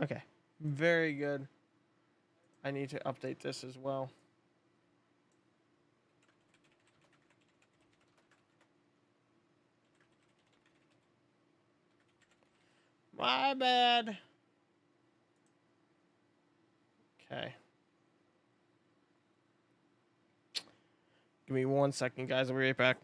Okay. Very good. I need to update this as well. My bad. Okay. Give me 1 second, guys. I'll be right back.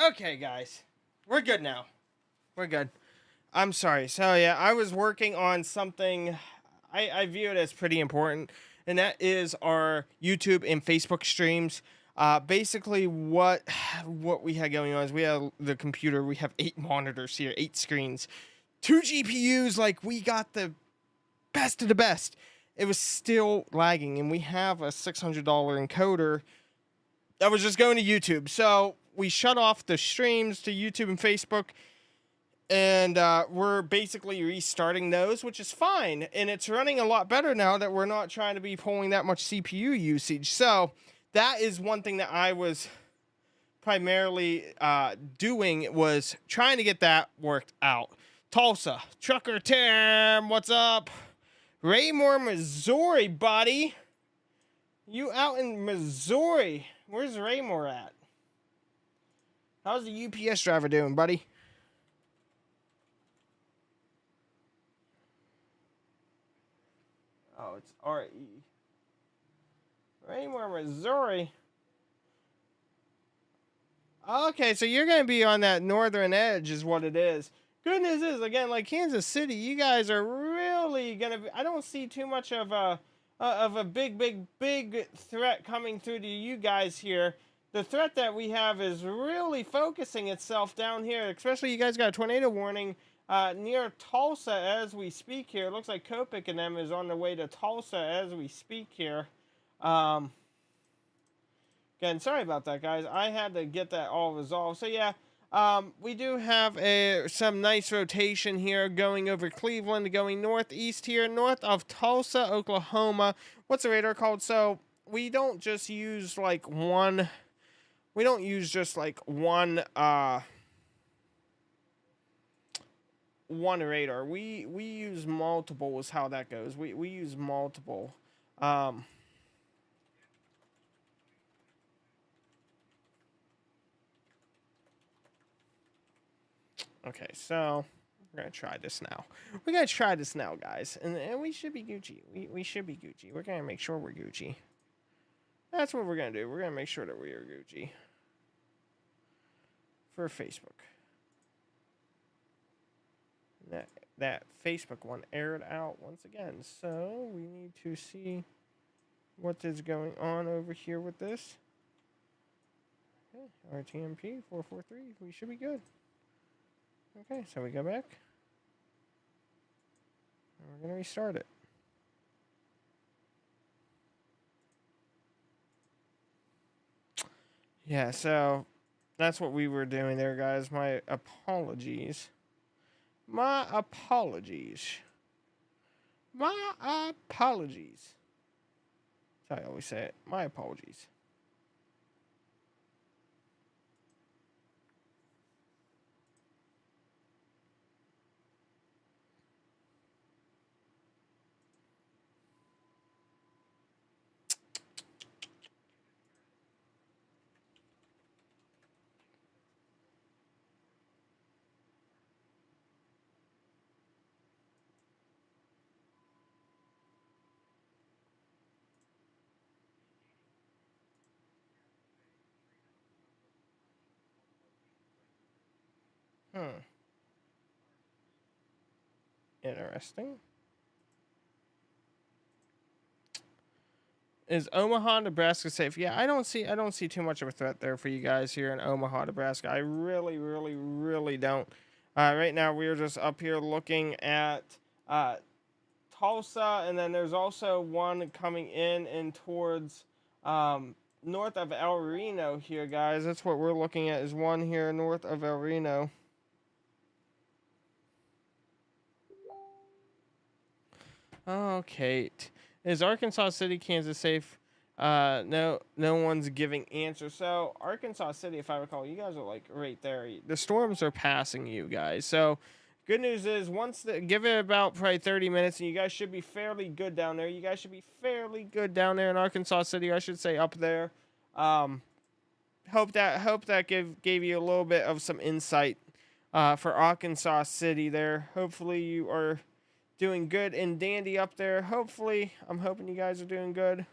Okay, guys. We're good now. We're good. I'm sorry. So, yeah, I was working on something I view it as pretty important, and that is our YouTube and Facebook streams. Basically, what we had going on is we have the computer. We have 8 monitors here, 8 screens, 2 GPUs. Like, we got the best of the best. It was still lagging, and we have a $600 encoder that was just going to YouTube. So we shut off the streams to YouTube and Facebook, and we're basically restarting those, which is fine. And it's running a lot better now that we're not trying to be pulling that much CPU usage. So that is one thing that I was primarily doing, was trying to get that worked out. Tulsa, Trucker Tim, what's up? Raymore, Missouri, buddy. You out in Missouri. Where's Raymore at? How's the UPS driver doing, buddy? Oh, it's R-E. Raymore, Missouri. Okay, so you're gonna be on that northern edge, is what it is. Good news is, again, like Kansas City, you guys are really gonna be. I don't see too much of a big threat coming through to you guys here. The threat that we have is really focusing itself down here. Especially, you guys got a tornado warning near Tulsa as we speak here. It looks like Copic and them is on their way to Tulsa as we speak here. Um, Again, sorry about that, guys. I had to get that all resolved. So yeah, we do have some nice rotation here going over Cleveland, going northeast here, north of Tulsa, Oklahoma. What's the radar called? So we don't just use like one. We don't use just like one radar. We use multiple. Is how that goes. We use multiple. Um, Okay, so we're gonna try this now. We're gonna try this now, guys, and we should be Gucci. We should be Gucci. We're gonna make sure we're Gucci. That's what we're gonna do. We're gonna make sure that we are Gucci for Facebook. That Facebook one aired out once again, so we need to see what is going on over here with this. Okay, RTMP 443. We should be good. Okay, so we go back. And we're going to restart it. Yeah, so that's what we were doing there, guys. My apologies. My apologies. My apologies. That's how I always say it. My apologies. Interesting. Is Omaha, Nebraska safe? Yeah, I don't see too much of a threat there for you guys here in Omaha, Nebraska. I really don't. Right now we're just up here looking at Tulsa, and then there's also one coming in and towards north of El Reno here, guys. That's what we're looking at, is one here north of El Reno. Okay. Is Arkansas City, Kansas safe? No one's giving answers. So Arkansas City, if I recall, you guys are like right there. The storms are passing you guys. So good news is give it about probably 30 minutes, and you guys should be fairly good down there. You guys should be fairly good down there in Arkansas City. I should say up there. Hope that gave you a little bit of some insight for Arkansas City there. Hopefully you are doing good and dandy up there. Hopefully, I'm hoping you guys are doing good.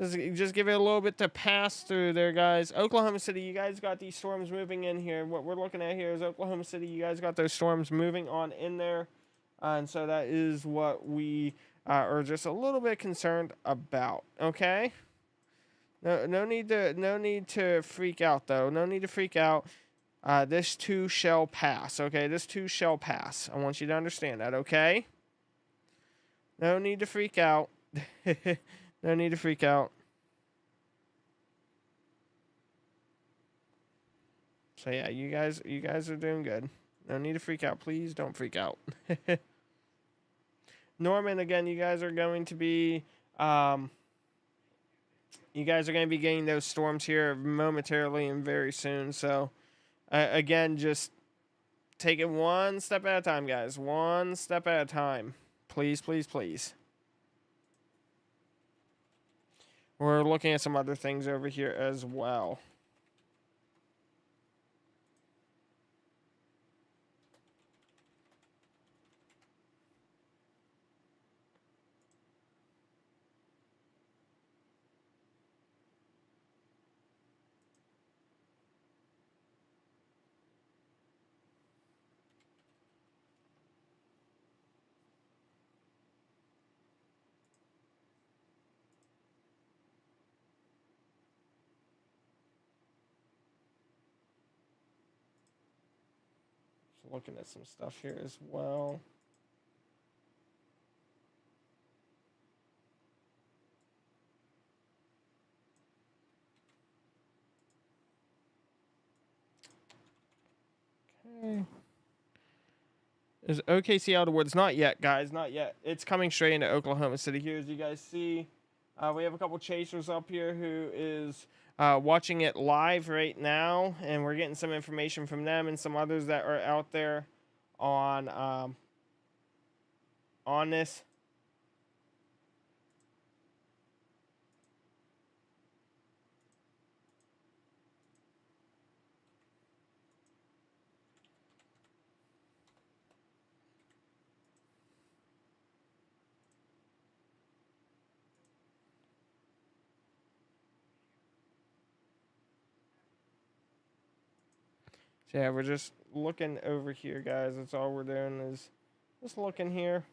Just give it a little bit to pass through there, guys. Oklahoma City, you guys got these storms moving in here. What we're looking at here is Oklahoma City. You guys got those storms moving on in there. And so that is what we are just a little bit concerned about. Okay? No need to freak out, though. No need to freak out. This too shall pass, okay? This too shall pass. I want you to understand that, okay? No need to freak out. No need to freak out. So yeah, you guys are doing good. No need to freak out. Please don't freak out. Norman, again, you guys are going to be getting those storms here momentarily and very soon. So again, just take it one step at a time, guys. One step at a time. Please, please, please. We're looking at some other things over here as well. looking at some stuff here as well. Okay. Is OKC out of the woods? Not yet, guys. Not yet. It's coming straight into Oklahoma City here, as you guys see. We have a couple chasers up here who is watching it live right now, and we're getting some information from them and some others that are out there on this. So yeah, we're just looking over here, guys. That's all we're doing is just looking here.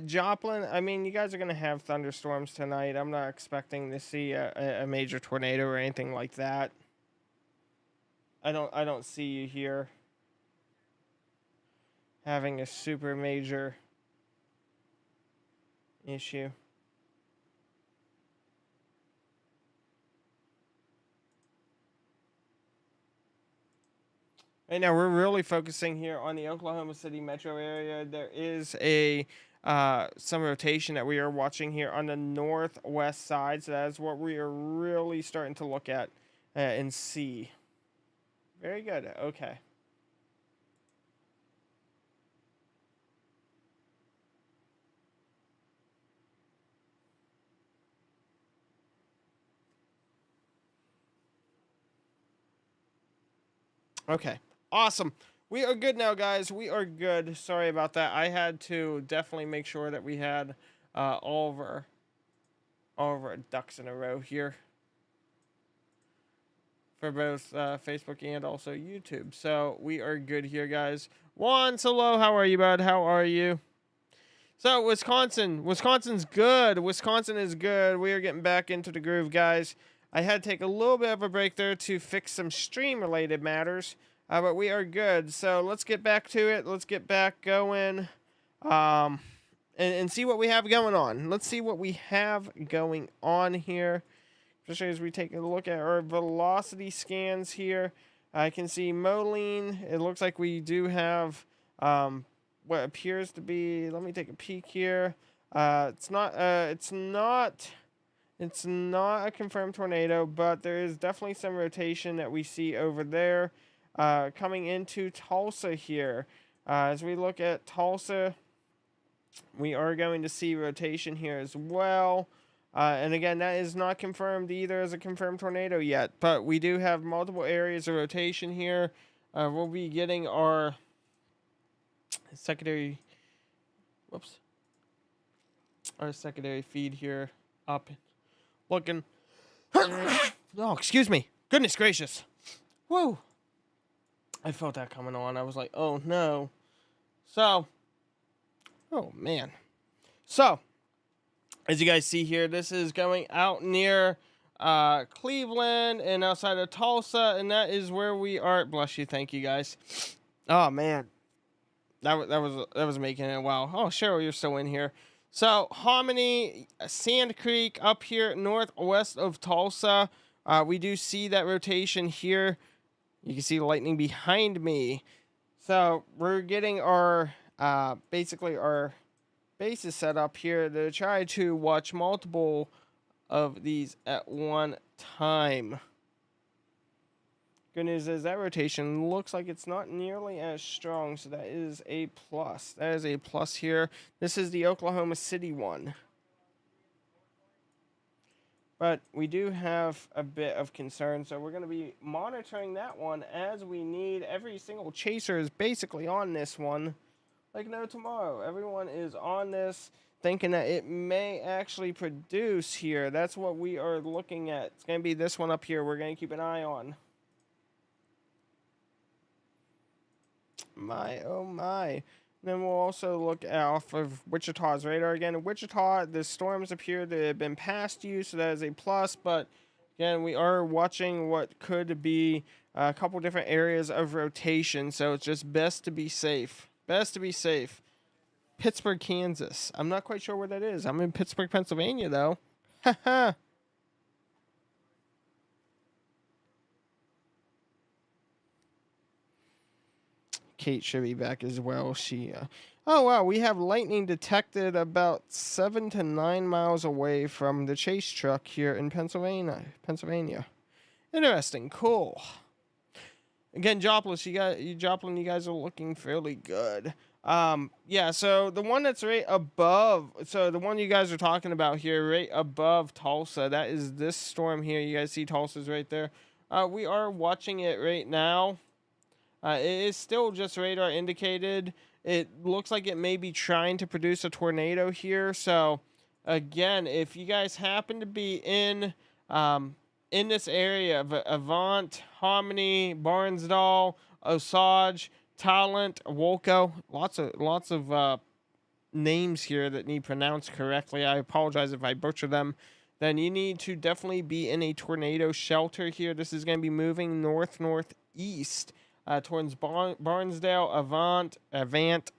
Joplin, I mean, you guys are gonna have thunderstorms tonight. I'm not expecting to see a major tornado or anything like that. I don't see you here having a super major issue. Right now, we're really focusing here on the Oklahoma City metro area. There is a some rotation that we are watching here on the northwest side, so that is what we are really starting to look at and see. Very good. Okay. Okay. Awesome. We are good now, guys. We are good. Sorry about that. I had to definitely make sure that we had all of our ducks in a row here for both Facebook and also YouTube. So we are good here, guys. Juan, hello. How are you, bud? How are you? So Wisconsin's good. Wisconsin is good. We are getting back into the groove, guys. I had to take a little bit of a break there to fix some stream-related matters, but we are good. So let's get back to it. Let's get back going, and see what we have going on. Let's see what we have going on here. Especially as we take a look at our velocity scans here. I can see Moline. It looks like we do have what appears to be. Let me take a peek here. It's not a confirmed tornado, but there is definitely some rotation that we see over there coming into Tulsa here. As we look at Tulsa, we are going to see rotation here as well. And again, that is not confirmed either as a confirmed tornado yet, but we do have multiple areas of rotation here. We'll be getting our secondary feed here up, looking. Oh, excuse me. Goodness gracious. Whoa. I felt that coming on. I was like, oh no. So, oh man. So, as you guys see here, this is going out near Cleveland and outside of Tulsa, and that is where we are. Bless you, thank you guys. Oh man, that was making it. Wow. Oh, Cheryl, you're still in here. So Hominy, Sand Creek up here northwest of Tulsa. We do see that rotation here. You can see the lightning behind me. So we're getting our basically our bases set up here to try to watch multiple of these at one time. Good news is that rotation looks like it's not nearly as strong, so that is a plus. That is a plus here. This is the Oklahoma City one. But we do have a bit of concern, so we're going to be monitoring that one as we need. Every single chaser is basically on this one like no tomorrow. Everyone is on this thinking that it may actually produce here. That's what we are looking at. It's going to be this one up here we're going to keep an eye on. My, oh my. Then we'll also look off of Wichita's radar again. In Wichita, the storms appear to have been past you, so that is a plus. But again, we are watching what could be a couple different areas of rotation, so it's just best to be safe. Best to be safe. Pittsburgh, Kansas. I'm not quite sure where that is. I'm in Pittsburgh, Pennsylvania, though. Haha. Kate should be back as well. Oh wow, we have lightning detected about 7 to 9 miles away from the chase truck here in Pennsylvania. Interesting, cool. Again, Joplin, you guys are looking fairly good. Yeah. So the one that's right above, so the one you guys are talking about here, right above Tulsa, that is this storm here. You guys see Tulsa's right there. We are watching it right now. It is still just radar indicated. It looks like it may be trying to produce a tornado here. So, again, if you guys happen to be in this area of Avant, Hominy, Barnsdall, Osage, Talent, Wolco, lots of names here that need pronounced correctly. I apologize if I butcher them. Then you need to definitely be in a tornado shelter here. This is going to be moving northeast. Towards Barnsdale, Avant,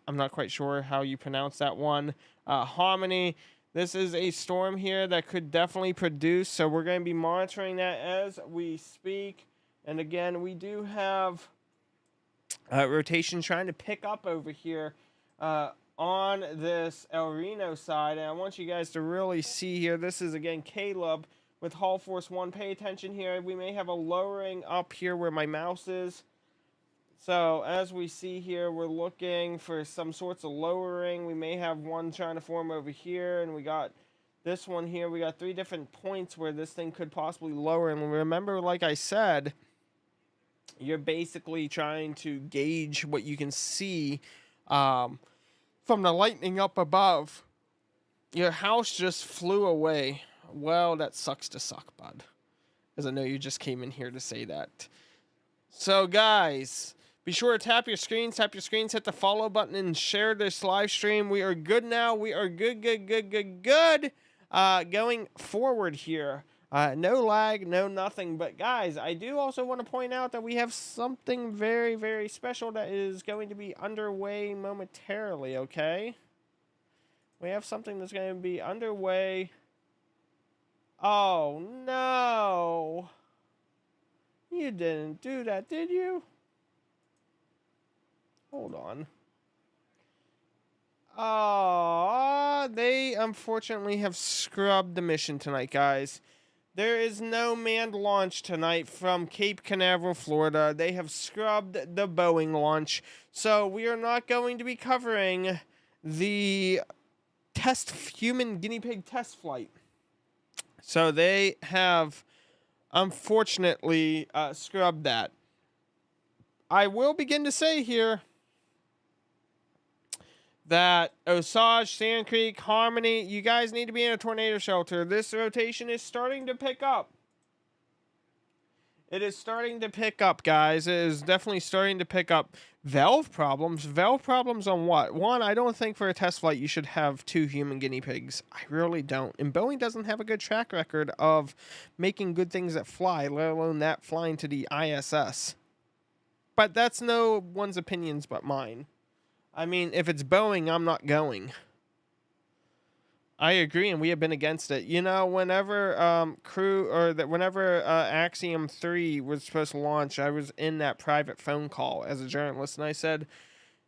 I'm not quite sure how you pronounce that one. Hominy. This is a storm here that could definitely produce, so we're going to be monitoring that as we speak. And again, we do have rotation trying to pick up over here on this El Reno side. And I want you guys to really see here. This is, again, Caleb with Hull Force 1. Pay attention here. We may have a lowering up here where my mouse is. So, as we see here, we're looking for some sorts of lowering. We may have one trying to form over here, and we got this one here. We got 3 different points where this thing could possibly lower. And remember, like I said, you're basically trying to gauge what you can see from the lightning up above. Your house just flew away. Well, that sucks to suck, bud. Because I know you just came in here to say that. So, guys, be sure to tap your screens, hit the follow button, and share this live stream. We are good now. We are good. Going forward here. No lag, no nothing. But, guys, I do also want to point out that we have something very, very special that is going to be underway momentarily, okay? We have something that's going to be underway. Oh, no. You didn't do that, did you? Hold on. They unfortunately have scrubbed the mission tonight, guys. There is no manned launch tonight from Cape Canaveral, Florida. They have scrubbed the Boeing launch. So we are not going to be covering the human guinea pig test flight. So they have unfortunately scrubbed that. I will begin to say here that Osage, Sand Creek, Harmony, you guys need to be in a tornado shelter. This rotation is starting to pick up. It is starting to pick up, guys. It is definitely starting to pick up. Valve problems? Valve problems on what? One, I don't think for a test flight you should have 2 human guinea pigs. I really don't. And Boeing doesn't have a good track record of making good things that fly, let alone that flying to the ISS. But that's no one's opinions but mine. I mean, if it's Boeing, I'm not going. I agree, and we have been against it. You know, whenever whenever Axiom 3 was supposed to launch, I was in that private phone call as a journalist, and I said,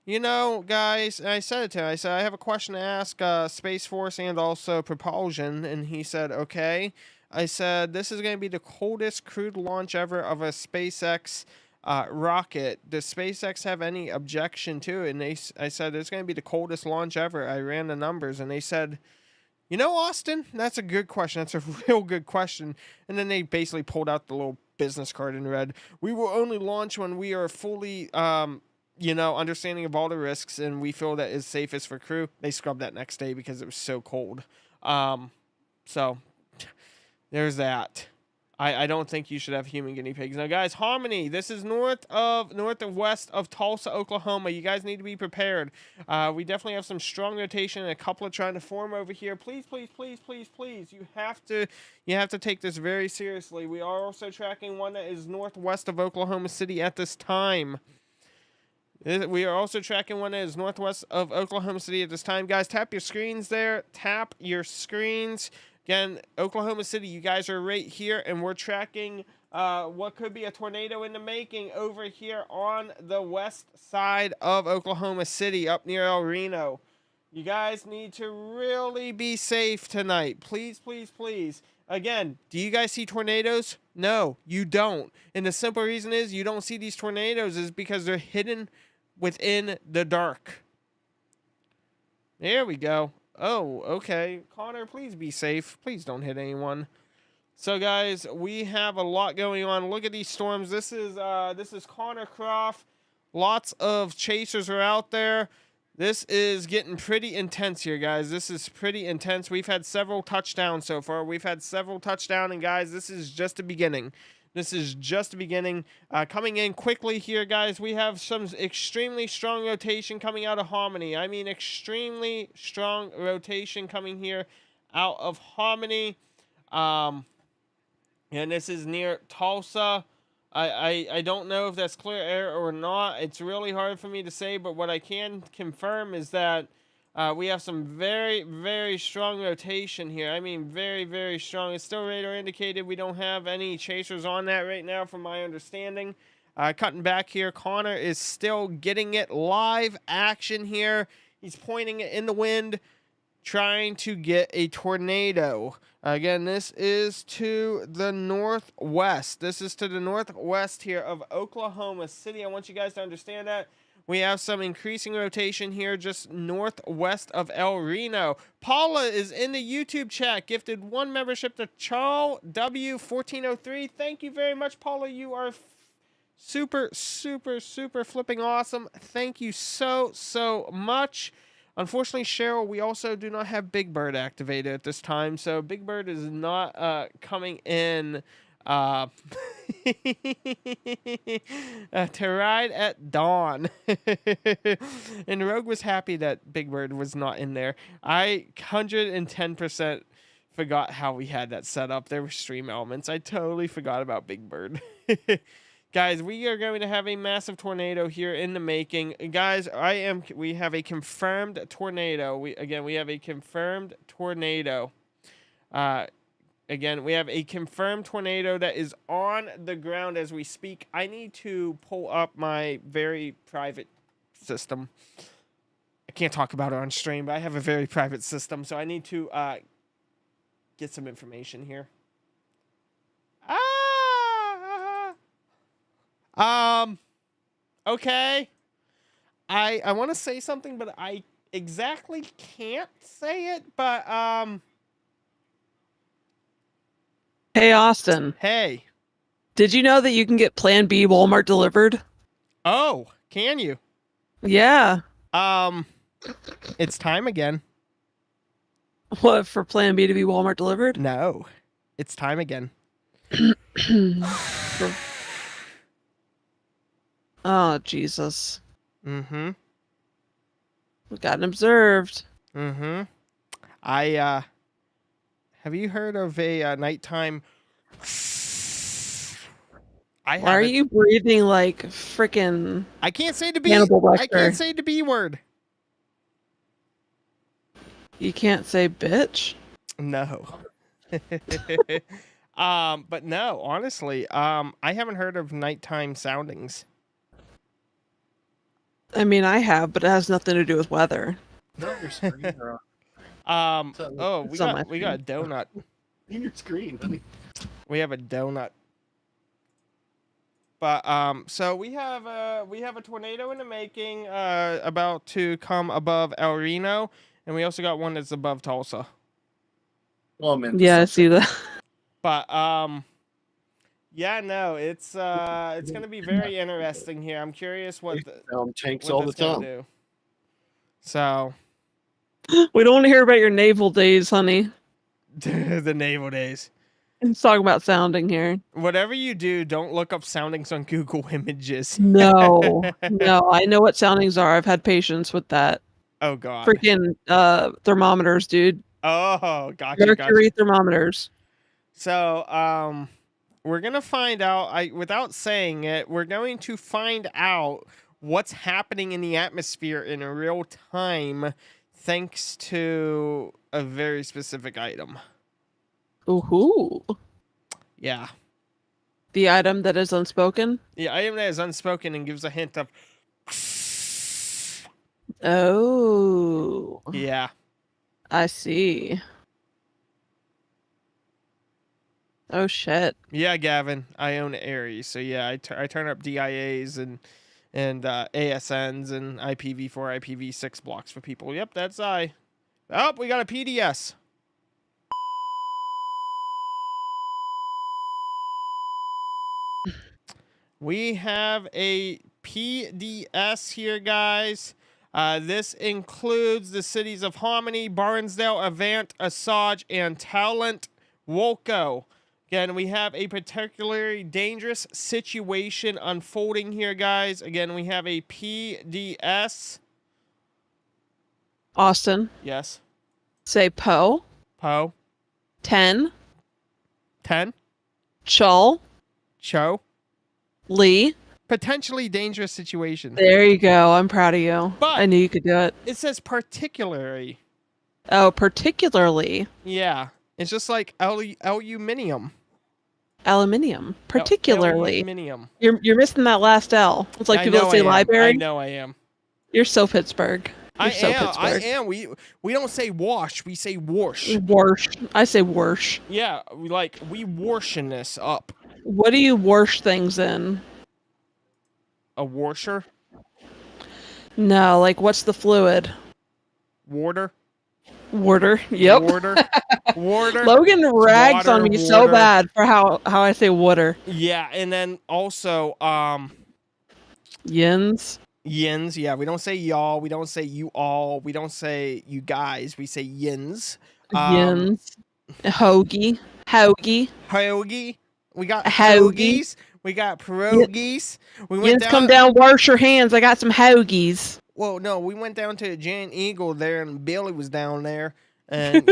you know, guys, and I said it to him, I said, I have a question to ask Space Force and also propulsion, and he said, okay. I said, this is going to be the coldest crewed launch ever of a SpaceX rocket. Does SpaceX have any objection to it? And I said, it's going to be the coldest launch ever. I ran the numbers, and they said, you know, Austin, that's a good question. That's a real good question. And then they basically pulled out the little business card and read, we will only launch when we are fully, understanding of all the risks and we feel that is safest for crew. They scrubbed that next day because it was so cold. So there's that. I don't think you should have human guinea pigs. Now, guys, Harmony, this is north and west of Tulsa, Oklahoma. You guys need to be prepared. We definitely have some strong rotation and a couple of trying to form over here. Please, please, please, please, please. You have to take this very seriously. We are also tracking one that is northwest of Oklahoma City at this time. We are also tracking one that is northwest of Oklahoma City at this time. Guys, tap your screens there. Tap your screens. Again, Oklahoma City, you guys are right here, and we're tracking what could be a tornado in the making over here on the west side of Oklahoma City, up near El Reno. You guys need to really be safe tonight. Please, please, please. Again, do you guys see tornadoes? No, you don't. And the simple reason is you don't see these tornadoes is because they're hidden within the dark. There we go. Oh, okay. Connor, please be safe. Please don't hit anyone. So, guys, we have a lot going on. Look at these storms. This is Connor Croft. Lots of chasers are out there. This is getting pretty intense here, guys. This is pretty intense. We've had several touchdowns so far. And, guys, this is just the beginning. Coming in quickly here, guys, we have some extremely strong rotation coming out of Harmony. I mean, extremely strong rotation coming here out of Harmony. And this is near Tulsa. I don't know if that's clear air or not. It's really hard for me to say, but what I can confirm is that we have some very, very strong rotation here. I mean, very, very strong. It's still radar indicated. We don't have any chasers on that right now, from my understanding. Cutting back here, Connor is still getting it live action here. He's pointing it in the wind, trying to get a tornado. Again, this is to the northwest. This is to the northwest here of Oklahoma City. I want you guys to understand that. We have some increasing rotation here just northwest of El Reno. Paula is in the YouTube chat, gifted 1 membership to Charles W1403. Thank you very much, Paula. You are super, super, super flipping awesome. Thank you so, so much. Unfortunately, Cheryl, we also do not have Big Bird activated at this time, so Big Bird is not coming in to ride at dawn. And Rogue was happy that Big Bird was not in there. I 110% forgot how we had that set up. There were stream elements. I totally forgot about Big Bird. Guys, we are going to have a massive tornado here in the making. Guys, we have a confirmed tornado. We have a confirmed tornado. Again, we have a confirmed tornado that is on the ground as we speak. I need to pull up my very private system. I can't talk about it on stream, but I have a very private system, so I need to get some information here. Okay. I want to say something, but I exactly can't say it, but, Hey, Austin. Hey. Did you know that you can get Plan B Walmart delivered? Oh, can you? Yeah. It's time again. What, for Plan B to be Walmart delivered? No. It's time again. Oh, Jesus. Mm-hmm. We've gotten observed. Mm-hmm. Have you heard of a nighttime... Why are you breathing like frickin' I can't say the B. I can't say the B word. You can't say bitch? No. But no, honestly, I haven't heard of nighttime soundings. I mean, I have, but it has nothing to do with weather. No, your screen are oh, we got a donut. in your screen, honey. We have a donut. But so we have a tornado in the making, about to come above El Reno, and we also got one that's above Tulsa. Well, man. Yeah, I see that. But yeah, no, it's gonna be very interesting here. I'm curious what tanks all the time. Do. So we don't want to hear about your naval days, honey. The naval days. Let's talk about sounding here. Whatever you do, don't look up soundings on Google Images. No, no, I know what soundings are. I've had patience with that. Oh God. Freaking thermometers, dude. Oh, gotcha. Mercury thermometers. So, we're gonna find out. Without saying it, we're going to find out what's happening in the atmosphere in real time, thanks to a very specific item. Ooh. Yeah. The item that is unspoken? The item that is unspoken and gives a hint of. Oh. Yeah. I see. Oh, shit. Yeah, Gavin. I own Aries, so yeah, I turn up DIAs and ASNs and IPv4, IPv6 blocks for people. Yep, that's I. Oh, we got a PDS. We have a PDS here, guys. This includes the cities of Hominy, Barnsdale, Avant, Asajj, and Talent, Wolco. Again, we have a particularly dangerous situation unfolding here, guys. Again, we have a PDS. Austin. Yes. Say Poe. Poe. 10. 10. Chul. Cho. Lee. Potentially dangerous situation. There you go. I'm proud of you. But I knew you could do it. it says particularly. Oh, particularly. Yeah. It's just like aluminium. Aluminium. Particularly. Aluminium. You're missing that last L. It's like people that say library. I know I am. You're so Pittsburgh. I am. We don't say wash. We say wash. Wash. I say wash. Yeah. We washing this up. What do you wash things in? A washer? No, like what's the fluid? Water? Water. Yep. Water. Water. Logan rags water, on me so bad for how I say water. Yeah, and then also Yins. Yins. Yeah, we don't say y'all. We don't say you all. We don't say you guys. We say yins. Yins. Hoagie. Hoagie. Hoagie. We got Hoagie. hoagies. We got pierogies. We went Yins, down. come down, wash your hands. I got some hoagies. Well, no, we went down to Giant Eagle there, and Billy was down there, and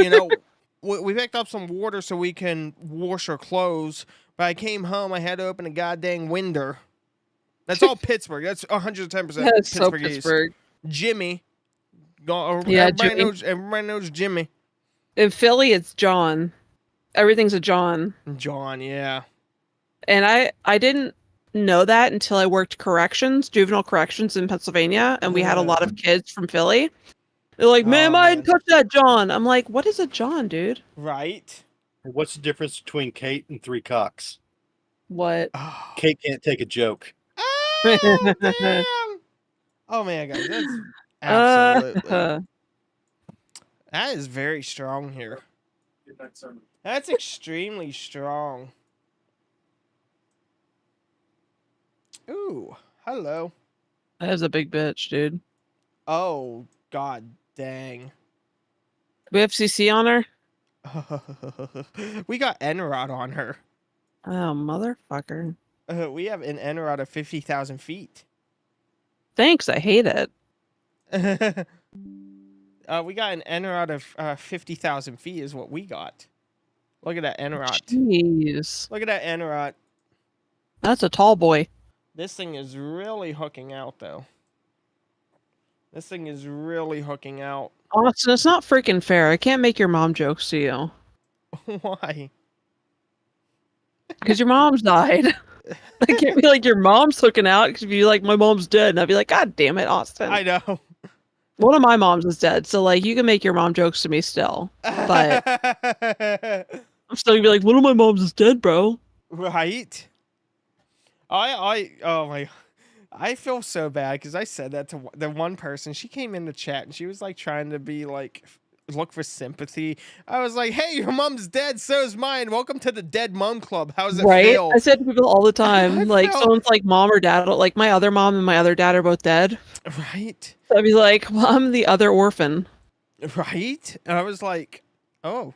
we picked up some water so we can wash our clothes. But I came home, I had to open a goddamn window. That's all Pittsburgh. That's 110% That's so Pittsburgh. Pittsburgh. Jimmy. Yeah, everybody knows Jimmy. In Philly, it's John. Everything's a John. John, yeah. And I didn't know that until I worked juvenile corrections in Pennsylvania, and we had a lot of kids from Philly. They're like, "Ma'am, I didn't touch that John." I'm like, "What is a John, dude?" Right. What's the difference between Kate and Three Cocks? What? Oh, Kate can't take a joke. damn. Oh man, guys, that's absolutely. That is very strong here. That's extremely strong. Ooh, hello. That is a big bitch, dude. Oh, god dang. We have CC on her? We got Enrod on her. Oh, motherfucker. We have an Enrod of 50,000 feet. Thanks, I hate it. We got an Enrod of 50,000 feet is what we got. Look at that Enrod. Jeez. Look at that Enrod. That's a tall boy. This thing is really hooking out, though. This thing is really hooking out. Austin, it's not freaking fair. I can't make your mom jokes to you. Why? Because your mom's died. I can't be like, your mom's hooking out, because if you're like, my mom's dead, and I'd be like, God damn it, Austin. I know. One of my moms is dead, so like, you can make your mom jokes to me still. But I'm still gonna be like, one of my moms is dead, bro. Right? I feel so bad because I said that to the one person. She came in the chat and she was like trying to be like look for sympathy. I was like, "Hey, your mom's dead, so is mine. Welcome to the Dead Mom Club. How's it feel?" I said to people all the time, like someone's like mom or dad, like my other mom and my other dad are both dead. Right? So I'd be like, well, I'm the other orphan. Right? And I was like, "Oh,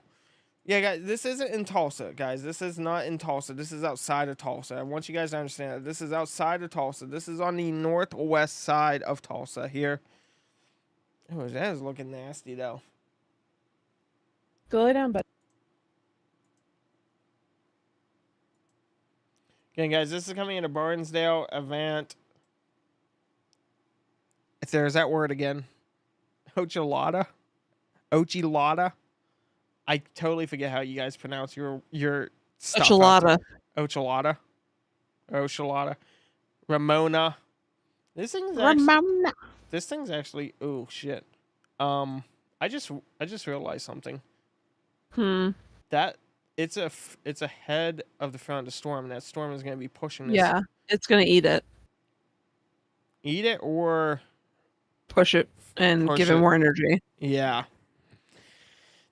Yeah, guys, this isn't in Tulsa, guys. This is not in Tulsa. This is outside of Tulsa. I want you guys to understand that this is outside of Tulsa. This is on the northwest side of Tulsa here. Oh, that is looking nasty, though. Go lay down, but Again, guys, this is coming into Barnesdale, Avant. If there's that word again, Ochelada. Ochelada. I totally forget how you guys pronounce your stuff. Ochelada. Ochelada. Ochelada. Ramona. This thing's actually. Oh shit. I just realized something. That it's ahead of the front of the storm, and that storm is going to be pushing this. Yeah, it's gonna eat it. Eat it or push it and give it more energy. Yeah.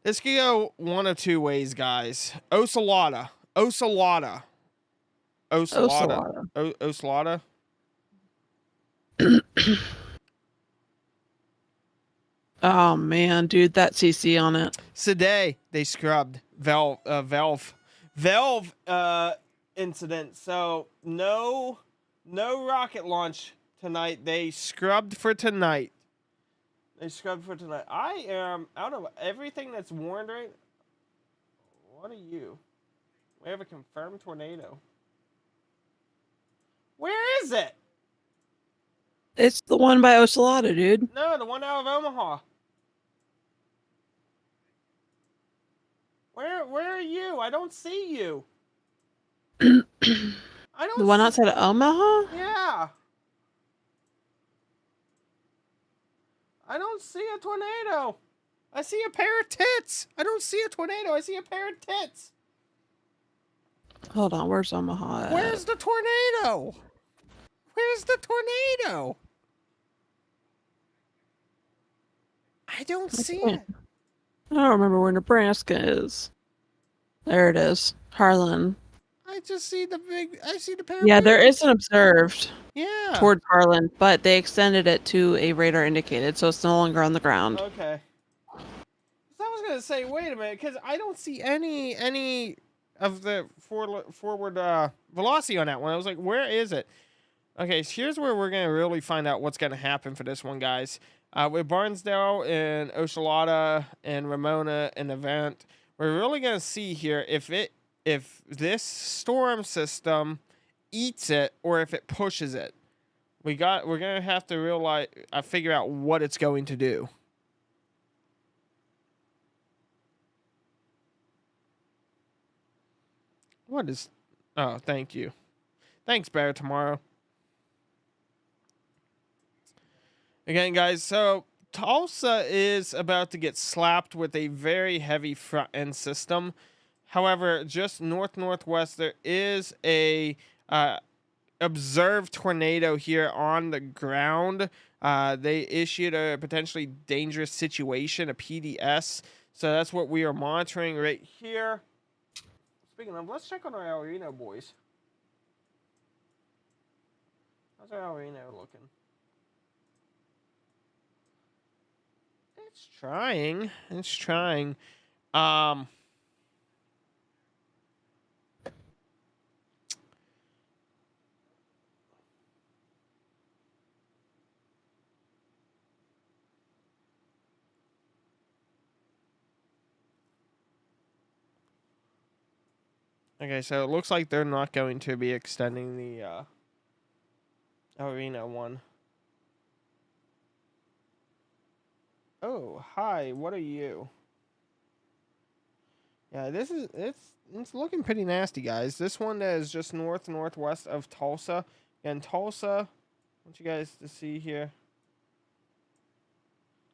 This could go one of two ways, guys. Ocelota. Ocelota. Ocelota. Ocelota. Oh man, dude, that CC on it. Today they scrubbed Valve incident. So no rocket launch tonight. They scrubbed for tonight. I am out of everything that's warned right. What are you? We have a confirmed tornado. Where is it? It's the one by Ocelota, dude. No, the one out of Omaha. Where are you? I don't see you. I don't. The one outside of Omaha? Yeah. I don't see a tornado. I see a pair of tits. I don't see a tornado. I see a pair of tits. Hold on, where's Omaha at? Where's the tornado? Where's the tornado? I don't see it. I don't remember where Nebraska is. There it is. Harlan. I just see the pair. Yeah, there is an observed. Yeah. Towards Harlan, but they extended it to a radar indicated, so it's no longer on the ground. Okay. So I was gonna say, wait a minute, because I don't see any of the forward velocity on that one. I was like, where is it? Okay, so here's where we're gonna really find out what's gonna happen for this one, guys. With Barnesdale and Ochelada and Ramona and Avant, we're really gonna see here if this storm system eats it or if it pushes it. We're gonna have to figure out what it's going to do. What is? Oh, thank you. Thanks, Bear. Tomorrow. Again, guys, so Tulsa is about to get slapped with a very heavy front end system. However, just northwest, there is a observed tornado here on the ground. They issued a potentially dangerous situation, a PDS. So that's what we are monitoring right here. Speaking of, let's check on our El Reno boys. How's our El Reno looking? It's trying. Okay, so it looks like they're not going to be extending the arena one. Oh, hi, what are you? Yeah, it's looking pretty nasty, guys. This one is just northwest of Tulsa. And Tulsa, I want you guys to see here.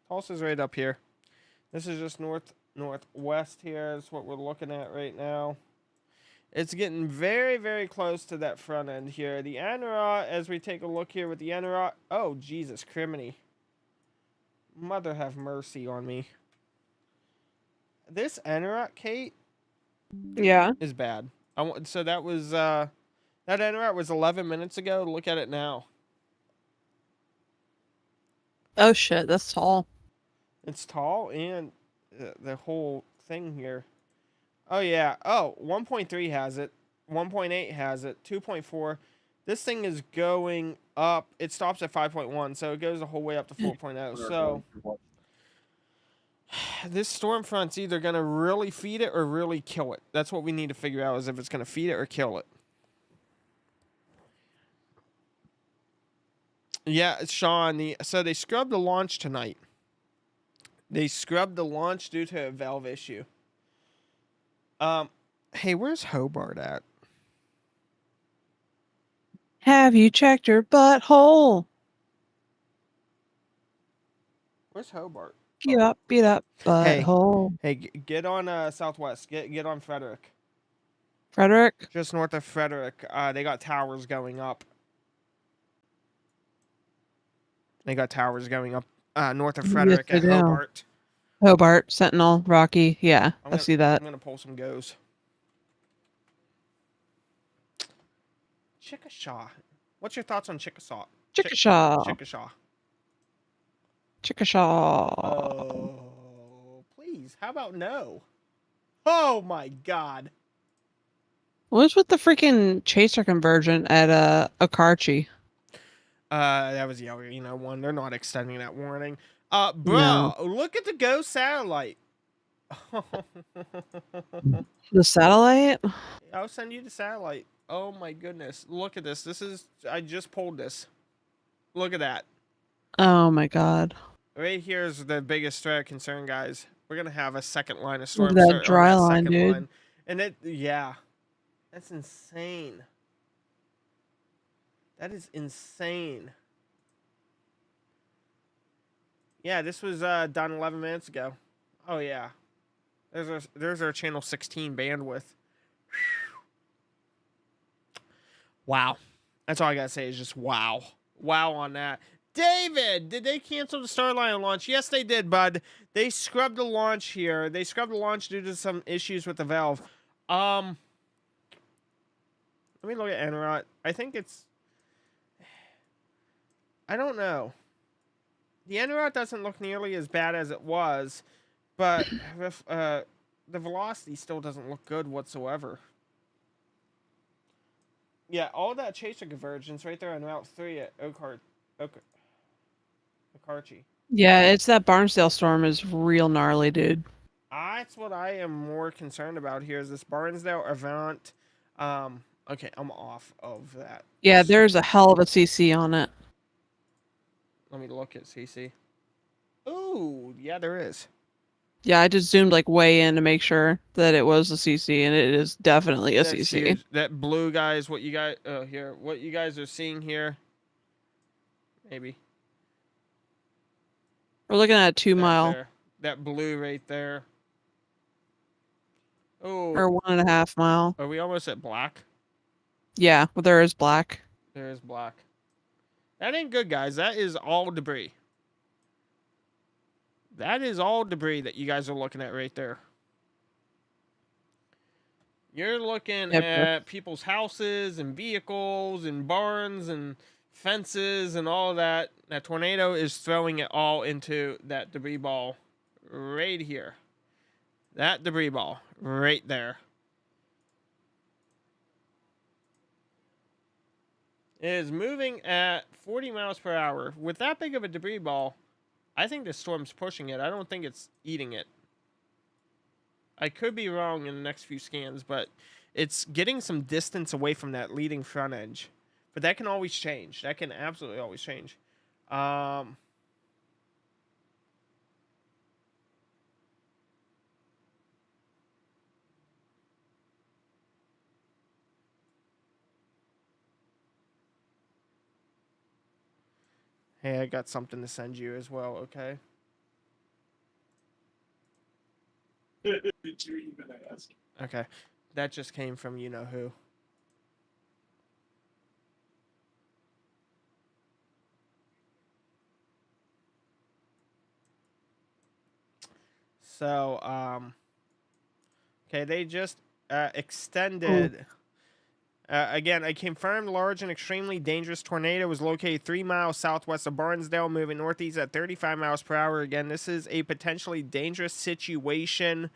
Tulsa's right up here. This is just northwest here. That's what we're looking at right now. It's getting very, very close to that front end here. The Anara, as we take a look here with the Anara. Oh, Jesus, criminy. Mother have mercy on me. This Anorak, Kate, is bad. So that was that Anorak was 11 minutes ago. Look at it now. Oh shit, that's tall. It's tall, and the whole thing here. Oh yeah. Oh, 1.3 has it. 1.8 has it. 2.4. This thing is going up. It stops at 5.1, so it goes the whole way up to 4.0. So this storm front's either gonna really feed it or really kill it. That's what we need to figure out, is if it's gonna feed it or kill it. Yeah, Sean. So they scrubbed the launch tonight. They scrubbed the launch due to a valve issue. Hey, where's Hobart at? Have you checked your butthole? Where's Hobart? Beat up, butthole. Hey, get on Southwest. Get on Frederick. Frederick? Just north of Frederick. They got towers going up. They got towers going up north of Yes, Frederick they at do. Hobart. Hobart, Sentinel, Rocky. Yeah, I see that. I'm gonna pull some goes. Chickasha. What's your thoughts on Chickasaw? Chickashaw. Chickashaw. Chickashaw. Oh, please. How about no? Oh my God. What's with the freaking chaser conversion at Akarchi? That was the one. They're not extending that warning. Bro, No. look at the Go satellite. The satellite? I'll send you the satellite. Oh my goodness. Look at this. I just pulled this. Look at that. Oh my God. Right here is the biggest threat of concern, guys. We're going to have a second line of storm. That dry line, dude. And yeah. That's insane. That is insane. Yeah, this was done 11 minutes ago. Oh yeah. There's our channel 16 bandwidth. Wow. That's all I gotta say is just wow. Wow on that. David, did they cancel the Starliner launch? Yes, they did, bud. They scrubbed the launch here. They scrubbed the launch due to some issues with the valve. Let me look at Enrot. I think it's... I don't know. The Enrot doesn't look nearly as bad as it was, but the velocity still doesn't look good whatsoever. Yeah, all that chaser convergence right there on Route 3 at Akarchi. Yeah, it's that Barnsdale storm is real gnarly, dude. That's what I am more concerned about here, is this Barnsdale Avant. Okay, I'm off of that. Yeah, there's a hell of a CC on it. Let me look at CC. Ooh, yeah, there is. Yeah, I just zoomed like way in to make sure that it was a CC, and it is definitely a CC. Huge. That blue guy is what you guys here. What you guys are seeing here. Maybe. We're looking at a 2 mile. There. That blue right there. Oh. Or 1.5 mile. Are we almost at black? Yeah, well, there is black. There is black. That ain't good, guys. That is all debris. That is all debris that you guys are looking at right there. You're looking at people's houses and vehicles and barns and fences and all that. That tornado is throwing it all into that debris ball right here. That debris ball right there. It is moving at 40 miles per hour. With that big of a debris ball, I think this storm's pushing it. I don't think it's eating it. I could be wrong in the next few scans, but it's getting some distance away from that leading front edge. But that can always change. That can absolutely always change. Hey, I got something to send you as well, okay? Did you even ask? Okay. That just came from you-know-who. So, okay, they just extended... again, a confirmed large and extremely dangerous tornado was located 3 miles southwest of Barnsdale, moving northeast at 35 miles per hour. Again, this is a potentially dangerous situation.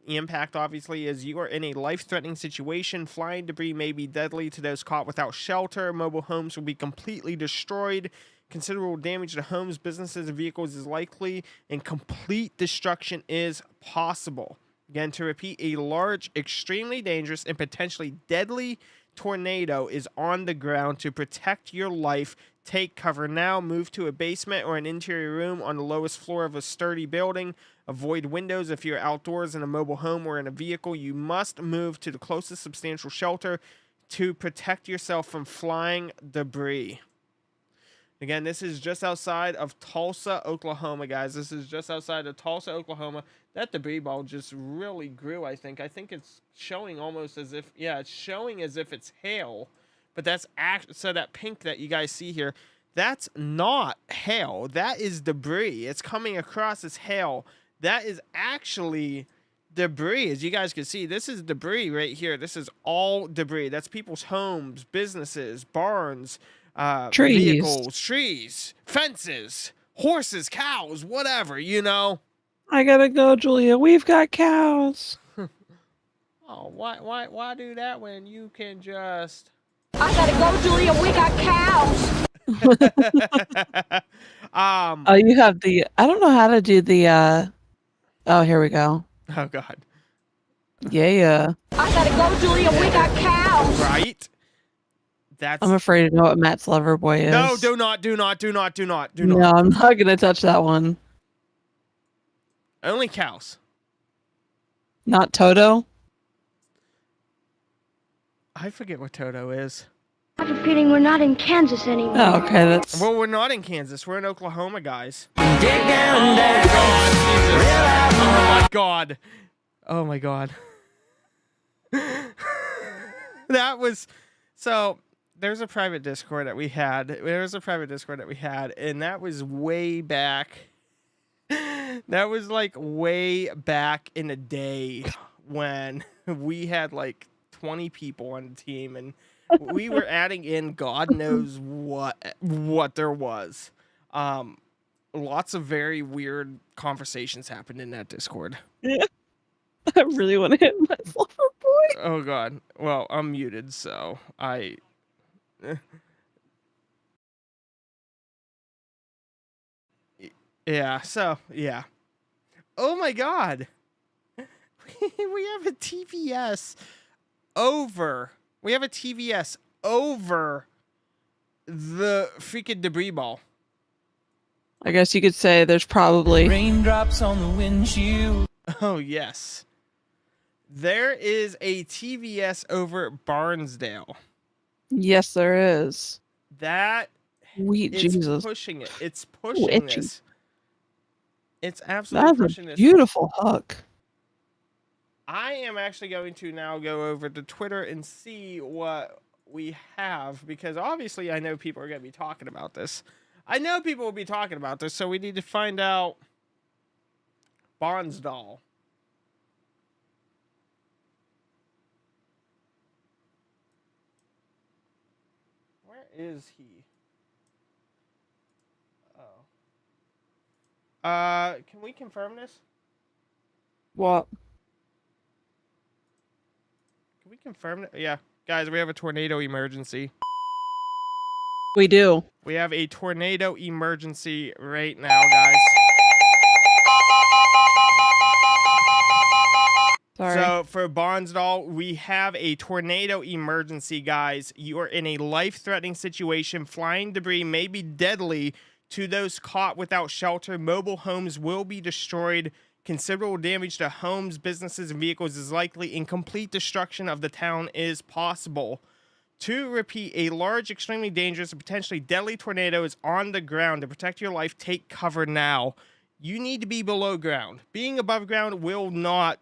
impact, obviously, is you are in a life-threatening situation. Flying debris may be deadly to those caught without shelter. Mobile homes will be completely destroyed. Considerable damage to homes, businesses, and vehicles is likely, and complete destruction is possible. Again, to repeat, a large, extremely dangerous, and potentially deadly tornado is on the ground. To protect your life, take cover now. Move to a basement or an interior room on the lowest floor of a sturdy building. Avoid windows if you're outdoors in a mobile home or in a vehicle. You must move to the closest substantial shelter to protect yourself from flying debris. Again, this is just outside of Tulsa, Oklahoma, guys. This is just outside of Tulsa, Oklahoma. That debris ball just really grew, I think. I think it's showing almost as if, yeah, it's showing as if it's hail. But that's so that pink that you guys see here, that's not hail. That is debris. It's coming across as hail. That is actually debris. As you guys can see, this is debris right here. This is all debris. That's people's homes, businesses, barns, trees, vehicles, trees, fences, horses, cows, whatever, you know. I gotta go, Julia. We've got cows. Oh, why do that when you can just... I gotta go, Julia. We got cows. Oh, you have the... I don't know how to do the... Oh, here we go. Oh, God. Yeah. I gotta go, Julia. We got cows. Right? That's... I'm afraid to know what Matt's lover boy is. No, do not. No, I'm not gonna touch that one. Only cows. Not Toto? I forget what Toto is. I have a feeling we're not in Kansas anymore. Oh, okay, that's... Well, we're not in Kansas. We're in Oklahoma, guys. Dig down, down. Oh, my God. Oh, my God. That was... So, there's a private Discord that we had. And that was way back. That was, like, way back in the day when we had, like, 20 people on the team, and we were adding in God knows what there was. Lots of very weird conversations happened in that Discord. Yeah. I really want to hit my lover boy. Oh, God. Well, I'm muted, so I... Yeah, so, yeah. Oh, my God. We have a TVS over. We have a TVS over the freaking debris ball. I guess you could say there's probably... Raindrops on the windshield. Oh, yes. There is a TVS over Barnesdale. Yes, there is. That Sweet is Jesus. pushing it. It's pushing this. It's absolutely That's pushing a this. beautiful hook. I am actually going to now go over to Twitter and see what we have, because obviously I know people are going to be talking about this. I know people will be talking about this, so we need to find out Barnsdall. Where is he? Oh. Can we confirm this? What? Can we confirm that? Yeah. Guys, we have a tornado emergency. We do. We have a tornado emergency right now, guys. Sorry. So, for Barnsdall, we have a tornado emergency, guys. You are in a life-threatening situation. Flying debris may be deadly to those caught without shelter. Mobile homes will be destroyed. Considerable damage to homes, businesses, and vehicles is likely, and complete destruction of the town is possible. To repeat, a large, extremely dangerous, and potentially deadly tornado is on the ground. To protect your life, take cover now. You need to be below ground. Being above ground will not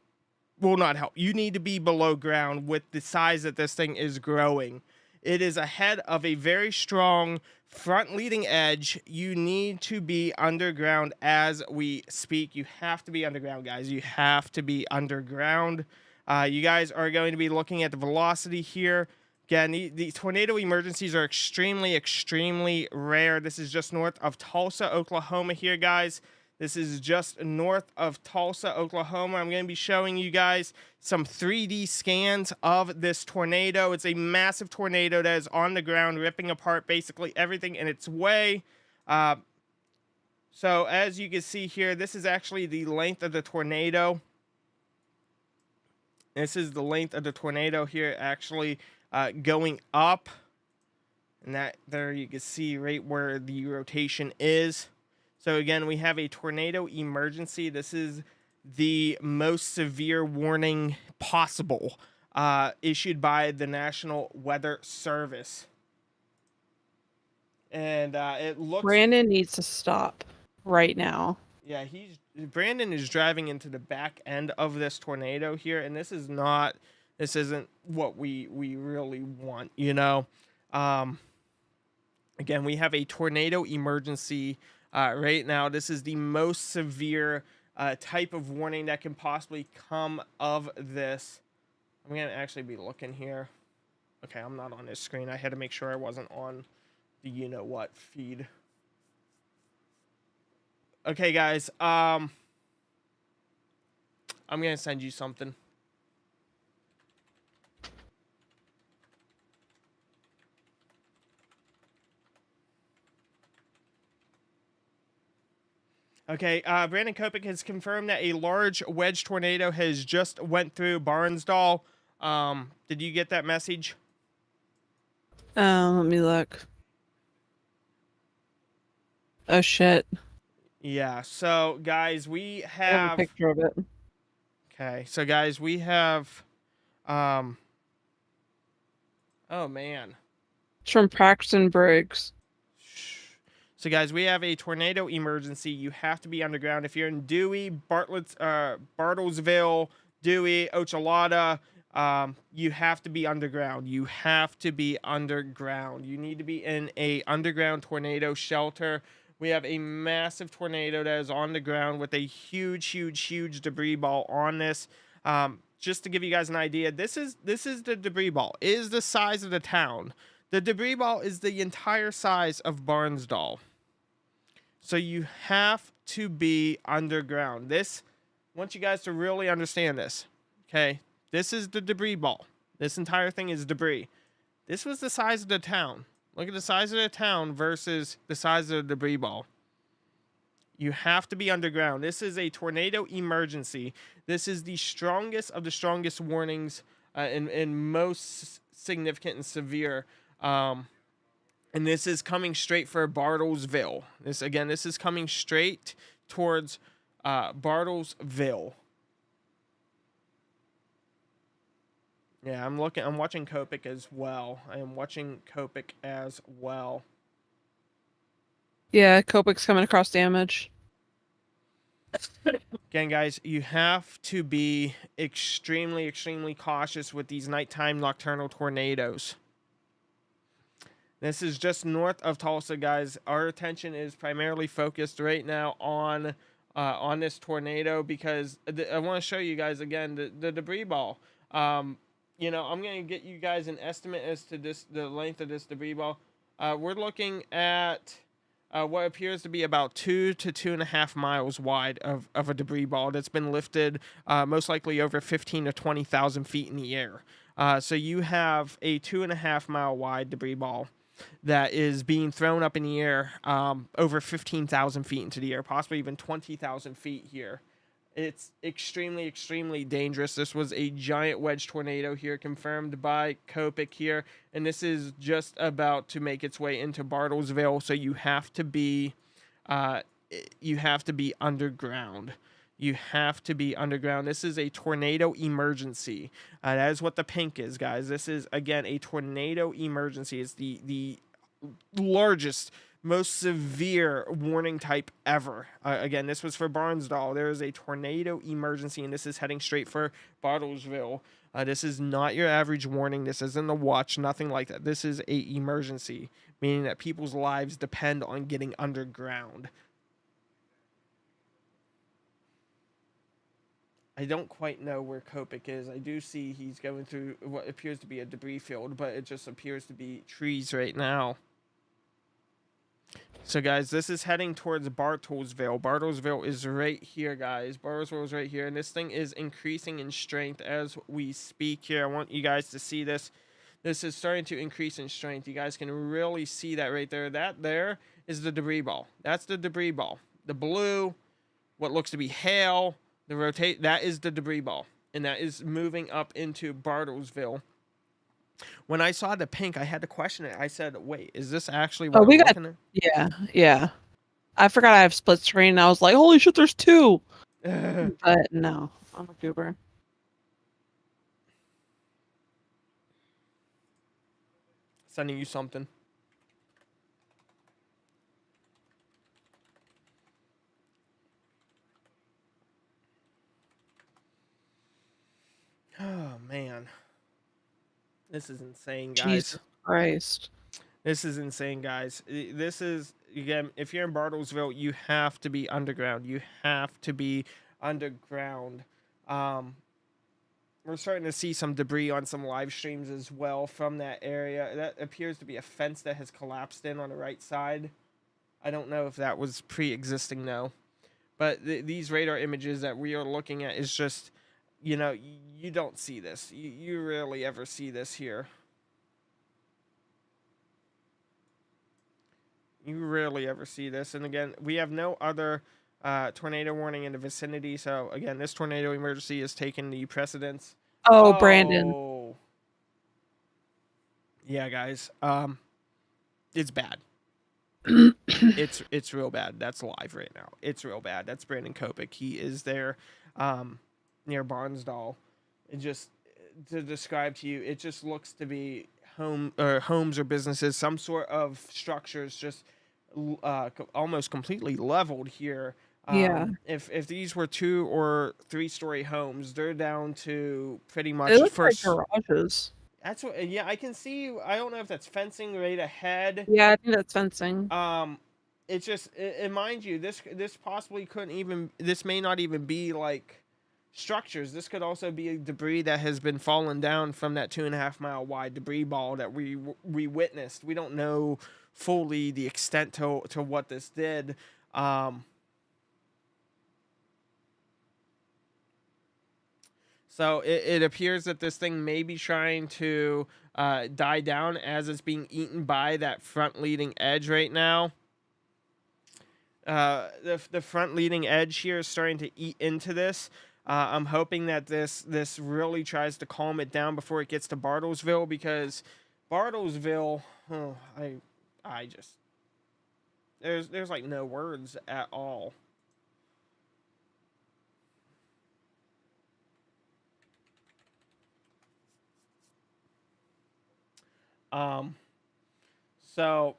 help. You need to be below ground with the size that this thing is growing. It is ahead of a very strong front leading edge. You need to be underground as we speak. You have to be underground, guys. You have to be underground. You guys are going to be looking at the velocity here. Again, the tornado emergencies are extremely, extremely rare. This is just north of Tulsa, Oklahoma here, guys. This is just north of Tulsa, Oklahoma. I'm going to be showing you guys some 3D scans of this tornado. It's a massive tornado that is on the ground, ripping apart basically everything in its way. So as you can see here, this is actually the length of the tornado. This is the length of the tornado here, actually going up. And that there you can see right where the rotation is. So again, we have a tornado emergency. This is the most severe warning possible issued by the National Weather Service. And it looks... Brandon needs to stop right now. Yeah, Brandon is driving into the back end of this tornado here, and this isn't what we really want, you know. Again, we have a tornado emergency right now. This is the most severe type of warning that can possibly come of this. I'm going to actually be looking here. Okay, I'm not on this screen. I had to make sure I wasn't on the you-know-what feed. Okay, guys. I'm going to send you something. Okay, Brandon Kopich has confirmed that a large wedge tornado has just went through Barnsdall. Did you get that message? Let me look. Oh shit. Yeah, so guys, we I have a picture of it. Okay, so guys, we have oh man. It's from Paxton Briggs. So guys, we have a tornado emergency. You have to be underground. If you're in Dewey, Bartlesville, Dewey, Ochalada, you have to be underground. You have to be underground. You need to be in a underground tornado shelter. We have a massive tornado that is on the ground with a huge debris ball on this. Just to give you guys an idea, this is the debris ball. It is the size of the town. The debris ball is the entire size of Barnsdall. So you have to be underground. I want you guys to really understand this. Okay, this is the debris ball. This entire thing is debris. This was the size of the town. Look at the size of the town versus the size of the debris ball. You have to be underground. This is a tornado emergency. This is the strongest of the strongest warnings and most significant and severe. And this is coming straight for Bartlesville. This is coming straight towards Bartlesville. Yeah, I'm watching Kopich as well. I am watching Kopich as well. Yeah, Kopich's coming across damage. Again, guys, you have to be extremely cautious with these nighttime nocturnal tornadoes. This is just north of Tulsa, guys. Our attention is primarily focused right now on this tornado because I want to show you guys again the debris ball. You know, I'm going to get you guys an estimate as to the length of this debris ball. We're looking at what appears to be about 2 to 2.5 miles wide of a debris ball that's been lifted most likely over 15 to 20,000 feet in the air. So you have a 2.5 mile wide debris ball that is being thrown up in the air over 15,000 feet into the air, possibly even 20,000 feet here. It's extremely dangerous. This was a giant wedge tornado here, confirmed by Kopich here, and this is just about to make its way into Bartlesville. So you have to be underground. You have to be underground. This is a tornado emergency. That is what the pink is, guys. This is, again, a tornado emergency. It's the largest, most severe warning type ever. Again, this was for Barnsdall. There is a tornado emergency, and this is heading straight for Bartlesville. This is not your average warning. This isn't a watch, nothing like that. This is a emergency, meaning that people's lives depend on getting underground. I don't quite know where Kopich is. I do see he's going through what appears to be a debris field, but it just appears to be trees right now. So, guys, this is heading towards Bartlesville. Bartlesville is right here, guys. Bartlesville is right here, and this thing is increasing in strength as we speak here. I want you guys to see this. This is starting to increase in strength. You guys can really see that right there. That there is the debris ball. That's the debris ball. The blue, what looks to be hail, the rotate, that is the debris ball, and that is moving up into Bartlesville. When I saw the pink, I had to question it. I said, wait, is this actually what I'm looking at? Yeah. I forgot I have split screen. And I was like, holy shit, there's 2. But no, I'm a goober. Sending you something. Oh, man. This is insane, guys. Jesus Christ. This is insane, guys. This is, again, if you're in Bartlesville, you have to be underground. You have to be underground. We're starting to see some debris on some live streams as well from that area. That appears to be a fence that has collapsed in on the right side. I don't know if that was pre-existing, though. But these radar images that we are looking at is just, you know, you don't see this. You rarely ever see this here. You rarely ever see this. And again, we have no other tornado warning in the vicinity. So again, this tornado emergency is taking the precedence. Oh, Brandon. Yeah, guys. It's bad. it's real bad. That's live right now. It's real bad. That's Brandon Kopik. He is there near Barnsdall. And just to describe to you, it just looks to be homes or businesses, some sort of structures just almost completely leveled here. If these were 2 or 3 story homes, they're down to pretty much It looks like garages. That's what. Yeah, I can see. I don't know if that's fencing right ahead. Yeah, I think that's fencing. It's just, and mind you, this possibly couldn't even. This may not even be like structures. This could also be debris that has been fallen down from that 2.5 mile wide debris ball that we witnessed. We don't know fully the extent to what this did. So it appears that this thing may be trying to die down as it's being eaten by that front leading edge right now. The front leading edge here is starting to eat into this. I'm hoping that this really tries to calm it down before it gets to Bartlesville, because Bartlesville, I just there's like no words at all. So,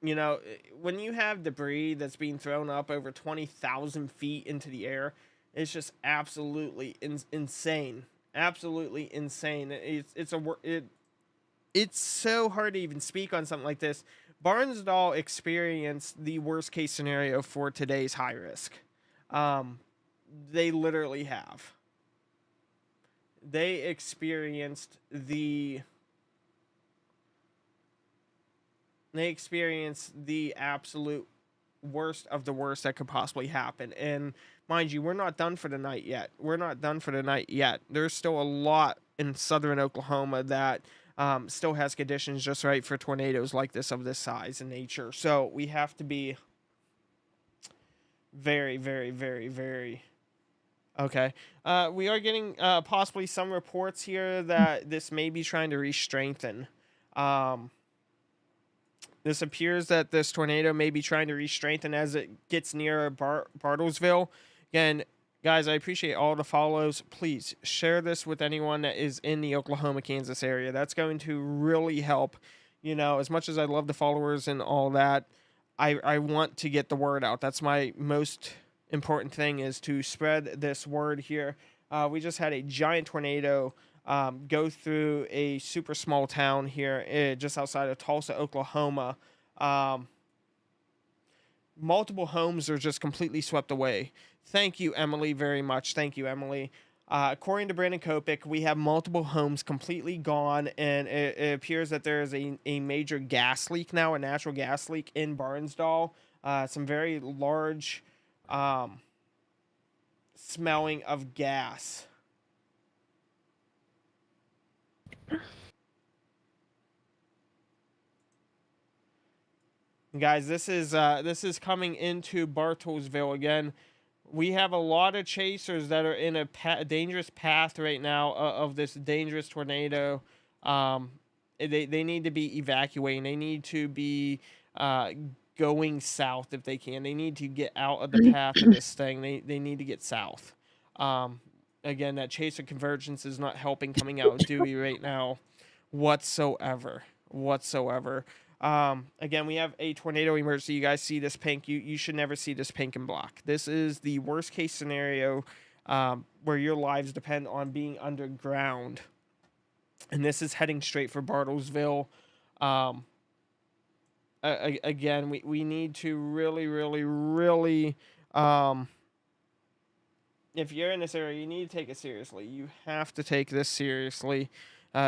you know, when you have debris that's being thrown up over 20,000 feet into the air, it's just absolutely insane. Absolutely insane. It's so hard to even speak on something like this. Barnsdall experienced the worst case scenario for today's high risk. They literally have. They experienced the absolute worst of the worst that could possibly happen. And mind you, we're not done for the night yet. There's still a lot in southern Oklahoma that still has conditions just right for tornadoes like this of this size and nature. So we have to be very, very, very, very... Okay. We are getting possibly some reports here that this may be trying to re-strengthen. This appears that this tornado may be trying to re-strengthen as it gets near Bartlesville. Again, guys, I appreciate all the follows. Please share this with anyone that is in the Oklahoma, Kansas area. That's going to really help. You know, as much as I love the followers and all that, I want to get the word out. That's my most important thing, is to spread this word here. We just had a giant tornado go through a super small town here just outside of Tulsa, Oklahoma. Multiple homes are just completely swept away. Thank you, Emily, very much. Thank you, Emily. According to Brandon Kopic, we have multiple homes completely gone, and it appears that there is a major gas leak now, a natural gas leak in Barnsdall. Some very large smelling of gas. Guys, this is coming into Bartlesville again. We have a lot of chasers that are in a dangerous path right now of this dangerous tornado. They need to be evacuating. They need to be going south if they can. They need to get out of the path of this thing. They need to get south. Again, that chaser convergence is not helping coming out of Dewey right now whatsoever. Again, we have a tornado emergency. You guys see this pink. You should never see this pink and black. This is the worst case scenario where your lives depend on being underground. And this is heading straight for Bartlesville. Again, we need to really, if you're in this area, you need to take it seriously. You have to take this seriously.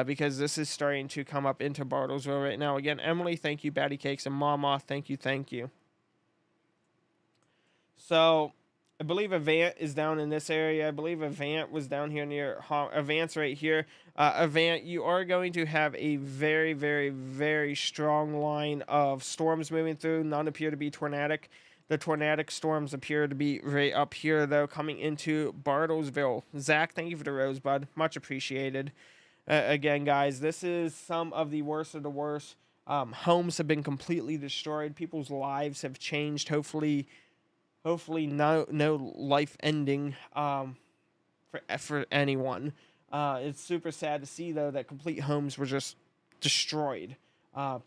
Because this is starting to come up into Bartlesville right now. Again, Emily, thank you. Batty Cakes and Mama, thank you. So, I believe Avant is down in this area. I believe Avant was down here near Avant's right here. Avant, you are going to have a very strong line of storms moving through. None appear to be tornadic. The tornadic storms appear to be right up here, though, coming into Bartlesville. Zach, thank you for the rosebud. Much appreciated. Again, guys, this is some of the worst of the worst. Homes have been completely destroyed. People's lives have changed. Hopefully no life ending for anyone. It's super sad to see, though, that complete homes were just destroyed.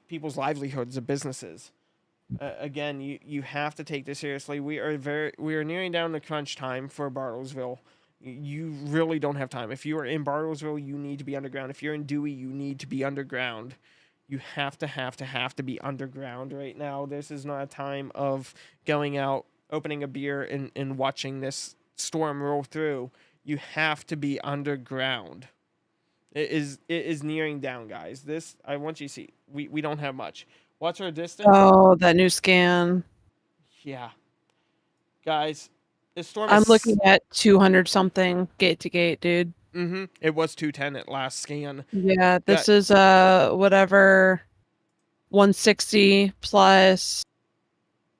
People's livelihoods and businesses. Again, you have to take this seriously. We are nearing down the crunch time for Bartlesville. You really don't have time. If you are in Bartlesville, you need to be underground. If you're in Dewey, you need to be underground. You have to be underground right now. This is not a time of going out, opening a beer, and watching this storm roll through. You have to be underground. It is nearing down, guys. This, I want you to see. We don't have much. What's our distance? Oh, that new scan. Yeah. Guys, this storm I'm is... looking at 200 something gate to gate, dude. Mm-hmm. It was 210 at last scan. Yeah, this is whatever 160 plus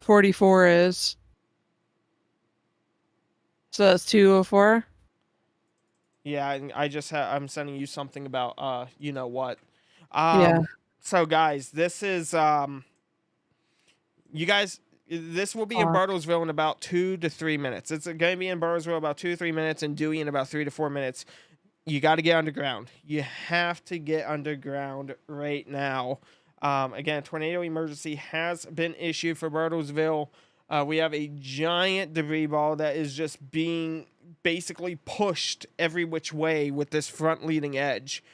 44 is. So that's 204. Yeah, I just I'm sending you something about you know what. Yeah. So guys, this is you guys, this will be in Bartlesville in about 2 to 3 minutes. It's going to be in Bartlesville about 2 to 3 minutes, and Dewey in about 3 to 4 minutes. You got to get underground. You have to get underground right now. Again, a tornado emergency has been issued for Bartlesville. We have a giant debris ball that is just being basically pushed every which way with this front leading edge.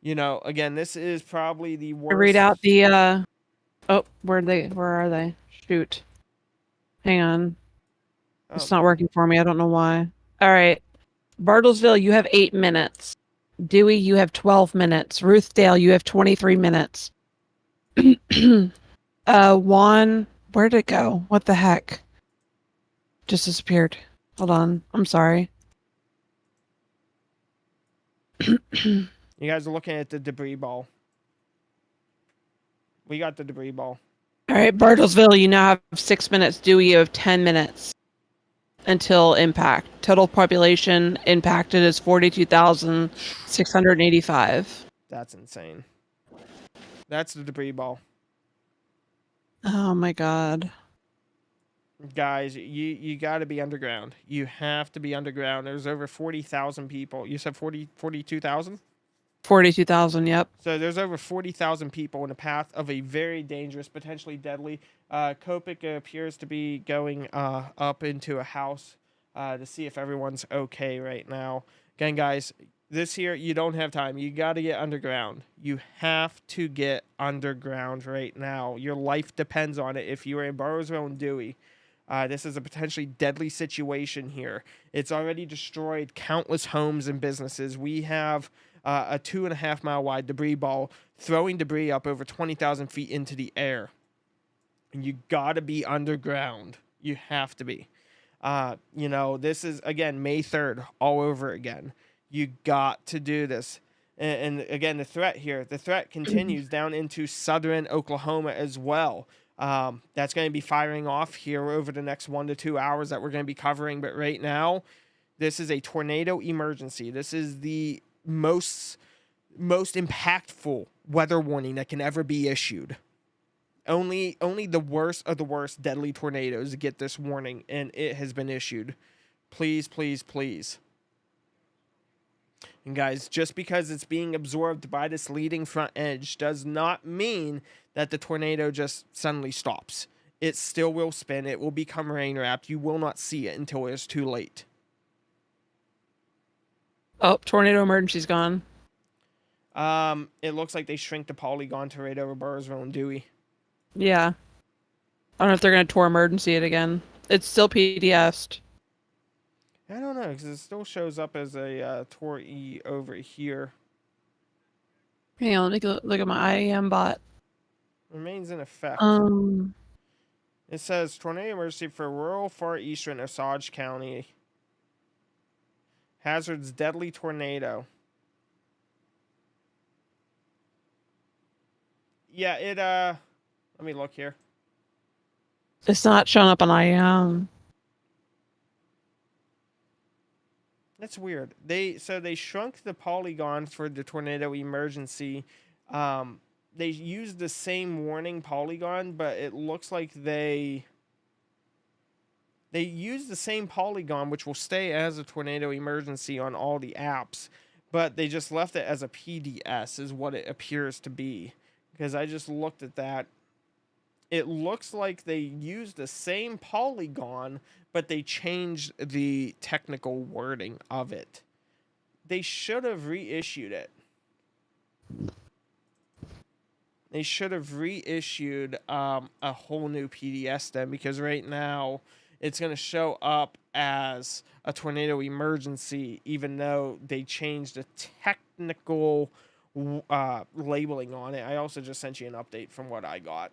You know, again, this is probably the worst. Read out the oh, where are they? Shoot. Hang on. It's not working for me. I don't know why. All right. Bartlesville, you have 8 minutes. Dewey, you have 12 minutes. Ruthdale, you have 23 minutes. Juan, where'd it go? What the heck? Just disappeared. Hold on. I'm sorry. You guys are looking at the debris ball. We got the debris ball. All right, Bartlesville, you now have 6 minutes. Dewey, you have 10 minutes until impact. Total population impacted is 42,685. That's insane. That's the debris ball. Oh my god. Guys, you got to be underground. You have to be underground. There's over 40,000 people. You said 42,000? 42,000, yep. So there's over 40,000 people in the path of a very dangerous, potentially deadly. Kopic appears to be going up into a house to see if everyone's okay right now. Again, guys, this here, you don't have time. You got to get underground. You have to get underground right now. Your life depends on it if you are in Bartlesville and Dewey. This is a potentially deadly situation here. It's already destroyed countless homes and businesses. We have a 2.5 mile wide debris ball throwing debris up over 20,000 feet into the air. And you gotta be underground. You have to be. This is, again, May 3rd, all over again. You got to do this. And again, the threat continues down into southern Oklahoma as well. That's going to be firing off here over the next 1 to 2 hours that we're going to be covering. But right now, this is a tornado emergency. This is the most impactful weather warning that can ever be issued. Only the worst of the worst deadly tornadoes get this warning, and it has been issued. Please, please, please. And guys, just because it's being absorbed by this leading front edge does not mean that the tornado just suddenly stops. It still will spin. It will become rain wrapped. You will not see it until it's too late. Oh, tornado emergency's gone. It looks like they shrink the polygon to right over Burrsville and Dewey. Yeah. I don't know if they're going to Tor emergency it again. It's still PDS'd. I don't know, because it still shows up as a Tor E over here. Hang on, let me look at my IAM bot. Remains in effect. It says tornado emergency for rural far eastern Osage County. Hazards deadly tornado. Yeah, let me look here. It's not showing up on IAM. That's weird. They shrunk the polygon for the tornado emergency. They used the same warning polygon, but it looks like they used the same polygon, which will stay as a tornado emergency on all the apps, but they just left it as a PDS, is what it appears to be. Because I just looked at that. It looks like they used the same polygon, but they changed the technical wording of it. They should have reissued it. They should have reissued a whole new PDS then, because right now it's going to show up as a tornado emergency, even though they changed the technical labeling on it. I also just sent you an update from what I got.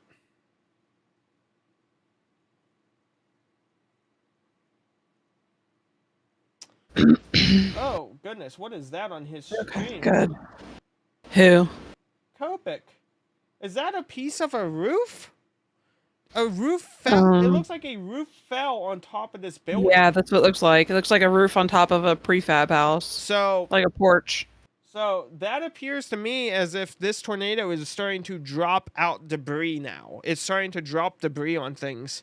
Oh, goodness. What is that on his screen? Good. Who? Copic. Is that a piece of a roof? A roof fell? It looks like a roof fell on top of this building. Yeah, that's what it looks like. It looks like a roof on top of a prefab house. So, like a porch. So that appears to me as if this tornado is starting to drop out debris now. It's starting to drop debris on things.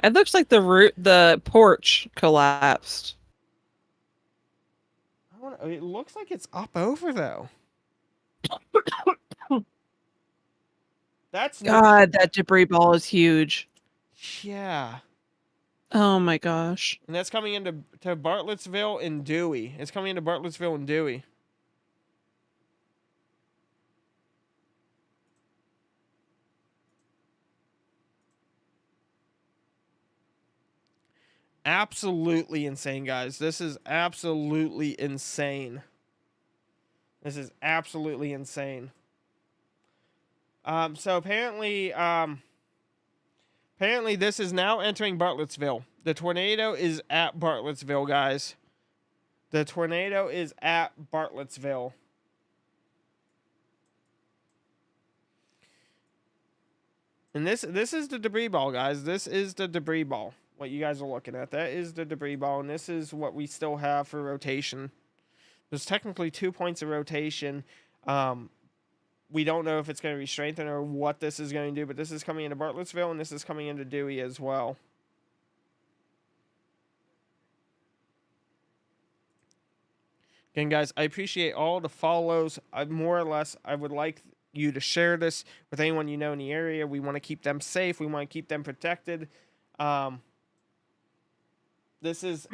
It looks like the porch collapsed. It looks like it's up over though. That's God, that debris ball is huge. Yeah. Oh my gosh. And that's coming into Bartlettsville and Dewey. It's coming into Bartlettsville and Dewey. Absolutely insane, guys. This is absolutely insane. This is absolutely insane. So apparently this is now entering Bartlettsville. The tornado is at Bartlettsville, guys. The tornado is at Bartlettsville. And this is the debris ball, guys. This is the debris ball. What you guys are looking at. That is the debris ball, and this is what we still have for rotation. There's technically 2 points of rotation. We don't know if it's going to be strengthened or what this is going to do, but this is coming into Bartlettsville, and this is coming into Dewey as well. Again, guys, I appreciate all the follows. More or less, I would like you to share this with anyone you know in the area. We want to keep them safe. We want to keep them protected. This is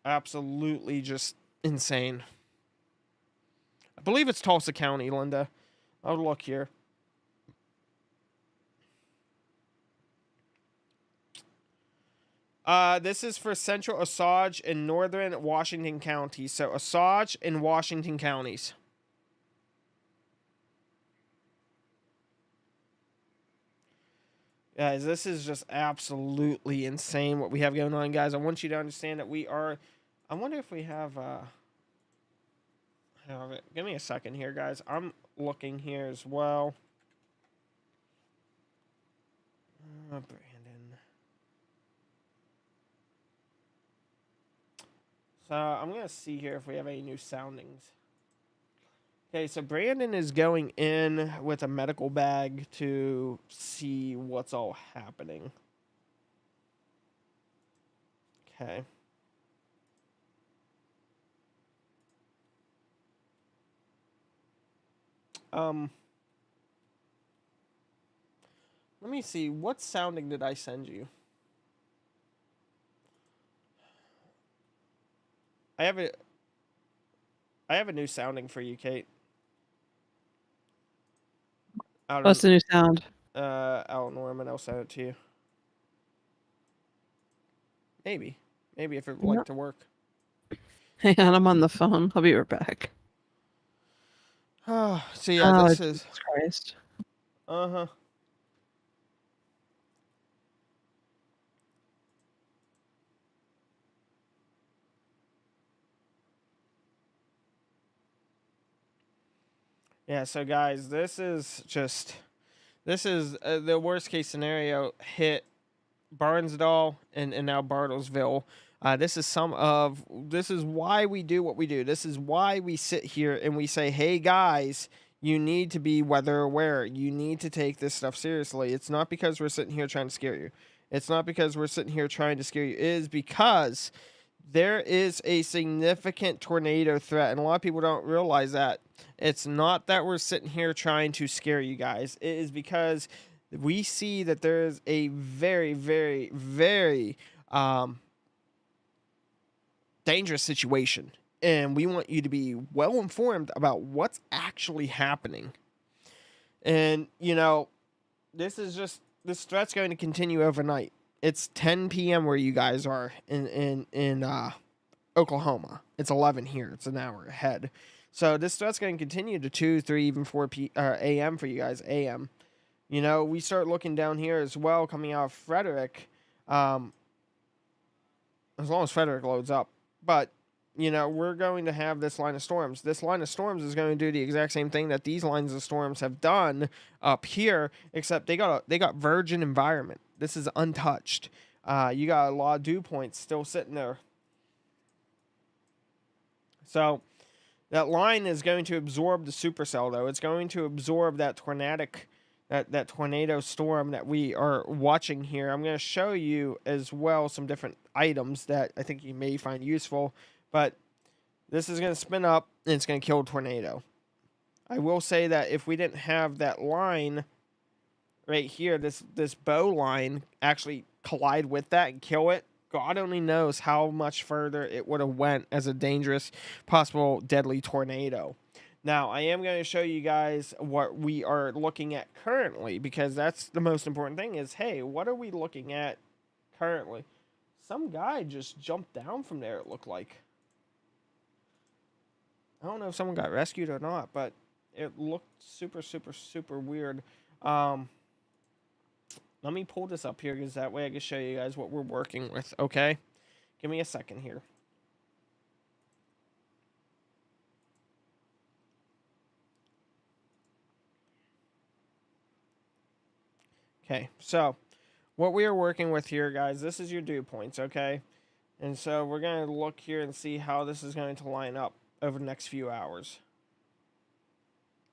absolutely just insane. I believe it's Tulsa County, Linda. I'll look here. This is for central Osage and northern Washington counties. So Osage and Washington counties. Guys, this is just absolutely insane what we have going on, guys. I want you to understand that we are... I wonder if we have it. Give me a second here, guys. I'm looking here as well. Brandon. So I'm going to see here if we have any new soundings. Okay, so Brandon is going in with a medical bag to see what's all happening. Okay. Let me see. What sounding did I send you? I have a new sounding for you, Kate. What's the new sound? Out Norman, I'll send it to you. Maybe if it would like to work. Hang on, I'm on the phone. I'll be right back. Oh, so yeah, this is... Jesus Christ. Uh-huh. Yeah, so guys, this is the worst case scenario hit Barnsdall and now Bartlesville. This is why we do what we do. This is why we sit here and we say, hey guys, you need to be weather aware. You need to take this stuff seriously. It's not because we're sitting here trying to scare you. It's not because we're sitting here trying to scare you. It is because there is a significant tornado threat, and a lot of people don't realize that. It's not that we're sitting here trying to scare you guys. It is because we see that there is a very, very, very dangerous situation, and we want you to be well informed about what's actually happening. And, you know, this threat's going to continue overnight. It's 10 p.m. where you guys are in Oklahoma. It's 11 here. It's an hour ahead. So this threat's going to continue to 2, 3, even 4 a.m. for you guys, a.m. You know, we start looking down here as well, coming out of Frederick, as long as Frederick loads up. But, you know, we're going to have this line of storms. This line of storms is going to do the exact same thing that these lines of storms have done up here, except they got virgin environment. This is untouched. You got a lot of dew points still sitting there. So that line is going to absorb the supercell, though. It's going to absorb that that tornado storm that we are watching here. I'm going to show you as well some different items that I think you may find useful. But this is going to spin up, and it's going to kill a tornado. I will say that if we didn't have that line right here, this bow line actually collide with that and kill it, God only knows how much further it would have went as a dangerous, possible deadly tornado. Now, I am going to show you guys what we are looking at currently, because that's the most important thing is, hey, what are we looking at currently? Some guy just jumped down from there, it looked like. I don't know if someone got rescued or not, but it looked super, super, super weird. Let me pull this up here, because that way I can show you guys what we're working with, okay? Give me a second here. Okay, so what we are working with here, guys, this is your dew points, okay? And so we're going to look here and see how this is going to line up over the next few hours.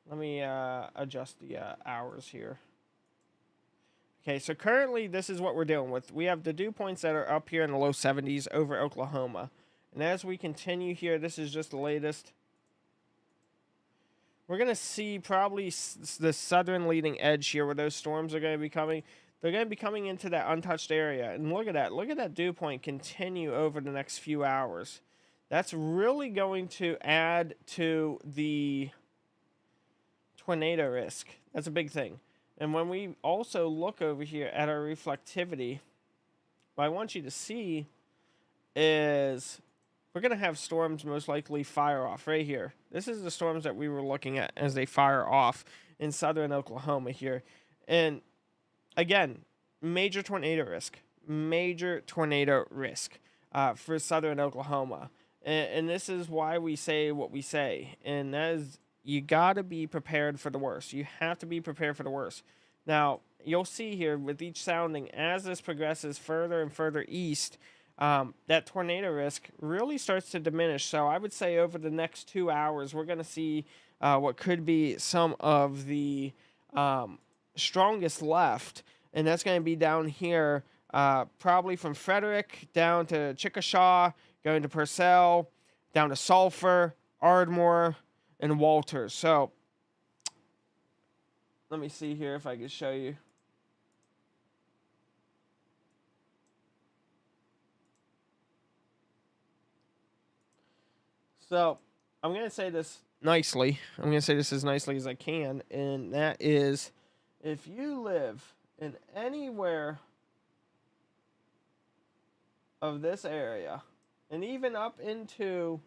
Let me adjust the hours here. Okay, so currently this is what we're dealing with. We have the dew points that are up here in the low 70s over Oklahoma. And as we continue here, this is just the latest. We're going to see probably the southern leading edge here where those storms are going to be coming. They're going to be coming into that untouched area. And look at that. Look at that dew point continue over the next few hours. That's really going to add to the tornado risk. That's a big thing. And when we also look over here at our reflectivity, what I want you to see is we're going to have storms most likely fire off right here. This is the storms that we were looking at as they fire off in southern Oklahoma here. And again, major tornado risk for southern Oklahoma. And this is why we say what we say. And that is, you got to be prepared for the worst. You have to be prepared for the worst. Now, you'll see here with each sounding, as this progresses further and further east, that tornado risk really starts to diminish. So I would say over the next 2 hours, we're going to see what could be some of the strongest left. And that's going to be down here, probably from Frederick down to Chickasha, going to Purcell, down to Sulphur, Ardmore, and Walters. So let me see here if I can show you. So I'm going to say this nicely. I'm going to say this as nicely as I can. And that is, if you live in anywhere of this area, and even up into,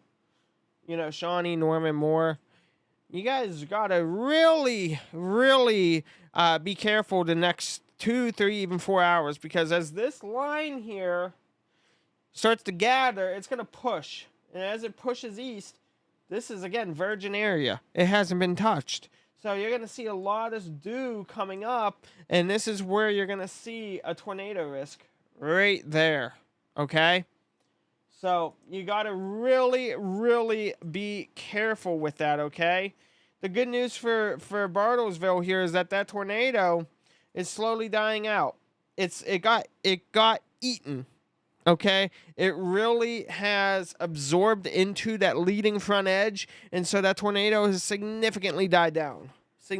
Shawnee, Norman, Moore, you guys got to really, really be careful the next 2, 3, even 4 hours, because as this line here starts to gather, it's going to push. And as it pushes east, this is, again, virgin area. It hasn't been touched. So you're going to see a lot of dew coming up, and this is where you're going to see a tornado risk right there, okay? So you got to really, really be careful with that, okay? The good news for Bartlesville here is that tornado is slowly dying out. It got eaten, okay? It really has absorbed into that leading front edge, and so that tornado has significantly died down. We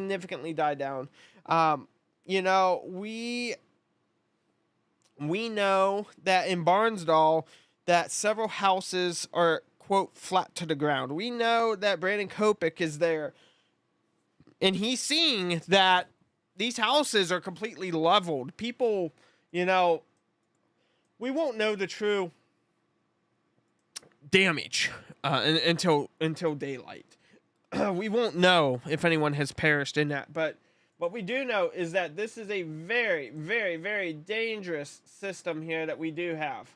know that in Barnsdall that several houses are, quote, flat to the ground. We know that Brandon Kopik is there, and he's seeing that these houses are completely leveled. People, we won't know the true damage until daylight. We won't know if anyone has perished in that, but what we do know is that this is a very, very, very dangerous system here that we do have.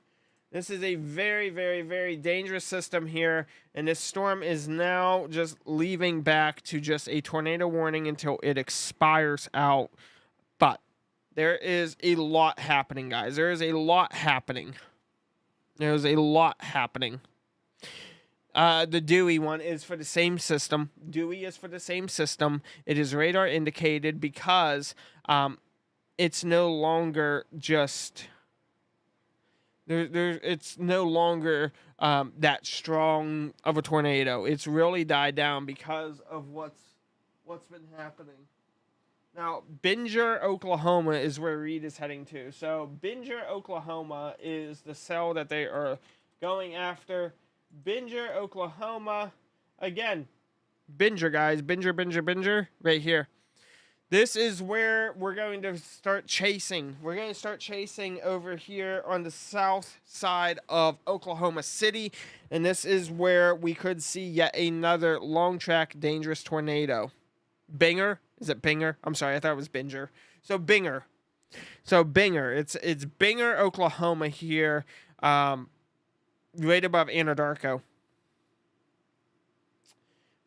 This is a very, very, very dangerous system here, and this storm is now just leaving back to just a tornado warning until it expires out. But there is a lot happening, guys. There is a lot happening. The Dewey one is for the same system. Dewey is for the same system. It is radar indicated because it's no longer just... It's no longer that strong of a tornado. It's really died down because of what's been happening. Now, Binger, Oklahoma is where Reed is heading to. So, Binger, Oklahoma is the cell that they are going after. Binger, Oklahoma. Again, Binger, guys. Binger, right here. This is where we're going to start chasing. We're going to start chasing over here on the south side of Oklahoma City. And this is where we could see yet another long track dangerous tornado. Binger? Is it Binger? I'm sorry, I thought it was Binger. So Binger. It's Binger, Oklahoma here. Right above Anadarko.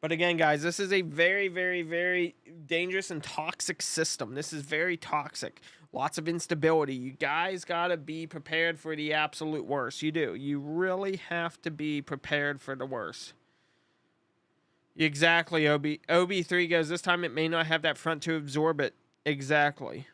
But again, guys, this is a very, very, very dangerous and toxic system. This is very toxic. Lots of instability. You guys got to be prepared for the absolute worst. You do. You really have to be prepared for the worst. Exactly, OB3 goes, this time it may not have that front to absorb it. Exactly.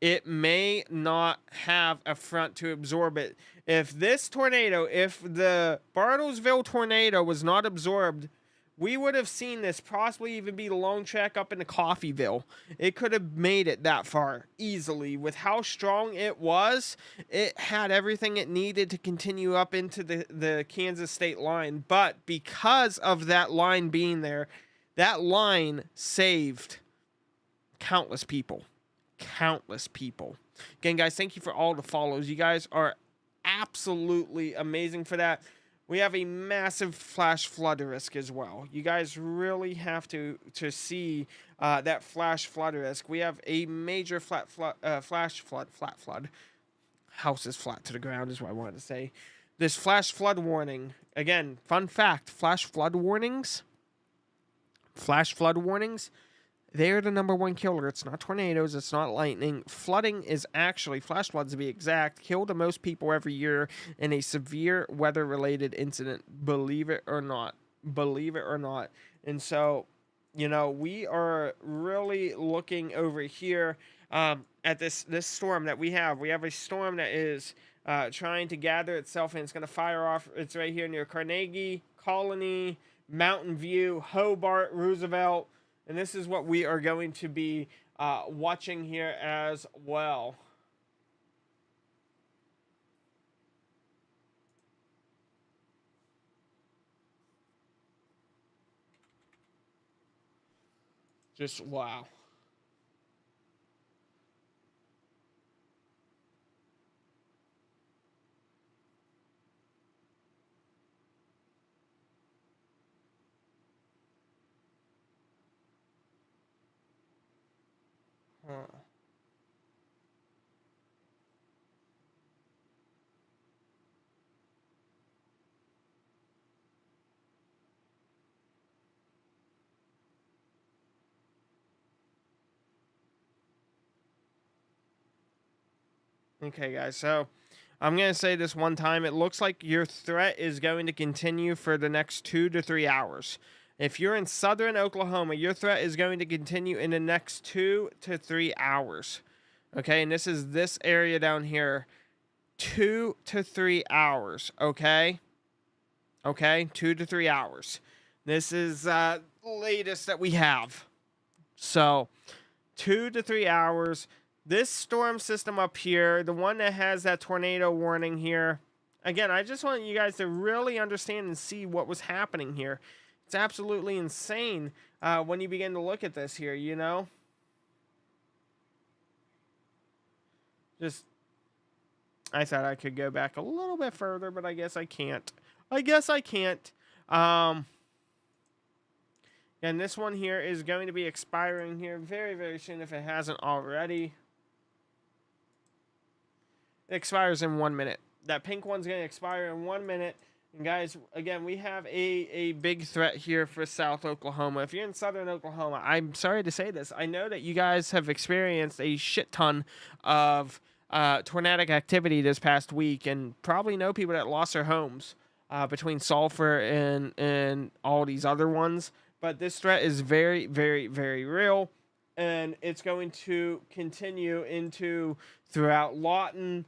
It may not have a front to absorb it. If the Bartlesville tornado was not absorbed, we would have seen this possibly even be the long track up into Coffeyville. It could have made it that far easily. With how strong it was, it had everything it needed to continue up into the Kansas state line. But because of that line being there, that line saved countless people. Again, guys, thank you for all the follows. You guys are absolutely amazing for that. We have a massive flash flood risk as well. You guys really have to see that flash flood risk. We have a major flash flood. House is flat to the ground is what I wanted to say. This flash flood warning. Again, fun fact, flash flood warnings, they are the #1 killer. It's not tornadoes. It's not lightning. Flooding is actually, flash floods to be exact, kill the most people every year in a severe weather-related incident. Believe it or not. Believe it or not. And so, you know, we are really looking over here at this storm that we have. We have a storm that is trying to gather itself, and it's going to fire off. It's right here near Carnegie, Colony, Mountain View, Hobart, Roosevelt. And this is what we are going to be watching here as well. Just wow. Huh. Okay, guys, so I'm going to say this one time. It looks like your threat is going to continue for the next 2 to 3 hours. If you're in southern Oklahoma, your threat is going to continue in the next 2 to 3 hours. Okay, and this is this area down here. 2 to 3 hours, okay? Okay, 2 to 3 hours. This is the latest that we have. So, 2 to 3 hours. This storm system up here, the one that has that tornado warning here. Again, I just want you guys to really understand and see what was happening here. It's absolutely insane when you begin to look at this here, you know? Just, I thought I could go back a little bit further, but I guess I can't. And this one here is going to be expiring here very, very soon if it hasn't already. It expires in 1 minute. That pink one's going to expire in 1 minute. And guys, again, we have a big threat here for South Oklahoma. If you're in southern Oklahoma, I'm sorry to say this. I know that you guys have experienced a shit ton of tornadic activity this past week, and probably know people that lost their homes between Sulphur and all these other ones. But this threat is very, very, very real, and it's going to continue into throughout Lawton,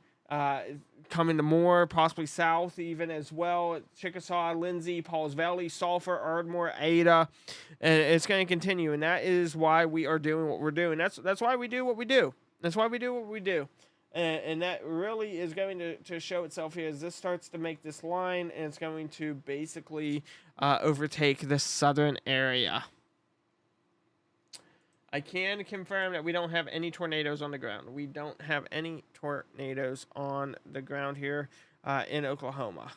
coming to Moore, possibly south even as well. Chickasaw, Lindsay, Pauls Valley, Sulphur, Ardmore, Ada, and it's going to continue. And that is why we are doing what we're doing. That's why we do what we do. That's why we do what we do. And that really is going to show itself here as this starts to make this line, and it's going to basically overtake the southern area. I can confirm that we don't have any tornadoes on the ground. We don't have any tornadoes on the ground here in Oklahoma.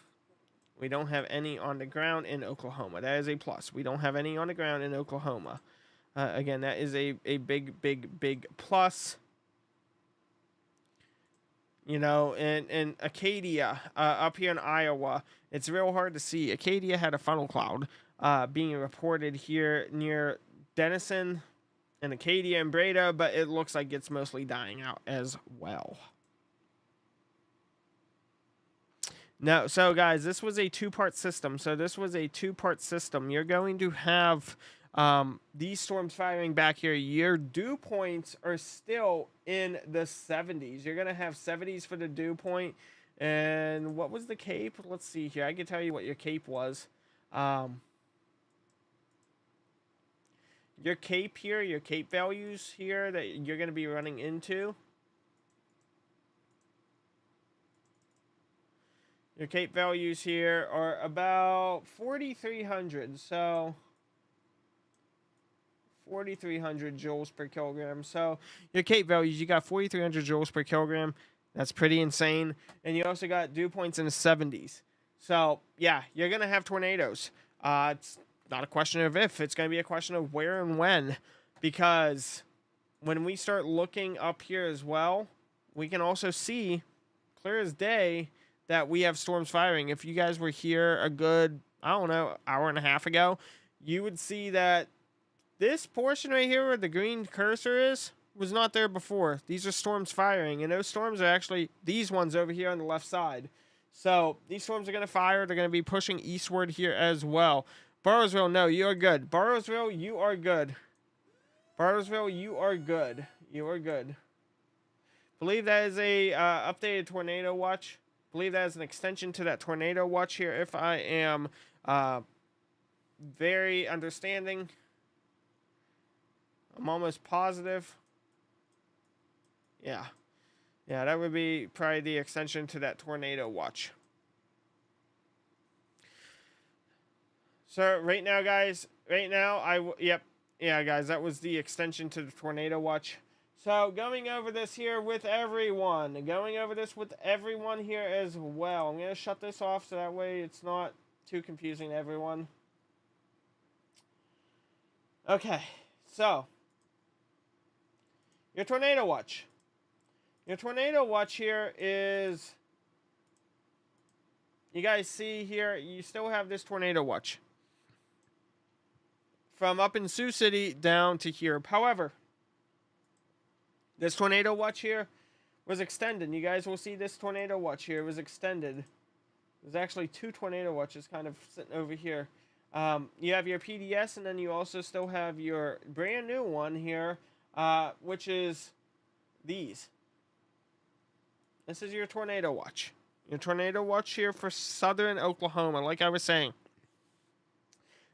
We don't have any on the ground in Oklahoma. That is a plus. We don't have any on the ground in Oklahoma. Again, that is a big, big, big plus. You know, and Acadia up here in Iowa, it's real hard to see. Acadia had a funnel cloud being reported here near Denison and Acadia and Breda, but it looks like it's mostly dying out as well. Now, so guys, this was a two-part system. You're going to have these storms firing back here. Your dew points are still in the 70s. You're going to have 70s for the dew point. And what was the CAPE? Let's see here. I can tell you what your CAPE was. Your CAPE here, your CAPE values here that you're going to be running into. Your CAPE values here are about 4,300. So 4,300 joules per kilogram. So your Cape values, you got 4,300 joules per kilogram. That's pretty insane. And you also got dew points in the 70s. So yeah, you're gonna have tornadoes. It's not a question of if; it's gonna be a question of where and when, because when we start looking up here as well, we can also see clear as day that we have storms firing. If you guys were here a good, I don't know, hour and a half ago, you would see that this portion right here where the green cursor is was not there before. These are storms firing, and those storms are actually these ones over here on the left side. So these storms are going to fire. They're going to be pushing eastward here as well. Burrowsville, no, you are good. Burrowsville, you are good. Burrowsville, you are good. You are good. Believe that is a updated tornado watch. Believe that is an extension to that tornado watch here. If I am very understanding, I'm almost positive. Yeah. Yeah, that would be probably the extension to that tornado watch. So right now, guys, yep. Yeah, guys, that was the extension to the tornado watch. So going over this here with everyone. Going over this with everyone here as well. I'm going to shut this off so that way it's not too confusing to everyone. Okay, so your tornado watch. Your tornado watch here is, you guys see here, you still have this tornado watch from up in Sioux City down to here. However, this tornado watch here was extended. You guys will see this tornado watch here was extended. There's actually two tornado watches kind of sitting over here. You have your PDS, and then you also still have your brand new one here, which is these. This is your tornado watch. Your tornado watch here for southern Oklahoma, like I was saying.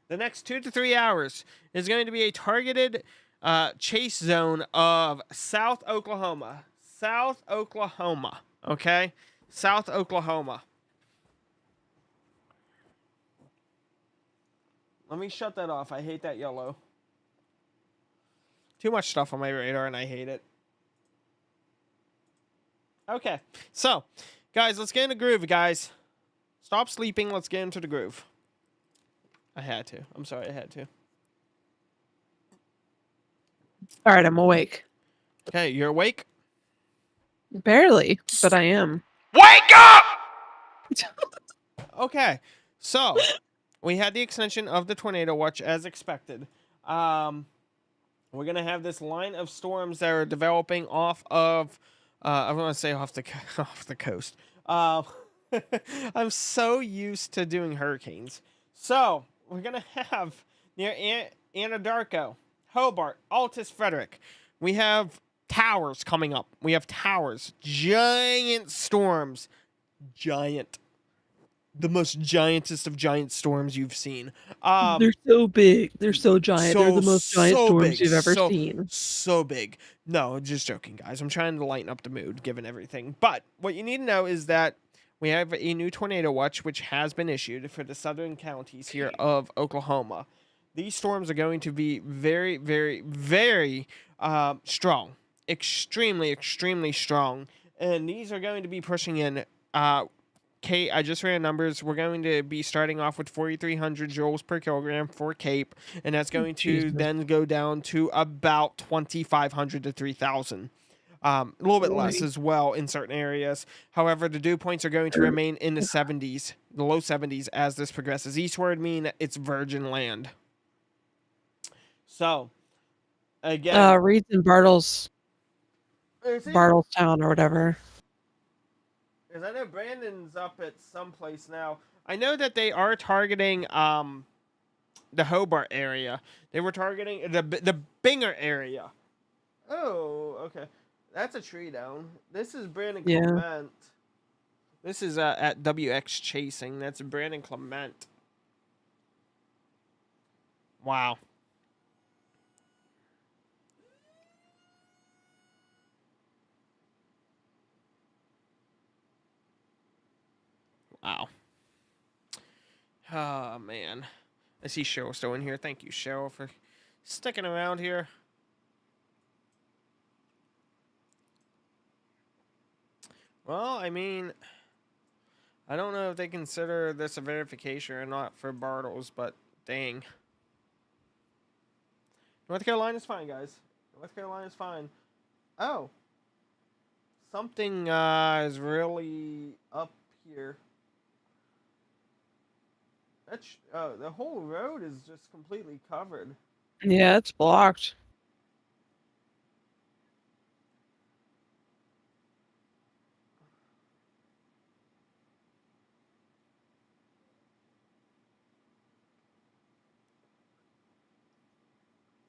The next 2 to 3 hours is going to be a targeted chase zone of South Oklahoma. South Oklahoma, okay? South Oklahoma. Let me shut that off. I hate that yellow. Too much stuff on my radar, and I hate it. Okay, so, guys, let's get in the groove, guys. Stop sleeping. Let's get into the groove. I had to. I'm sorry, I had to. All right, I'm awake. Okay, you're awake? Barely, but I am. Wake up! Okay, so we had the extension of the tornado watch as expected. We're gonna have this line of storms that are developing off of, I want to say off the coast. I'm so used to doing hurricanes. So we're gonna have near Anadarko, Hobart, Altus, Frederick. We have towers coming up. We have towers, giant storms, giant. The most giantest of giant storms you've seen. They're so big. They're so giant. They're the most giant storms big, you've ever seen. So big. No, just joking, guys. I'm trying to lighten up the mood, given everything. But what you need to know is that we have a new tornado watch, which has been issued for the southern counties here of Oklahoma. These storms are going to be very, very, very strong. Extremely, extremely strong. And these are going to be pushing in... Kate, I just ran numbers. We're going to be starting off with 4,300 joules per kilogram for Cape, and that's going to then go down to about 2,500 to 3,000. A little bit less as well in certain areas. However, the dew points are going to remain in the 70s, the low 70s, as this progresses eastward, meaning it's virgin land. So, again... Reed's in Bartlestown or whatever. Because I know Brandon's up at some place now. I know that they are targeting the Hobart area. They were targeting the Binger area. Oh, okay. That's a tree down. This is Brandon Clement. This is at WX Chasing. That's Brandon Clement. Wow. Wow. Oh, man. I see Cheryl still in here. Thank you, Cheryl, for sticking around here. Well, I mean, I don't know if they consider this a verification or not for Bartles, but dang. North Carolina's fine, guys. North Carolina's fine. Oh. Something is really up here. That's the whole road is just completely covered. Yeah, it's blocked.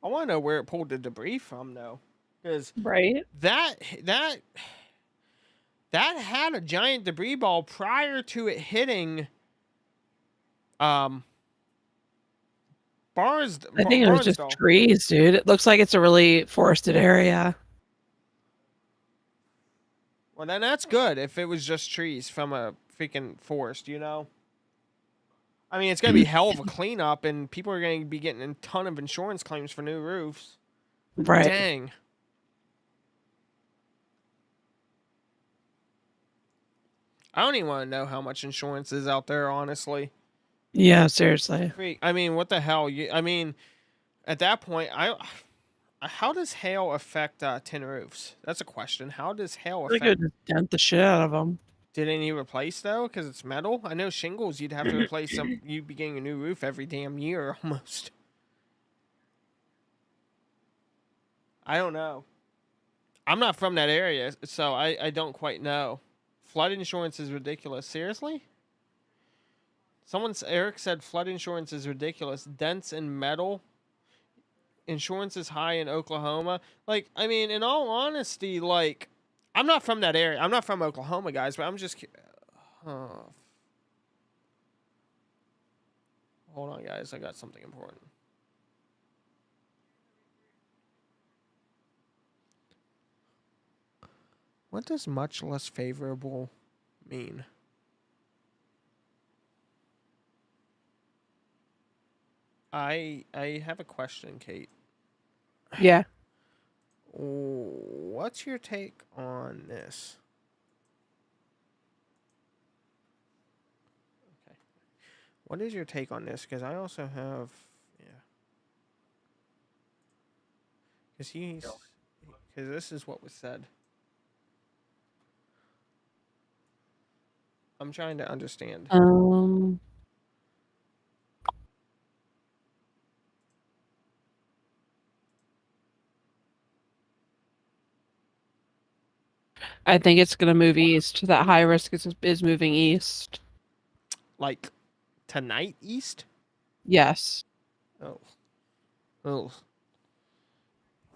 I want to know where it pulled the debris from, though, because Right. that had a giant debris ball prior to it hitting I think it was just Barnsdall. trees, dude. It looks like it's a really forested area. Well, then that's good if it was just trees from a freaking forest, you know? I mean, it's going to be hell of a cleanup, and people are going to be getting a ton of insurance claims for new roofs. Right. Dang. I don't even want to know how much insurance is out there, honestly. Yeah, seriously. I mean, what the hell? I mean, at that point, how does hail affect tin roofs? That's a question. How does hail I affect? could just dent the shit out of them. Did any replace though? Because it's metal. I know shingles. You'd have to replace some. You'd be getting a new roof every damn year almost. I don't know. I'm not from that area, so I don't quite know. Flood insurance is ridiculous. Seriously? Eric said flood insurance is ridiculous. Dents in metal. Insurance is high in Oklahoma. Like, I mean, in all honesty, like, I'm not from that area. I'm not from Oklahoma, guys, but I'm just... Hold on, guys. I got something important. What does much less favorable mean? I have a question, Kate. Yeah. What's your take on this? Okay. What is your take on this? Because I also have, Because this is what was said. I'm trying to understand. I think it's going to move east. That high risk is moving east. Like tonight east? Yes. Oh. Oh.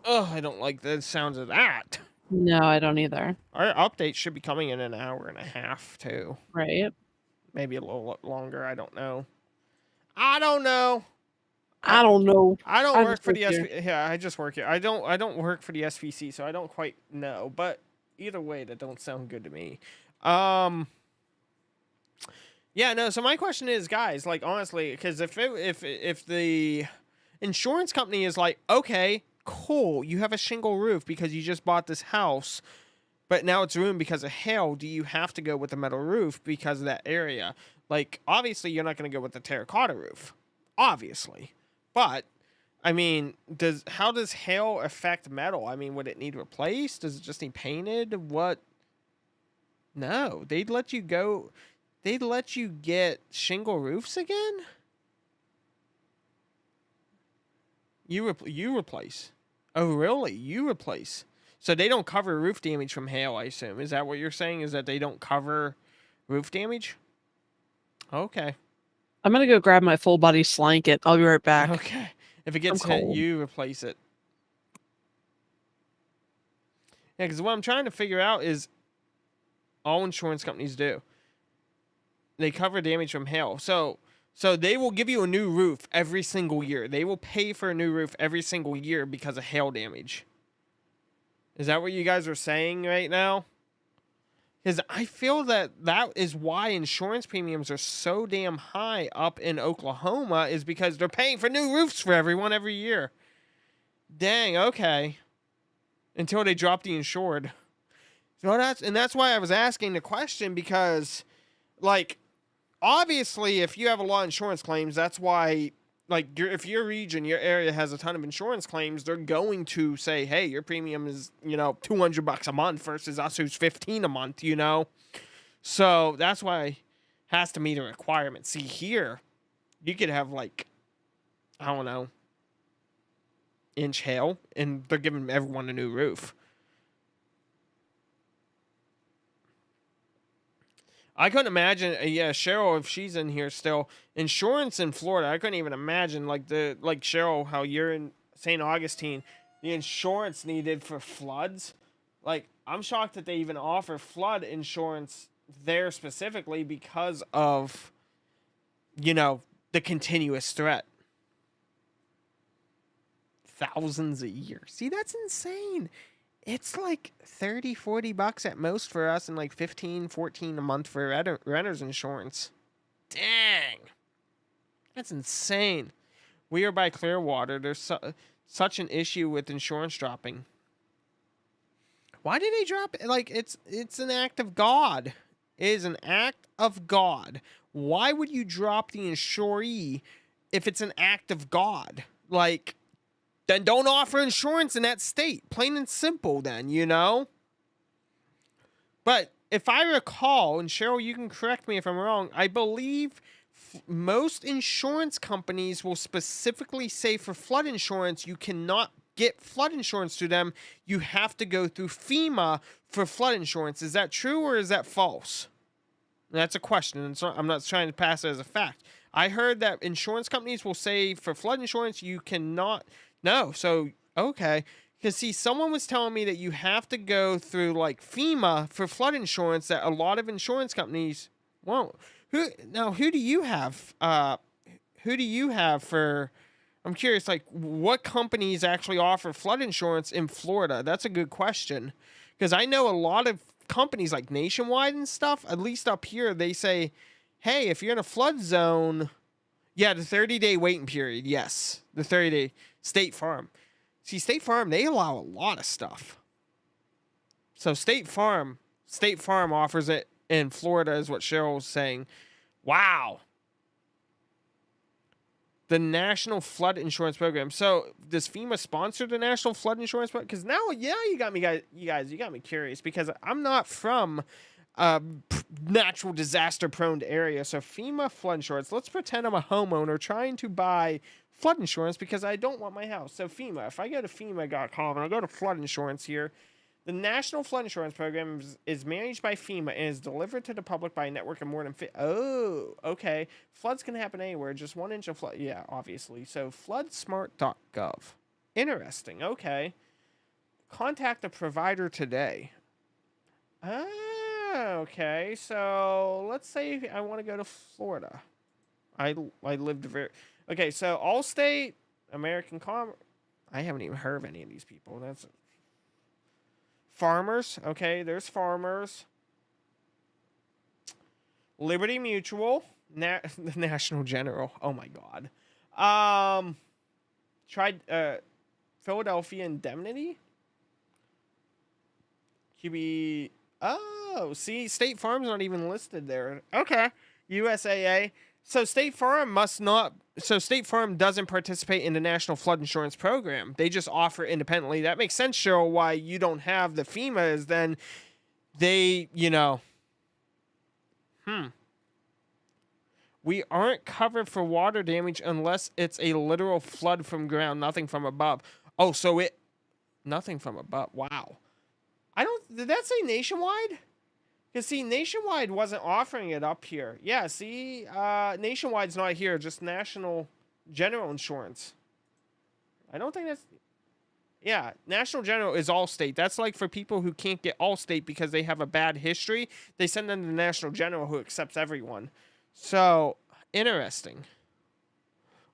Oh, I don't like the sounds of that. No, I don't either. Our update should be coming in an hour and a half, too. Right. Maybe a little longer. I don't know. I don't know. I don't know. I don't I work just for work the here. SVC. Yeah, I just work here. I don't work for the SVC, so I don't quite know. But either way, that don't sound good to me. Yeah, no. So my question is, guys, like honestly, because if the insurance company is like, okay, cool, you have a shingle roof because you just bought this house, but now it's ruined because of hail, do you have to go with the metal roof because of that area? Like, obviously, you're not going to go with the terracotta roof, obviously, but I mean, how does hail affect metal? I mean, would it need replaced? Does it just need painted? What? No, they'd let you go. They'd let you get shingle roofs again? You replace. Oh, really? You replace. So they don't cover roof damage from hail, I assume. Is that what you're saying? Is that they don't cover roof damage? Okay. I'm going to go grab my full body slanket. I'll be right back. Okay. If it gets I'm hit, cold. you replace it. Yeah, because what I'm trying to figure out is all insurance companies do. They cover damage from hail. So they will give you a new roof every single year. They will pay for a new roof every single year because of hail damage. Is that what you guys are saying right now? Because I feel that is why insurance premiums are so damn high up in Oklahoma, is because they're paying for new roofs for everyone every year. Dang, okay. Until they drop the insured. So that's why I was asking the question, because, like, obviously, if you have a lot of insurance claims, that's why, like, if your region, your area has a ton of insurance claims, they're going to say, hey, your premium is, $200 a month versus us who's 15 a month, So that's why it has to meet a requirement. See, here, you could have, like, I don't know, inch hail, and they're giving everyone a new roof. I couldn't imagine, Cheryl, if she's in here still, insurance in Florida, I couldn't even imagine, like Cheryl, how you're in St. Augustine, the insurance needed for floods. Like, I'm shocked that they even offer flood insurance there specifically because of, the continuous threat. Thousands a year. See, that's insane. It's like $30-$40 at most for us, and like $15-$14 a month for renter's insurance. Dang. That's insane. We are by Clearwater. There's such an issue with insurance dropping. Why did they drop it? Like, it's an act of God. It is an act of God. Why would you drop the insuree if it's an act of God? Like, then don't offer insurance in that state. Plain and simple, then, But if I recall, and Cheryl, you can correct me if I'm wrong, I believe most insurance companies will specifically say for flood insurance, you cannot get flood insurance to them. You have to go through FEMA for flood insurance. Is that true or is that false? That's a question, and so I'm not trying to pass it as a fact. I heard that insurance companies will say for flood insurance, you cannot... No, so, okay. Because, see, someone was telling me that you have to go through, like, FEMA for flood insurance that a lot of insurance companies won't. Who do you have? Who do you have for... I'm curious, like, what companies actually offer flood insurance in Florida? That's a good question. Because I know a lot of companies, like Nationwide and stuff, at least up here, they say, hey, if you're in a flood zone... Yeah, the 30-day waiting period, yes. The 30-day... State Farm. See, State Farm, they allow a lot of stuff. So State Farm offers it in Florida, is what Cheryl was saying. Wow. The National Flood Insurance Program. So does FEMA sponsor the National Flood Insurance Program? Because now, you got me curious, because I'm not from natural disaster prone area. So FEMA flood insurance. Let's pretend I'm a homeowner trying to buy flood insurance because I don't want my house. So FEMA, if I go to FEMA.com and I go to flood insurance here, the National Flood Insurance Program is managed by FEMA and is delivered to the public by a network of more than Oh, okay. Floods can happen anywhere. Just 1 inch of flood. Yeah, obviously. So floodsmart.gov. Interesting. Okay. Contact the provider today. Okay. So let's say I want to go to Florida. I lived very... Okay, so Allstate, American Commerce. I haven't even heard of any of these people. That's Farmers. Okay, there's Farmers. Liberty Mutual, the National General. Oh my God. Philadelphia Indemnity. QB. Oh, see, State Farm's not even listed there. Okay, USAA. So State Farm doesn't participate in the National Flood Insurance Program. They just offer independently. That makes sense, Cheryl, why you don't have the FEMA is then they, We aren't covered for water damage unless it's a literal flood from ground, nothing from above. Oh, so nothing from above. Wow. Did that say Nationwide? Because, see, Nationwide wasn't offering it up here. Yeah, see, Nationwide's not here, just National General Insurance. I don't think that's... Yeah, National General is Allstate. That's like for people who can't get Allstate because they have a bad history. They send them to National General, who accepts everyone. So, interesting.